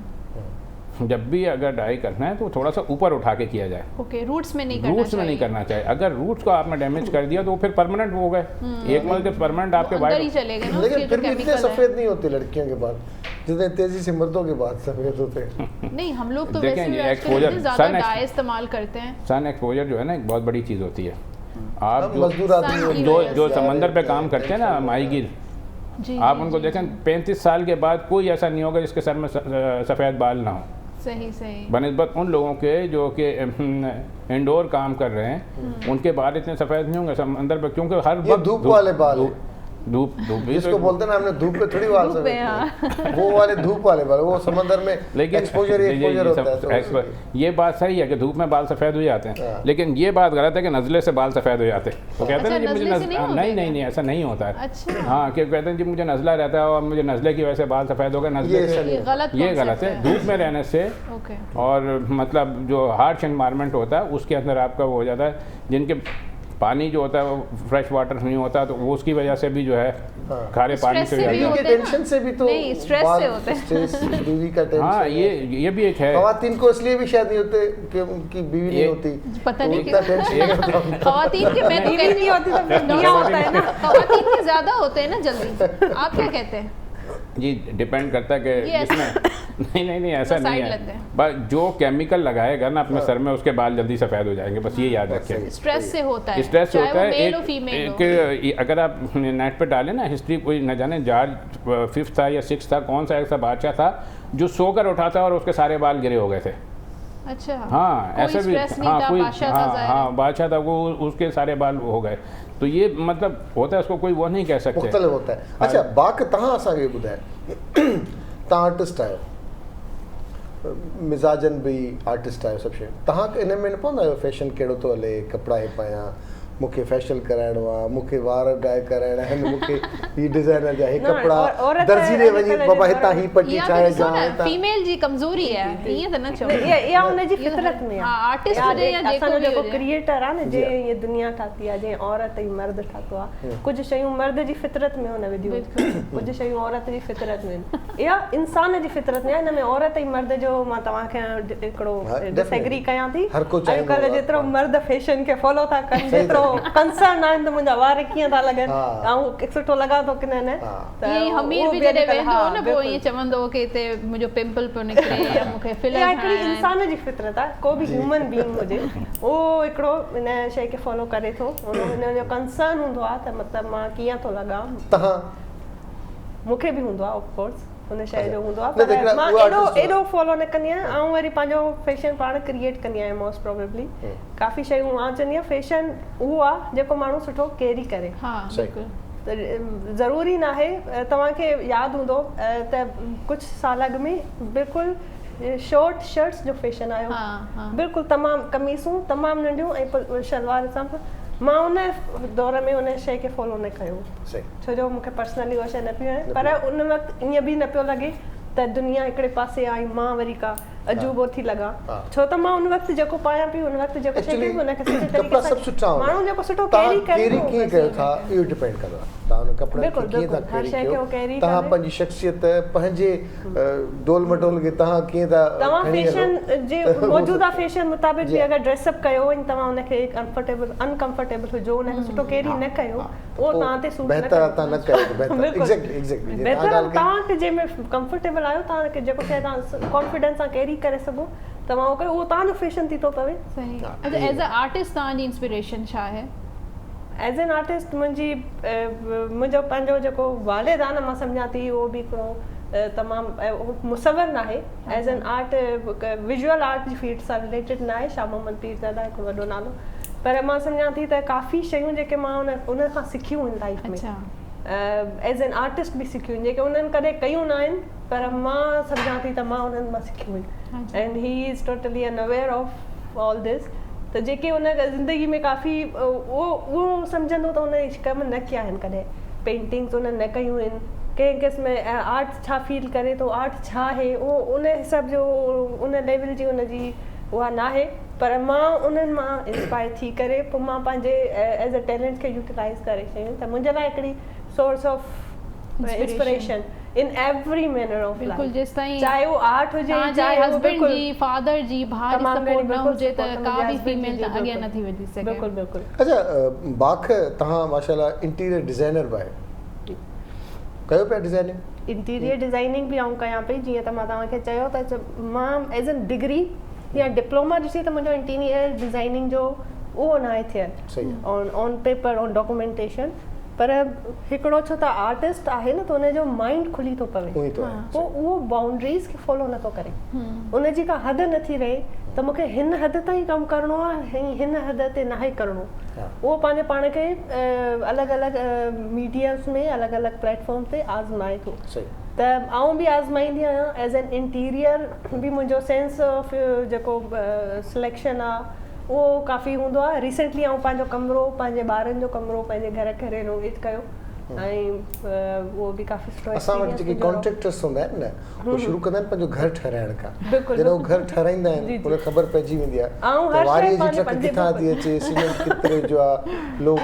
जब भी अगर डाई करना है तो थोड़ा सा ऊपर उठा के किया जाए, ओके, रूट्स में नहीं करना रूट्स में नहीं करना चाहिए। अगर रूट्स को आपने डैमेज कर दिया तो वो फिर परमानेंट हो गए। एक मतलब जब परमानेंट आपके अंदर ही वाइट, चले गए ना, लेकिन उसके फिर जो भी इतने केमिकल है। सफ़ेद नहीं होते लड़कियों के बाल जितने तेज़ी से मर्दों के बाल सफ़ेद होते हैं। नहीं, हम लोग तो देखें, वैसे भी ये आजकल exposure, इतने ज़्यादा sun ex- डाई इस्तेमाल करते हैं। सन एक्सपोजर जो है ना एक बहुत बड़ी चीज़ होती है। आप हम जो मजदूर आदमी सन होते की हैं, जो वजह जो यार, समंदर पे यार, काम करते हैं ना, माहीगीर, जी, आप जी, उनको जी, देखें 35 साल के बाद कोई ऐसा नहीं होगा जिसके सर में सफ़ेद बाल ना हो, सही सही। बनिस्बत उन लोगों के जो कि इंडोर काम कर रहे हैं, उनके बाल इतने सफ़ेद नहीं होंगे समंदर पे, क्योंकि हर ये वक्त धूप वाले बाल हैं। धूप भी जिसको तो- बोलते हैं ना, हमने धूप पे थोड़ी बाल धूप सफ़ेद पे, किए। वो वाले धूप वाले बाल, वो समंदर में लेकिन एक्सपोजर होता है तो ये बात सही है कि धूप में बाल सफ़ेद हो जाते हैं, हाँ। लेकिन ये बात गलत है कि नज़ले से बाल सफ़ेद हो जाते हैं। वो कहते हैं ना अच्छा, जी मुझे नज़ले से नहीं होते नहीं क्या? नहीं नहीं ऐसा नहीं होता है। अच्छा। हाँ, कि कहते हैं जी मुझे नज़ला रहता है और मुझे नज़ले की वजह से बाल सफ़ेद हो गए, नज़ले ये से सही ये गलत ये concept गलत है। धूप में रहने से ओके, और मतलब जो हार्श एनवायरनमेंट होता है उसके अंदर आपका वो हो जाता है, जिनके पानी जो होता है वो फ्रेश वाटर नहीं होता, तो वो उसकी वजह से भी जो है हाँ। खारे पानी स्ट्रेस से से हो भी जाता है। होते के हैं ना? टेंशन से भी तो नहीं, स्ट्रेस बाल- से होते हैं। स्ट्रेस, बीवी का टेंशन हाँ, है। ये भी एक है। खवातीन को इसलिए भी शायद नहीं होते कि उनकी बीवी नहीं ये- होती, पता तो नहीं इतना क्यों। टेंशन नहीं होता उनको। खवातीन के मैं तो बीवी कहती नहीं हूँ होती तो फिर दुनिया होता है ना। खवातीन के ज़्यादा होते हैं ना जल्दी, आप क्या कहते हैं? जी डिपेंड करता है कि ये जिसमें नहीं ऐसा तो नहीं side है, लेते हैं। बस जो केमिकल लगाएगा ना अपने सर में उसके बाल जल्दी सफ़ेद हो जाएंगे, बस ये याद रखें। सही। स्ट्रेस से होता है, स्ट्रेस चाहे होता वो है। मेल हो फीमेल हो। एक अगर आप नेट पे डालें ना हिस्ट्री, कोई न जाने जॉर्ज 5th था या 6th था, कौन सा ऐसा बादशाह था जो सोकर उठा था और उसके सारे बाल गिरे हो गए थे। अच्छा, हाँ, कोई ऐसे भी, स्ट्रेस नहीं हाँ था, कोई, बादशाह था हाँ ज़ाहिर हाँ है। बादशाह था वो, उसके सारे बाल हो गए। तो ये मतलब होता है, उसको कोई वो नहीं कह सकते। मुख्तलिफ होता है। अच्छा, बाक़ तव्हां असांखे ॿुधायो, तव्हां आर्टिस्ट आहियो, मिज़ाजन भी आर्टिस्ट आहियो, सभु शयूं, तव्हांखे इन में न पवंदो आहे फैशन कहिड़ो थो हले, कपिड़ा हे पायां, मूंखे फैशियल कराइणो आहे, मूंखे वार डाई कराइणा आहिनि, मूंखे ही डिज़ाइनर जा हे न, कपिड़ा, औरत दर्जी ॾे वञी अॼुकल्ह बाबा जे हितां ही पटी या ठाहे ॾिसो जा न, हितां। फीमेल जी कमज़ोरी है, ईअं त न चओ। इहा हुनजी फितरत में आहे। हाँ, आर्टिस्ट या हुजे या जेको असांजो बि जेको हुजे। क्रिएटर आहे न, जी। जे ये दुनिया ठाती आहे, जे औरत ऐं मर्द ठातो आहे, कुझु शयूं मर्द जी फितरत में हुन विधियूं आहिनि, कुझु शयूं औरत जी फितरत में आहिनि। इहा इंसान जी फितरत में आहे। हिन में औरत ऐं मर्द जो मां तव्हांखे हिकिड़ो हा, डिसएग्री कयां थी। हर को चाहींदो अॼुकल्ह आहे। जेतिरो मर्द फैशन खे फॉलो था कनि, सही जेतिरो कंसर्न आहिनि त मुंहिंजा वार कीअं था लॻनि हा। ऐं सुठो लॻा थो की न न, हा। त ईअं ई हमीर उहो बि बि जॾहिं अॼुकल्ह, वेंदो हा, हो न, पोइ बिल्कुलु। ईअं चवंदो हो कि हिते मुंहिंजो पिंपल पियो निकिरे या मूंखे फिलर इहा हिकिड़ी ठाहिणा आहिनि। इंसान जी फितरत आहे। को बि ह्यूमन बीइंग हुजे, उहो हिकिड़ो हिन शइ खे फॉलो करे थो, हुनजो कंसर्न हूंदो आहे त मतिलबु मां कीअं थो लॻां। तव्हां मूंखे बि हूंदो आहे ऑफकोर्स, हुन शइ जो हूंदो आहे, न, पर देखना, मां उहा एॾो artist एॾो फॉलो न कंदी आहियां। ऐं वरी पंहिंजो फैशन पाण क्रिएट कंदी आहियां मोस्ट प्रोबेबली। काफ़ी शयूं मां चवंदी आहियां फैशन उहो आहे जेको माण्हू सुठो कैरी करे। हाँ, सही। बिल्कुल। त ज़रूरी न आहे, तव्हांखे यादि हूंदो त कुझु साल अॻु में बिल्कुलु शॉर्ट शर्ट्स जो फैशन आयो, हाँ, हाँ। बिल्कुलु तमामु कमीसूं तमामु नंढियूं ऐं शलवार सां। मां उन दौर में उन शइ खे फॉलो न कयो, सही। छो जो मूंखे पर्सनली उहा शइ न पियो वणे। पर उन वक़्तु ईअं बि न पियो लॻे त दुनिया हिकिड़े पासे आई, मां वरी का अजूबो थी लॻा, हा। छो त मां उन वक़्तु जेको पायां पई, उन वक़्तु जेको शइ Actually, कई हुनखे सुठे कपिड़ा तरीक़े सभु सुठा सां हूंदा। माण्हू जेको सुठो तव्हां कैरी करे कैरी थो, कीअं बसि कयो इहो था, आहे। इहो डिपेंड कंदो आहे तव्हां हुन कपिड़नि खे बिल्कुलु, कीअं था बिल्कुलु। हर कैरी शइ खे कयो, उहो कैरी तव्हां करे। पंहिंजी शख़्सियत, पंहिंजे डोल मटोल खे तव्हां कीअं था तव्हां खणी फैशन हलो। जे मौजूदा फैशन मुताबिक़ जी। बि अगरि ड्रेसअप कयो ऐं तव्हां हुनखे अनकंफर्टेबल हुजो, हुनखे सुठो कैरी न कयो, उहो तव्हां ते सूट न बहितर आहे तव्हां न कयो त बहितर। बिल्कुलु। एग्ज़ैक्टली बहितर आहे तव्हांखे जंहिंमें कंफर्टेबल आहियो, तव्हांखे जेको शइ तव्हां कॉन्फिडेंस सां कैरी करे सघो, तव्हां उहो कयो, उहो तव्हांजो फैशन थी थो पवे। सही। हाँ, अच्छा, ये एज अ आर्टिस्ट तव्हांजी इंस्पिरेशन छा आहे? एज़ एन आर्टिस्ट मुंहिंजो पंहिंजो जेको वालिद आहे न, मां सम्झां थी उहो बि हिकिड़ो तमामु मुसवर न आहे। As an art visual art जी फील्ड सां रिलेटेड न आहे। शाह मोहम्मद पीरज़ादा हिकु वॾो नालो, पर मां सम्झां थी त काफ़ी शयूं जेके मां उन खां सिखियूं आहिनि लाइफ में, अच्छा, एज़ एन आर्टिस्ट बि सिखियूं आहिनि, जेके उन्हनि कॾहिं कयूं न आहिनि, पर मां सम्झां थी त मां उन्हनि मां सिखियूं आहिनि। And he is totally unaware of all this. त जेके उन ज़िंदगी में काफ़ी उहो सम्झंदो त उन कम न कया आहिनि कॾहिं, पेंटिंग्स उन्हनि न कयूं आहिनि, कंहिं क़िस्म आर्ट छा फील करे थो, आर्ट छा आहे, उहो उन हिसाब जो उन लेवल जी उनजी उहा न आहे। पर मां उन्हनि मां इंस्पायर थी करे पोइ मां पंहिंजे एज़ अ टैलेंट खे यूटिलाइज़ करे छॾियूं त मुंहिंजे लाइ हिकिड़ी source of inspiration in every manner of बिल्कुल लाइफ, जेसिताईं चाहे वो आर्ट हुजे, चाहे वो हस्बैंड बिल्कुल जी, फादर जी, भाउ जी तमामु सपोर्ट घणी न बिल्कुल हुजे त support का मुंहिंजे बि husband फीमेल जी, त अॻियां बिल्कुल। नथी वधी सघे। बिल्कुल बिल्कुल। अच्छा बाख तव्हां माशाल्लाह इंटीरियर डिज़ाइनर बि आहे, कयो पिया डिज़ाइनिंग? इंटीरियर डिज़ाइनिंग बि आऊं कयां पई, जीअं त मां तव्हांखे चयो त मां एज एन डिग्री या डिप्लोमा ॾिसी त मुंहिंजो इंटीरियर डिज़ाइनिंग जो उहो न आहे थियल ऑन पेपर ऑन डॉक्यूमेंटेशन, पर हिकिड़ो छो त आर्टिस्ट आहे न त उनजो माइंड खुली थो पवे, पोइ उहो बाउंड्रीज़ खे फॉलो नथो करे, उनजी का हद नथी रहे त मूंखे हिन हद ताईं कमु करिणो आहे, हिन हद ते न आहे करिणो। उहो पंहिंजे पाण खे अलॻि अलॻि मीडियम्स में अलॻि अलॻि प्लेटफॉर्म ते आज़माए थो, त आऊं बि आज़माईंदी आहियां एज़ एन इंटीरियर बि मुंहिंजो सेंस ऑफ जेको सिलेक्शन आहे उहो काफ़ी हूंदो आहे। रिसेंटली आऊं पंहिंजो कमिरो, पंहिंजे ॿारनि जो कमिरो पंहिंजे घर खे रेनोवेट कयो ऐं उहो बि काफ़ी सुठो। असां वटि जेके कॉन्ट्रेक्टर्स हूंदा आहिनि न, उहे शुरू कंदा आहिनि पंहिंजो घर ठहिराइण खां, बिल्कुलु जॾहिं उहो घर ठहिराईंदा आहिनि उन ख़बर पइजी वेंदी आहे त वारीअ जी ट्रक किथां थी अचे, सीमेंट केतिरे जो आहे, लोग ॿ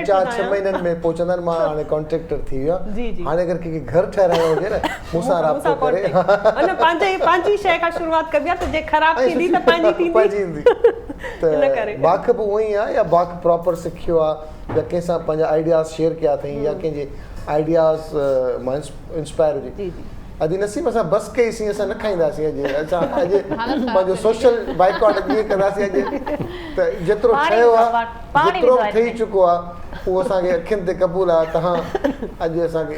4-6 महीननि में पहुचंदा आहिनि मां हाणे कॉन्ट्रेक्टर थी वियो आहे। हाणे अगरि कंहिंखे घर ठहिराइणो हुजे न मूंसां राब्तो करे पंहिंजी शइ खां शुरूआत कबी आहे त जे ख़राब थींदी त पंहिंजी थींदी। त बाक़ बि उहो ई आहे या बाक़ प्रॉपर सिखियो आहे या कंहिंसां पंहिंजा आइडियाज़ शेयर कया अथई या कंहिंजे आइडियाज़ मां इंस्पायर हुजे? अॼु नसीब असां बस कईसीं, असां न खाईंदासीं अॼु, असां अॼु पंहिंजो सोशल बाइकॉट ईअं कंदासीं अॼु त जेतिरो ठहियो आहे, जेतिरो ठही चुको आहे उहो असांखे अखियुनि ते क़बूल आहे। तव्हां अॼु असांखे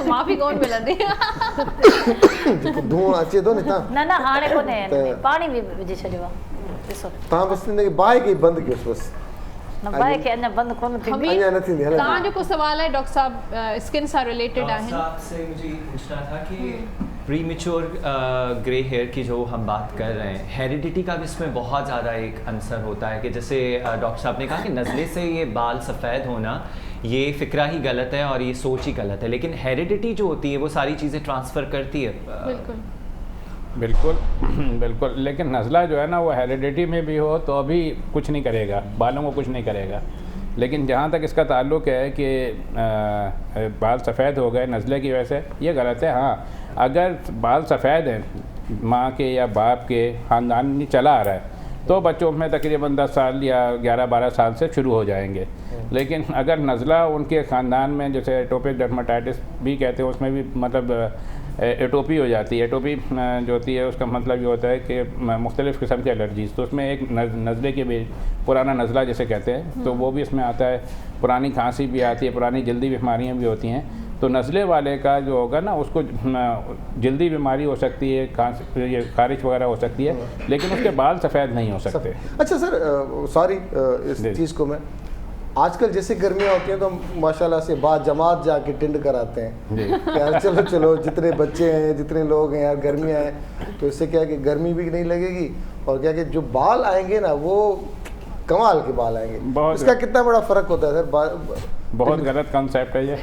माफ़ी कोन मिलंदी, जेको धुओं अचे थो न हितां, न हाणे कोन्हे, पाणी बि विझी छॾियो आहे, ॾिसो तव्हां बसि हिनखे बाहि खे बंदि कयोसि बसि, न बाहि खे अञा बंदि कोन थींदी, अञा न थींदी। तव्हां जेको सवाल है डॉक्टर साहब स्किन से रिलेटेड है, डॉक्टर साहब से मुझे ये पूछना था कि प्रीमेच्योर ग्रे हेयर की जो हम बात कर रहे हैं, हेरिडिटी का भी इसमें बहुत ज़्यादा एक आंसर होता है कि जैसे डॉक्टर साहब ने कहा कि नज़ले से ये बाल सफ़ेद होना ये फ़िक्रा ही गलत है और ये सोच ही गलत है, लेकिन हेरिडिटी जो होती है वो सारी चीज़ें ट्रांसफ़र करती है। बिल्कुल बिल्कुल, लेकिन नज़ला जो है ना वो हेरिडिटी में भी हो तो अभी कुछ नहीं करेगा, बालों को कुछ नहीं करेगा। लेकिन जहाँ तक इसका ताल्लुक है कि बाल सफ़ेद हो गए नज़ले की वजह से, ये गलत है। हाँ, अगर बाल सफ़ेद हैं माँ के या बाप के ख़ानदान में चला आ रहा है तो बच्चों में तकरीबन 10 साल या 11-12 साल से शुरू हो जाएंगे। लेकिन अगर नज़ला उनके ख़ानदान में, जैसे एटोपिक डर्माटाइटिस भी कहते हैं, उसमें भी मतलब एटोपी हो जाती है। एटोपी जो होती है उसका मतलब ये होता है कि मुख्तलिफ़ किस्म की एलर्जीज़, तो उसमें एक नज़ले के भी पुराना नज़ला जैसे कहते हैं तो वो भी इसमें आता है, पुरानी खांसी भी आती है, पुरानी जल्दी बीमारियाँ भी होती हैं। तो नज़ले वाले का जो होगा ना उसको जल्दी बीमारी हो सकती है, खांसी, ये खारिश वगैरह हो सकती है, लेकिन उसके बाल सफ़ेद नहीं हो सकते। अच्छा सर, सॉरी इस चीज़ को मैं, आजकल जैसे गर्मियाँ होती हैं तो माशाल्लाह से बाद जमात जाके टिंड कराते हैं यार, चलो चलो जितने बच्चे हैं जितने लोग हैं यार, गर्मियाँ हैं तो इससे क्या है कि गर्मी भी नहीं लगेगी और क्या कि जो बाल आएंगे ना वो कमाल के बाल आएंगे। इसका कितना बड़ा फ़र्क होता है सर? बहुत गलत कॉन्सेप्ट है ये,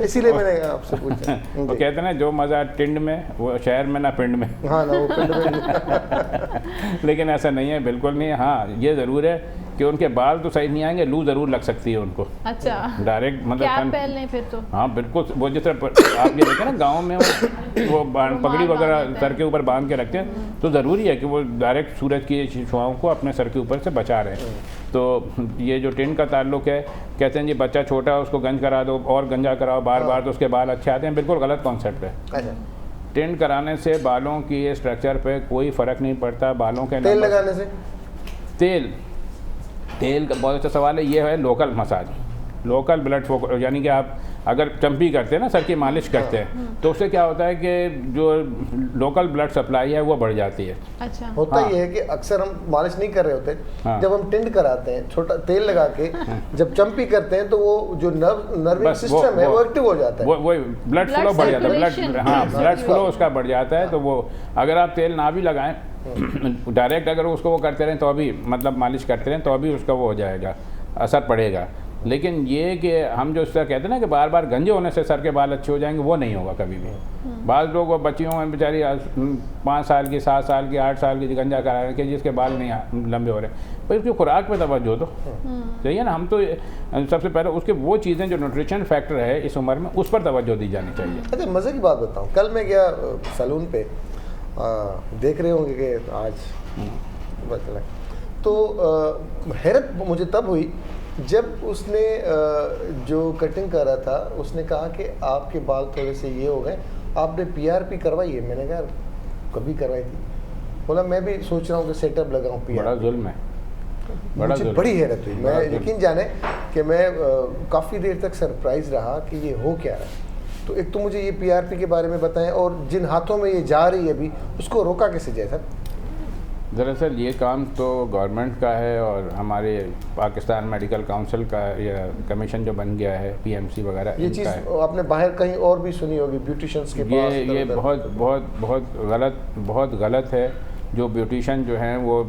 इसीलिए मैंने आपसे पूछा। वो कहते हैं ना जो मज़ा टिंड में वो शहर में ना पिंड में। हाँ ना, वो पिंड में लेकिन ऐसा नहीं है, बिल्कुल नहीं है। हाँ, ये ज़रूर है कि उनके बाल तो सही नहीं आएंगे, लू ज़रूर लग सकती है उनको। अच्छा, डायरेक्ट मतलब पहले फिर तो हाँ बिल्कुल, वो जैसे आप ये देखें ना गाँव में वो पगड़ी वगैरह सर के ऊपर बांध के रखते हैं, तो ज़रूरी है कि वो डायरेक्ट सूरज की छुआओं को अपने सर के ऊपर से बचा रहे हैं। तो ये जो टिंड का ताल्लुक है, कहते हैं जी बच्चा छोटा है उसको गंज करा दो और गंजा कराओ बार बार तो उसके बाल अच्छे आते हैं, बिल्कुल गलत कॉन्सेप्ट है। टिंड कराने से बालों की स्ट्रक्चर पे कोई फ़र्क नहीं पड़ता। बालों के तेल लगाने से, तेल का बहुत अच्छा सवाल है। ये है local massage, local blood flow, यानी कि आप अगर चंपी करते हैं ना, सर की मालिश करते हैं, तो उससे क्या होता है कि जो लोकल ब्लड सप्लाई है वो बढ़ जाती है। अच्छा, होता ये है कि अक्सर हम मालिश नहीं कर रहे होते, जब हम टिंड कराते हैं छोटा तेल लगा के, जब चंपी करते हैं तो वो जो नर्विंग सिस्टम है वो एक्टिव हो जाता है, वो ब्लड फ्लो बढ़ जाता है, ब्लड फ्लो उसका बढ़ जाता है। तो वो अगर आप तेल ना भी लगाएं, डायरेक्ट अगर उसको वो करते रहें तो अभी मतलब मालिश करते रहें तो अभी उसका वो हो जाएगा, असर पड़ेगा। लेकिन ये कि हम जो सर कहते हैं ना कि बार बार गंजे होने से सर के बाल अच्छे हो जाएंगे, वो नहीं होगा कभी भी। बाल लोग वो बच्चियों में बेचारी 5 साल की, 7 साल की, 8 साल की गंजा करा रहे हैं जिसके बाल नहीं लंबे हो रहे, पर उसकी खुराक पे तवज्जो दो, चाहिए ना। हम तो सबसे पहले उसके वो चीज़ें जो न्यूट्रिशन फैक्टर है इस उम्र में, उस पर तवज्जो दी जानी चाहिए। अच्छा, मज़े की बात बताऊँ, कल मैं गया सैलून पे, देख रहे होंगे कि आज तो हैरत मुझे तब हुई जब उसने जो कटिंग कर रहा था उसने कहा कि आपके बाल थोड़े से ये हो गए, आपने PRP करवाई है? मैंने कहा कभी करवाई थी। बोला मैं भी सोच रहा हूँ कि सेटअप लगाऊँ PRP। बड़ा जुल्म है, मुझे बड़ी हैरत हुई। मैं यकीन जाने कि मैं काफ़ी देर तक सरप्राइज रहा कि ये हो क्या रहा है। तो एक तो मुझे ये PRP के बारे में बताएं, और जिन हाथों में ये जा रही है अभी, उसको रोका कैसे जाए सर? दरअसल ये काम तो गवर्नमेंट का है, और हमारे पाकिस्तान मेडिकल काउंसिल का या कमीशन जो बन गया है, PMC वगैरह, ये चीज़ आपने बाहर कहीं और भी सुनी होगी ब्यूटिशियंस के पास। ये बहुत गलत है। जो ब्यूटिशियन जो हैं वो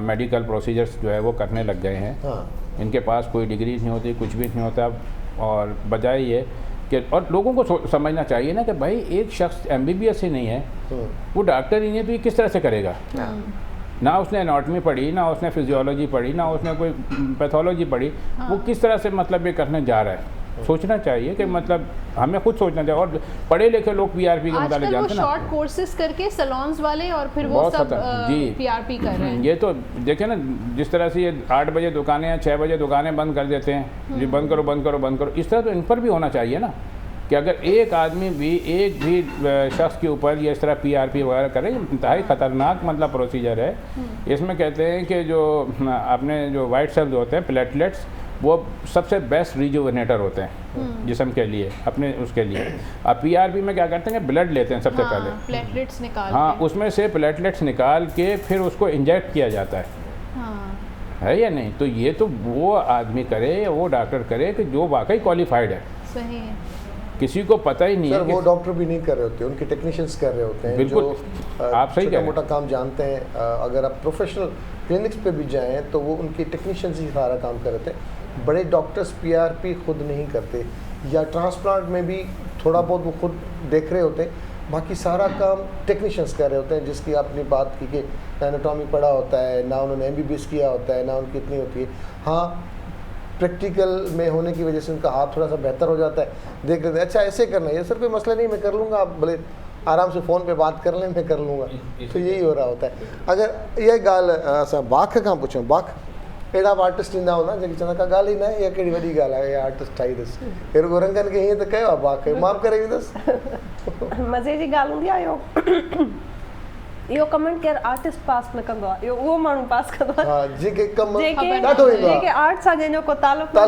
मेडिकल प्रोसीजर्स जो है वो करने लग गए हैं। हाँ। इनके पास कोई डिग्री नहीं होती, कुछ भी नहीं होता, और बजाय ये कि, और लोगों को समझना चाहिए ना कि भाई एक शख्स MBBS ही नहीं है, वो डॉक्टर ही नहीं है, तो ये किस तरह से करेगा? ना उसने एनाटॉमी पढ़ी, ना उसने फिजियोलॉजी पढ़ी, ना उसने कोई पैथोलॉजी पढ़ी, वो किस तरह से मतलब ये करने जा रहा है? सोचना चाहिए कि मतलब हमें खुद सोचना चाहिए। और पढ़े लिखे लोग PRP के मुताबिक जानते हैं ना, शॉर्ट कोर्सेज करके सैलून्स वाले और फिर वो सब PRP कर रहे हैं। ये तो देखिए ना, जिस तरह से ये 8 बजे दुकानें या 6 बजे दुकानें बंद कर देते हैं, ये बंद करो, इस तरह तो इन पर भी होना चाहिए ना, कि अगर एक आदमी भी, एक भी शख्स के ऊपर ये इस तरह PRP वगैरह करे, इंतहाई ख़तरनाक मतलब प्रोसीजर है। इसमें कहते हैं कि जो अपने जो वाइट सेल्स होते हैं, प्लेटलेट्स, वो सबसे बेस्ट रिजुविनेटर होते हैं जिस्म के लिए, अपने उसके लिए। अब PRP में क्या करते हैं, ब्लड लेते हैं सबसे पहले, प्लेटलेट्स निकाल, हाँ, उसमें से प्लेटलेट्स निकाल के फिर उसको इंजेक्ट किया जाता है, है या नहीं? तो ये तो वो आदमी करे, वो डॉक्टर करे कि जो वाकई क्वालिफाइड है। सही है। किसी को पता ही नहीं सर, है। वो डॉक्टर भी नहीं कर रहे होते, उनके टेक्नीशियंस कर रहे होते हैं। बिल्कुल, आप सही कह रहे हैं। मोटा काम जानते हैं। अगर आप प्रोफेशनल क्लिनिक्स पे भी जाएं तो वो उनके टेक्नीशियंस ही सारा काम कर रहे हैं। बड़े डॉक्टर्स PRP खुद नहीं करते, या ट्रांसप्लांट में भी थोड़ा बहुत वो खुद देख रहे होते हैं, बाकी सारा काम टेक्नीशियंस कर रहे होते हैं। जिसकी आपने बात की कि एनाटॉमी पढ़ा होता है, ना उन्होंने MBBS किया होता है, ना उनकी इतनी होती है। हाँ, प्रैक्टिकल में होने की वजह से उनका हाथ थोड़ा सा बेहतर हो जाता है, देख लेते हैं अच्छा ऐसे करना है, ये सर कोई मसला नहीं, मैं कर लूँगा, आप भले आराम से फ़ोन पे बात कर लें, मैं कर लूँगा। तो यही हो रहा होता है। अगर ये गाल असां बाख खां पुछूं, बाख अहिड़ा आर्टिस्ट ईंदा हूंदा जेके चवंदा का ॻाल्हि ई न आहे, इहा कहिड़ी वॾी ॻाल्हि आहे, इहा आर्टिस्ट ठाही अथसि, अहिड़ो गोरंगनि खे हीअं त कयो आहे, बाख माफ़ करे ईंदसि। मज़े जी ॻाल्हि हूंदी आहे इहो कमेंट केरु आर्टिस्ट पास न कंदो आहे, इहो उहो माण्हू पास कंदो आहे जेके आर्ट सां जंहिंजो को तालुक़ु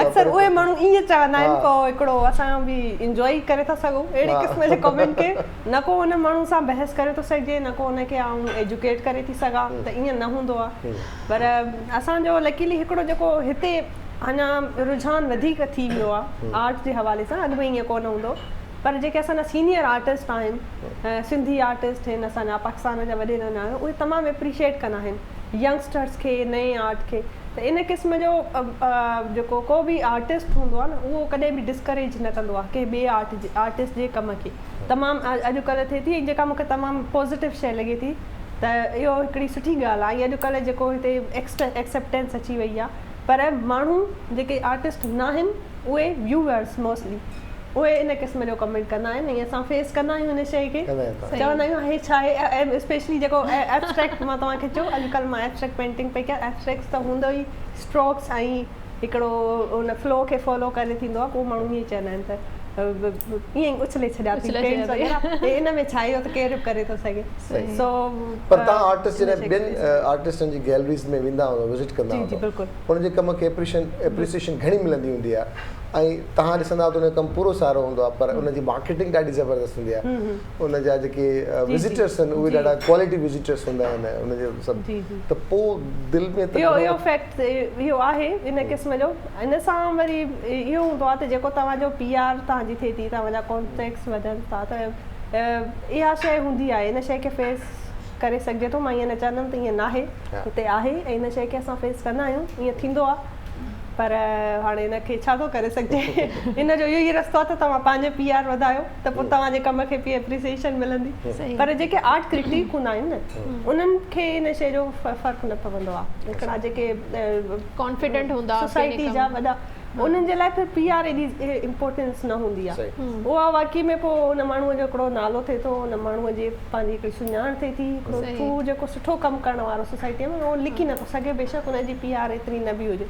अक्सर उहे माण्हू ईअं चवंदा आहिनि को हिकिड़ो असां बि इंजॉय करे था सघूं, अहिड़े क़िस्म जे कमेंट खे न को हुन माण्हू सां बहस करे थो सघिजे, न को हुनखे आउं एजुकेट करे थी सघां, त ईअं न हूंदो आहे। पर असांजो लकीली हिकिड़ो जेको हिते अञा रुझान वधीक थी वियो आहे आर्ट जे हवाले सां, अॻु में ईअं कोन हूंदो, पर जेके असांजा सीनियर आर्टिस्ट आहिनि, सिंधी आर्टिस्ट आहिनि, असांजा पाकिस्तान जा वॾे रहंदा आहिनि, उहे तमामु एप्रिशिएट कंदा आहिनि यंगस्टर्स खे, नए आर्ट खे। त इन क़िस्म जो जेको को बि आर्टिस्ट हूंदो आहे न, उहो कॾहिं बि डिस्करेज न कंदो आहे के ॿिए आर्टिस्ट जे कम खे। तमामु अॼुकल्ह थिए थी जेका मूंखे तमामु पॉज़िटिव शइ लॻे थी, त इहो हिकिड़ी सुठी ॻाल्हि आहे। अॼुकल्ह जेको हिते एक्सेप्टेंस अची वई आहे, पर माण्हू जेके आर्टिस्ट न आहिनि उहे व्यूअर्स मोस्टली उहे इन क़िस्म जो कमेंट कंदा आहिनि, ऐं असां फेस कंदा आहियूं हिन शइ खे, चवंदा आहियूं हे छा आहे। स्पेशली जेको एब्स्ट्रैक्ट मां तव्हांखे चयो, अॼुकल्ह मां एब्स्ट्रैक्ट पेंटिंग पई कयां, एब्स्ट्रैक्ट त हूंदो ई स्ट्रोक्स ऐं हिकिड़ो उन फ्लो खे फॉलो करे थींदो आहे, पोइ माण्हू ईअं चवंदा आहिनि त ईअं उछले छॾिया थी, इन में छा आहे त केरु बि करे थो सघे। सो पर तव्हां आर्टिस्ट जॾहिं ॿियनि आर्टिस्टनि जी गैलरीज़ में वेंदा हूंदा, विज़िट कंदा हूंदा, हुनजे कम खे एप्रिसिएशन घणी मिलंदी हूंदी आहे, ऐं तव्हां ॾिसंदा त हुनजो कमु पूरो सारो हूंदो आहे, पर उनजी मार्केटिंग ॾाढी ज़बरदस्त हूंदी आहे, उनजा जेके विज़िटर्स आहिनि उहे ॾाढा क्वालिटी विज़िटर्स हूंदा आहिनि, उनजो सभु, त पोइ दिलि में इहो फैक्ट इहो आहे इन क़िस्म जो। इन सां वरी इहो हूंदो आहे त जेको तव्हांजो PR तव्हांजी थिए थी, तव्हांजा कॉन्टेक्ट्स वधनि था, त इहा शइ हूंदी आहे, इन शइ खे फेस करे सघिजे थो। मां ईअं न चवंदमि त ईअं न आहे, हिते आहे, ऐं इन शइ खे असां फेस कंदा आहियूं, ईअं थींदो आहे। पर हाणे हिनखे छा थो करे सघिजे इन जो इहो ई रस्तो आहे त तव्हां पंहिंजे PR वधायो त पोइ तव्हांजे कम खे बि एप्रिसिएशन मिलंदी। पर जेके आर्ट क्रिटिक हूंदा आहिनि न उन्हनि खे इन शइ जो फ़र्क़ु न पवंदो आहे। हिकिड़ा जेके कॉन्फिडेंट हूंदा सोसाइटी जा वॾा उन्हनि जे लाइ फिर PR एॾी इम्पोर्टेंस न हूंदी आहे। उहा वाक़ई में पोइ उन माण्हूअ जो हिकिड़ो नालो थिए थो, उन माण्हूअ जी पंहिंजी हिकिड़ी सुञाण थिए थी, हिकिड़ो थ्रू जेको सुठो कमु करण वारो सोसाइटीअ में उहो लिकी नथो सघे, बेशक उनजी PR एतिरी न बि हुजे।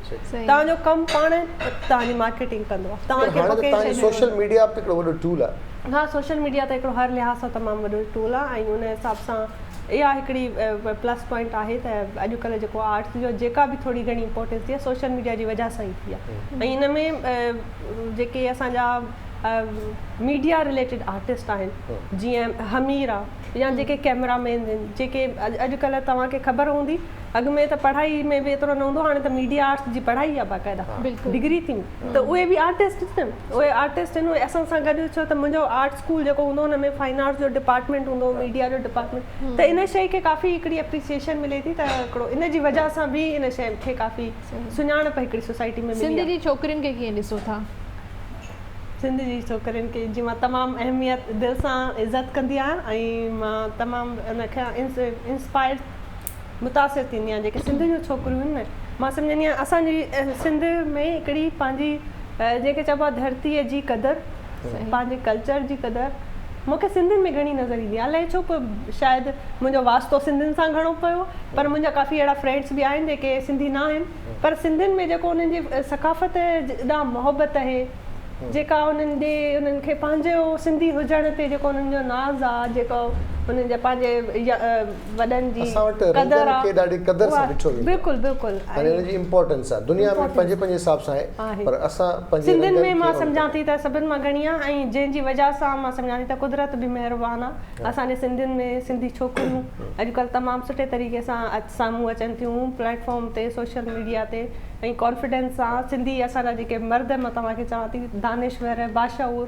तव्हांजो कमु पाण तव्हांजी मार्केटिंग कंदो आहे। तव्हांखे सोशल मीडिया बि हिकिड़ो वॾो टूल आहे। हा, सोशल मीडिया त हिकिड़ो हर लिहाज़ सां तमामु वॾो टूल आहे ऐं उन हिसाब सां इहा हिकिड़ी प्लस पॉइंट आहे त अॼुकल्ह जेको आर्ट्स जो जेका बि थोरी घणी इम्पोर्टेंस थी आहे सोशल मीडिया जी वजह सां ई थी आहे। ऐं हिन में जेके असांजा मीडिया रिलेटेड आर्टिस्ट आहिनि जीअं हमीर आहे या जेके कैमरामैन आहिनि, जेके अॼुकल्ह तव्हांखे ख़बर हूंदी अॻु में त पढ़ाई में बि एतिरो न हूंदो, हाणे त मीडिया आर्ट्स जी पढ़ाई आहे बाक़ाइदा डिग्री थी, त उहे बि आर्टिस्ट आहिनि। उहे आर्टिस्ट आहिनि, उहे असां सां गॾु छो त मुंहिंजो आर्ट स्कूल जेको हूंदो हुन में फाइन आर्ट्स जो डिपार्टमेंट हूंदो, मीडिया जो डिपार्टमेंट, त इन शइ खे काफ़ी हिकिड़ी एप्रिसिएशन मिले थी त हिकिड़ो इन जी वजह सां बि इन शइ खे काफ़ी सुञाणप हिकिड़ी सोसाइटी में मिली। सिंध जी छोकिरियुनि खे कीअं ॾिसो था? सिंध जी छोकिरियुनि खे जी मां तमामु अहमियत दिलि सां इज़त कंदी आहियां ऐं मां तमामु उनखे इंस्पायर मुतासिर थींदी आहियां। जेके सिंध जूं छोकिरियूं आहिनि न, मां सम्झंदी आहियां असांजी सिंध में हिकिड़ी पंहिंजी जेके चइबो आहे धरतीअ जी क़दुरु, पंहिंजे कल्चर जी क़दुरु मूंखे सिंधियुनि में घणी नज़र ईंदी आहे। अलाए छो पोइ शायदि मुंहिंजो वास्तो सिंधियुनि सां घणो पियो, पर मुंहिंजा काफ़ी अहिड़ा फ्रेंड्स बि आहिनि जेके सिंधी न आहिनि, पर सिंधियुनि में जेको उन्हनि जी सकाफ़त ॾांहुं मोहबत आहे, जेका उन्हनि खे पंहिंजो सिंधी हुजण ते जेको उन्हनि जो नाज़ आहे, जेको उन्हनि जे पंहिंजे वॾनि जी क़दुरु आहे, बिल्कुलु बिल्कुलु हिन जी इम्पोर्टेंस आहे दुनिया में पंहिंजे पंहिंजे हिसाब सां आहे, पर असां सिंधियुनि में मां सम्झां थी त सभिनि मां घणी आहे ऐं जंहिंजी वजह सां मां सम्झां थी त कुदरत बि महिरबान आहे। असांजे सिंधियुनि में सिंधी छोकिरियूं अॼुकल्ह तमामु सुठे तरीक़े सां साम्हूं अचनि थियूं प्लेटफॉर्म ते, सोशल मीडिया ते, ऐं कॉन्फिडेंस सां। सिंधी असांजा जेके मर्द मां तव्हांखे चवां थी दानिश्वर बाशाऊर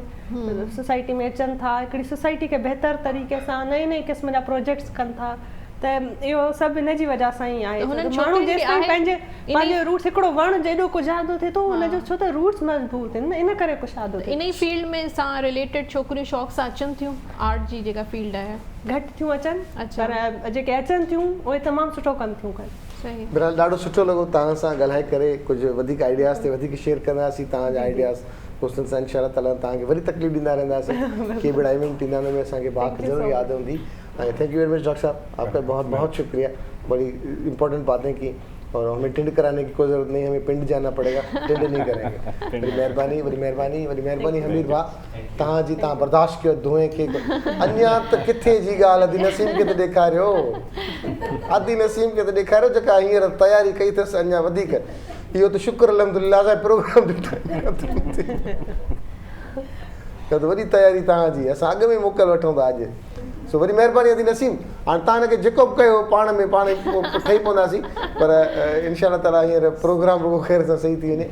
सोसाइटी में अचनि था, हिकिड़ी सोसाइटी खे बहितर तरीक़े सां नए नए क़िस्म जा प्रोजेक्ट्स कनि था, त इहो सभु हिन जी वजह सां ई आहे। माण्हू जेसिताईं पंहिंजे रूट्स, हिकिड़ो वणु जेॾो कुझादो थिए थो हुनजो छो त रूट्स मज़बूत आहिनि, इन करे कुझादो थिए। इन ई फील्ड में सां रिलेटेड छोकिरियूं शौक़ सां अचनि थियूं, आर्ट जी जेका फील्ड आहे घटि थियूं अचनि, पर जेके अचनि थियूं उहे तमामु सुठो कमु थियूं कनि। बहरहाल ॾाढो सुठो लॻो तव्हां सां ॻाल्हाए करे, कुझु वधीक आइडियाज़ ते वधीक शेयर कंदासीं तव्हांजा आइडियाज़ दोस्तनि सां इंशाअल्लाह ताला तव्हांखे वरी तकलीफ़ ॾींदा रहंदासीं, के बि इवेंट ईंदा हुन में असांखे बात ज़रूरु यादि हूंदी। Thank you very much doctor साहब, आपका बहुत बहुत शुक्रिया, बड़ी इंपॉर्टेंट बातें की, और हमें टिंड कराने की कोई ज़रूरत नहीं, हमें पिंड जाना पड़ेगा, टिंड नहीं करेंगे। बड़ी मेहरबानी, बड़ी मेहरबानी, बड़ी मेहरबानी हमीर भाउ, तव्हांजी तव्हां बर्दाश्त कयो धुएं खे। अञा त किथे जी ॻाल्हि अदी नसीम खे त ॾेखारियो, अदी नसीम खे त ॾेखारियो जेका हींअर तयारी कई अथसि अञा वधीक। इहो त शुक्र अल्हम्दुलिल्लाह असांजो प्रोग्राम त वॾी तयारी तव्हांजी, असां अॻु में मोकल वठूं था अॼु। सो वरी महिरबानी अदी नसीम, हाणे तव्हां हिनखे जेको बि कयो पाण में पाण ठही पवंदासीं, पर इंशाअल्लाह ताला हींअर प्रोग्राम रुगो ख़ैर सां सही थी वञे।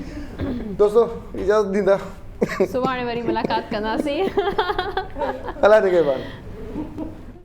दोस्तो इजाज़त ॾींदा, सुभाणे वरी मुलाक़ात कंदासीं। अलाह निगहबान।